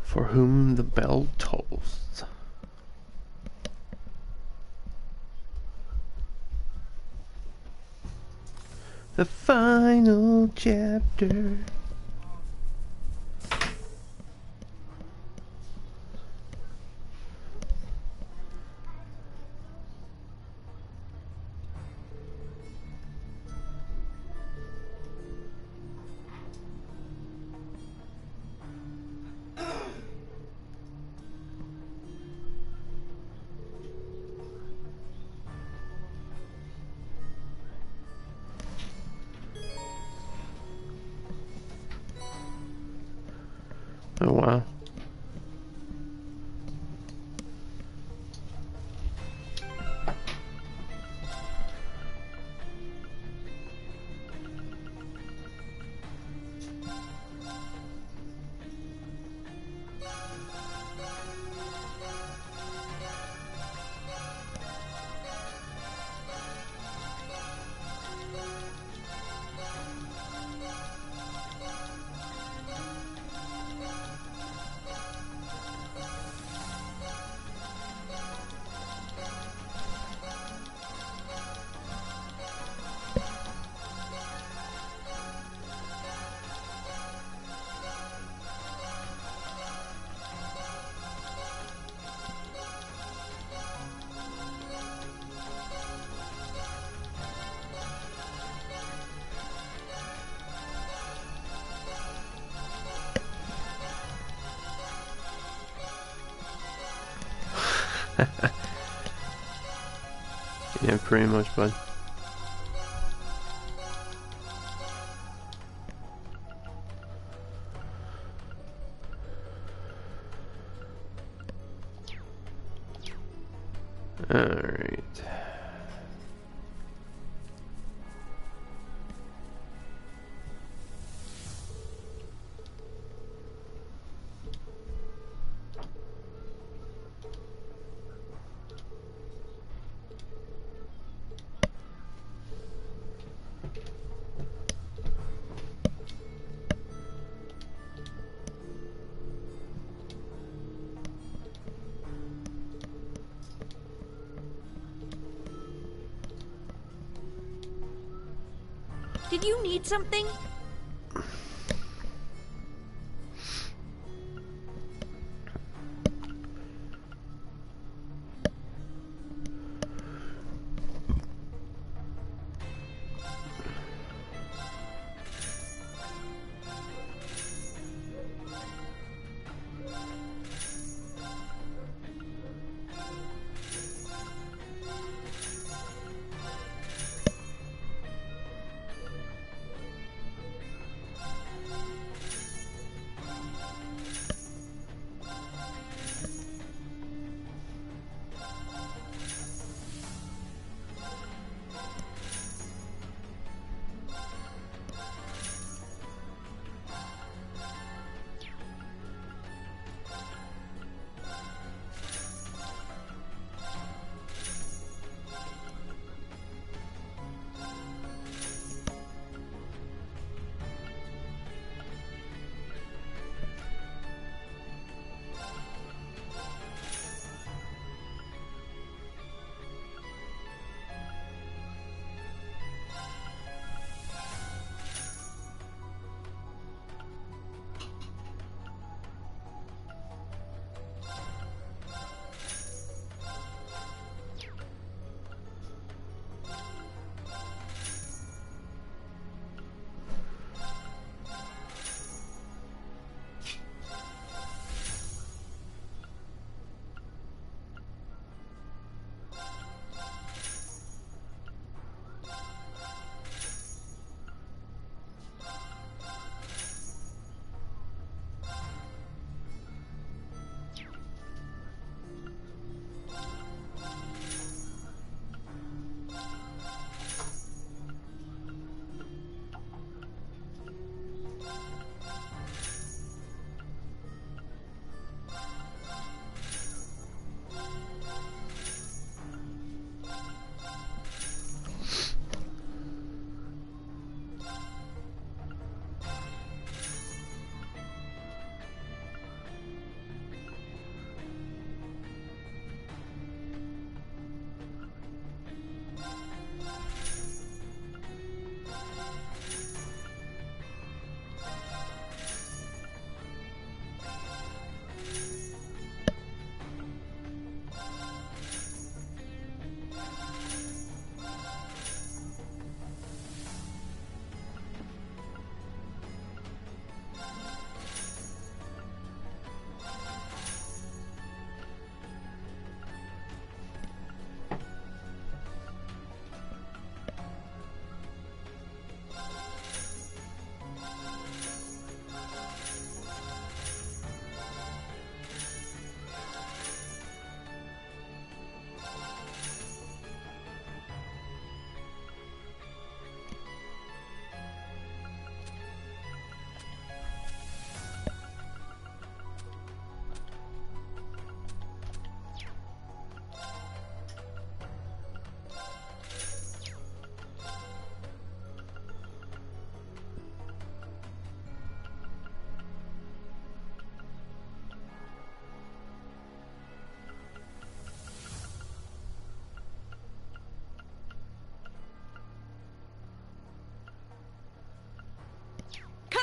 For whom the bell tolls. The final chapter. Oh wow. Yeah, pretty much, bud. Alright. Did you need something?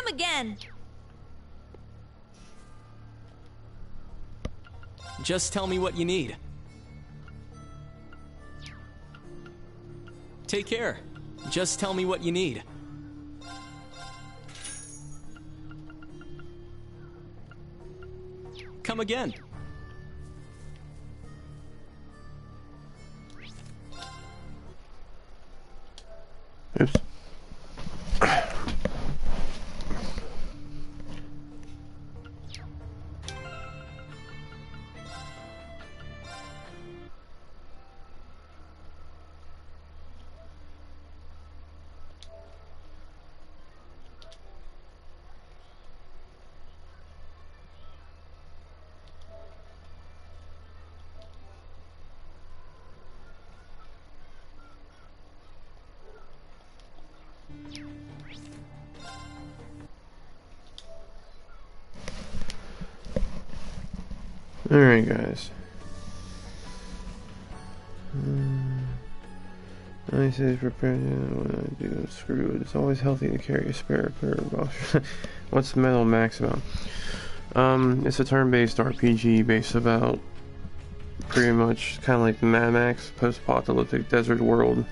Come again. Just tell me what you need. Take care. Just tell me what you need. Come again. Alright, guys. I say prepare when I do screw. It's always healthy to carry a spare pair of boxers. What's Metal Max about? It's a turn-based RPG based about pretty much kind of like the Mad Max post-apocalyptic desert world,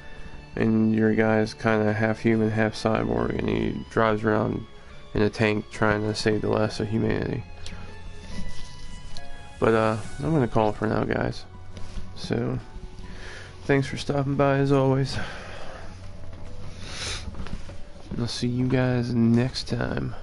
and your guy's kind of half human, half cyborg, and he drives around in a tank trying to save the last of humanity. But I'm gonna call it for now, guys. So thanks for stopping by as always. I'll see you guys next time.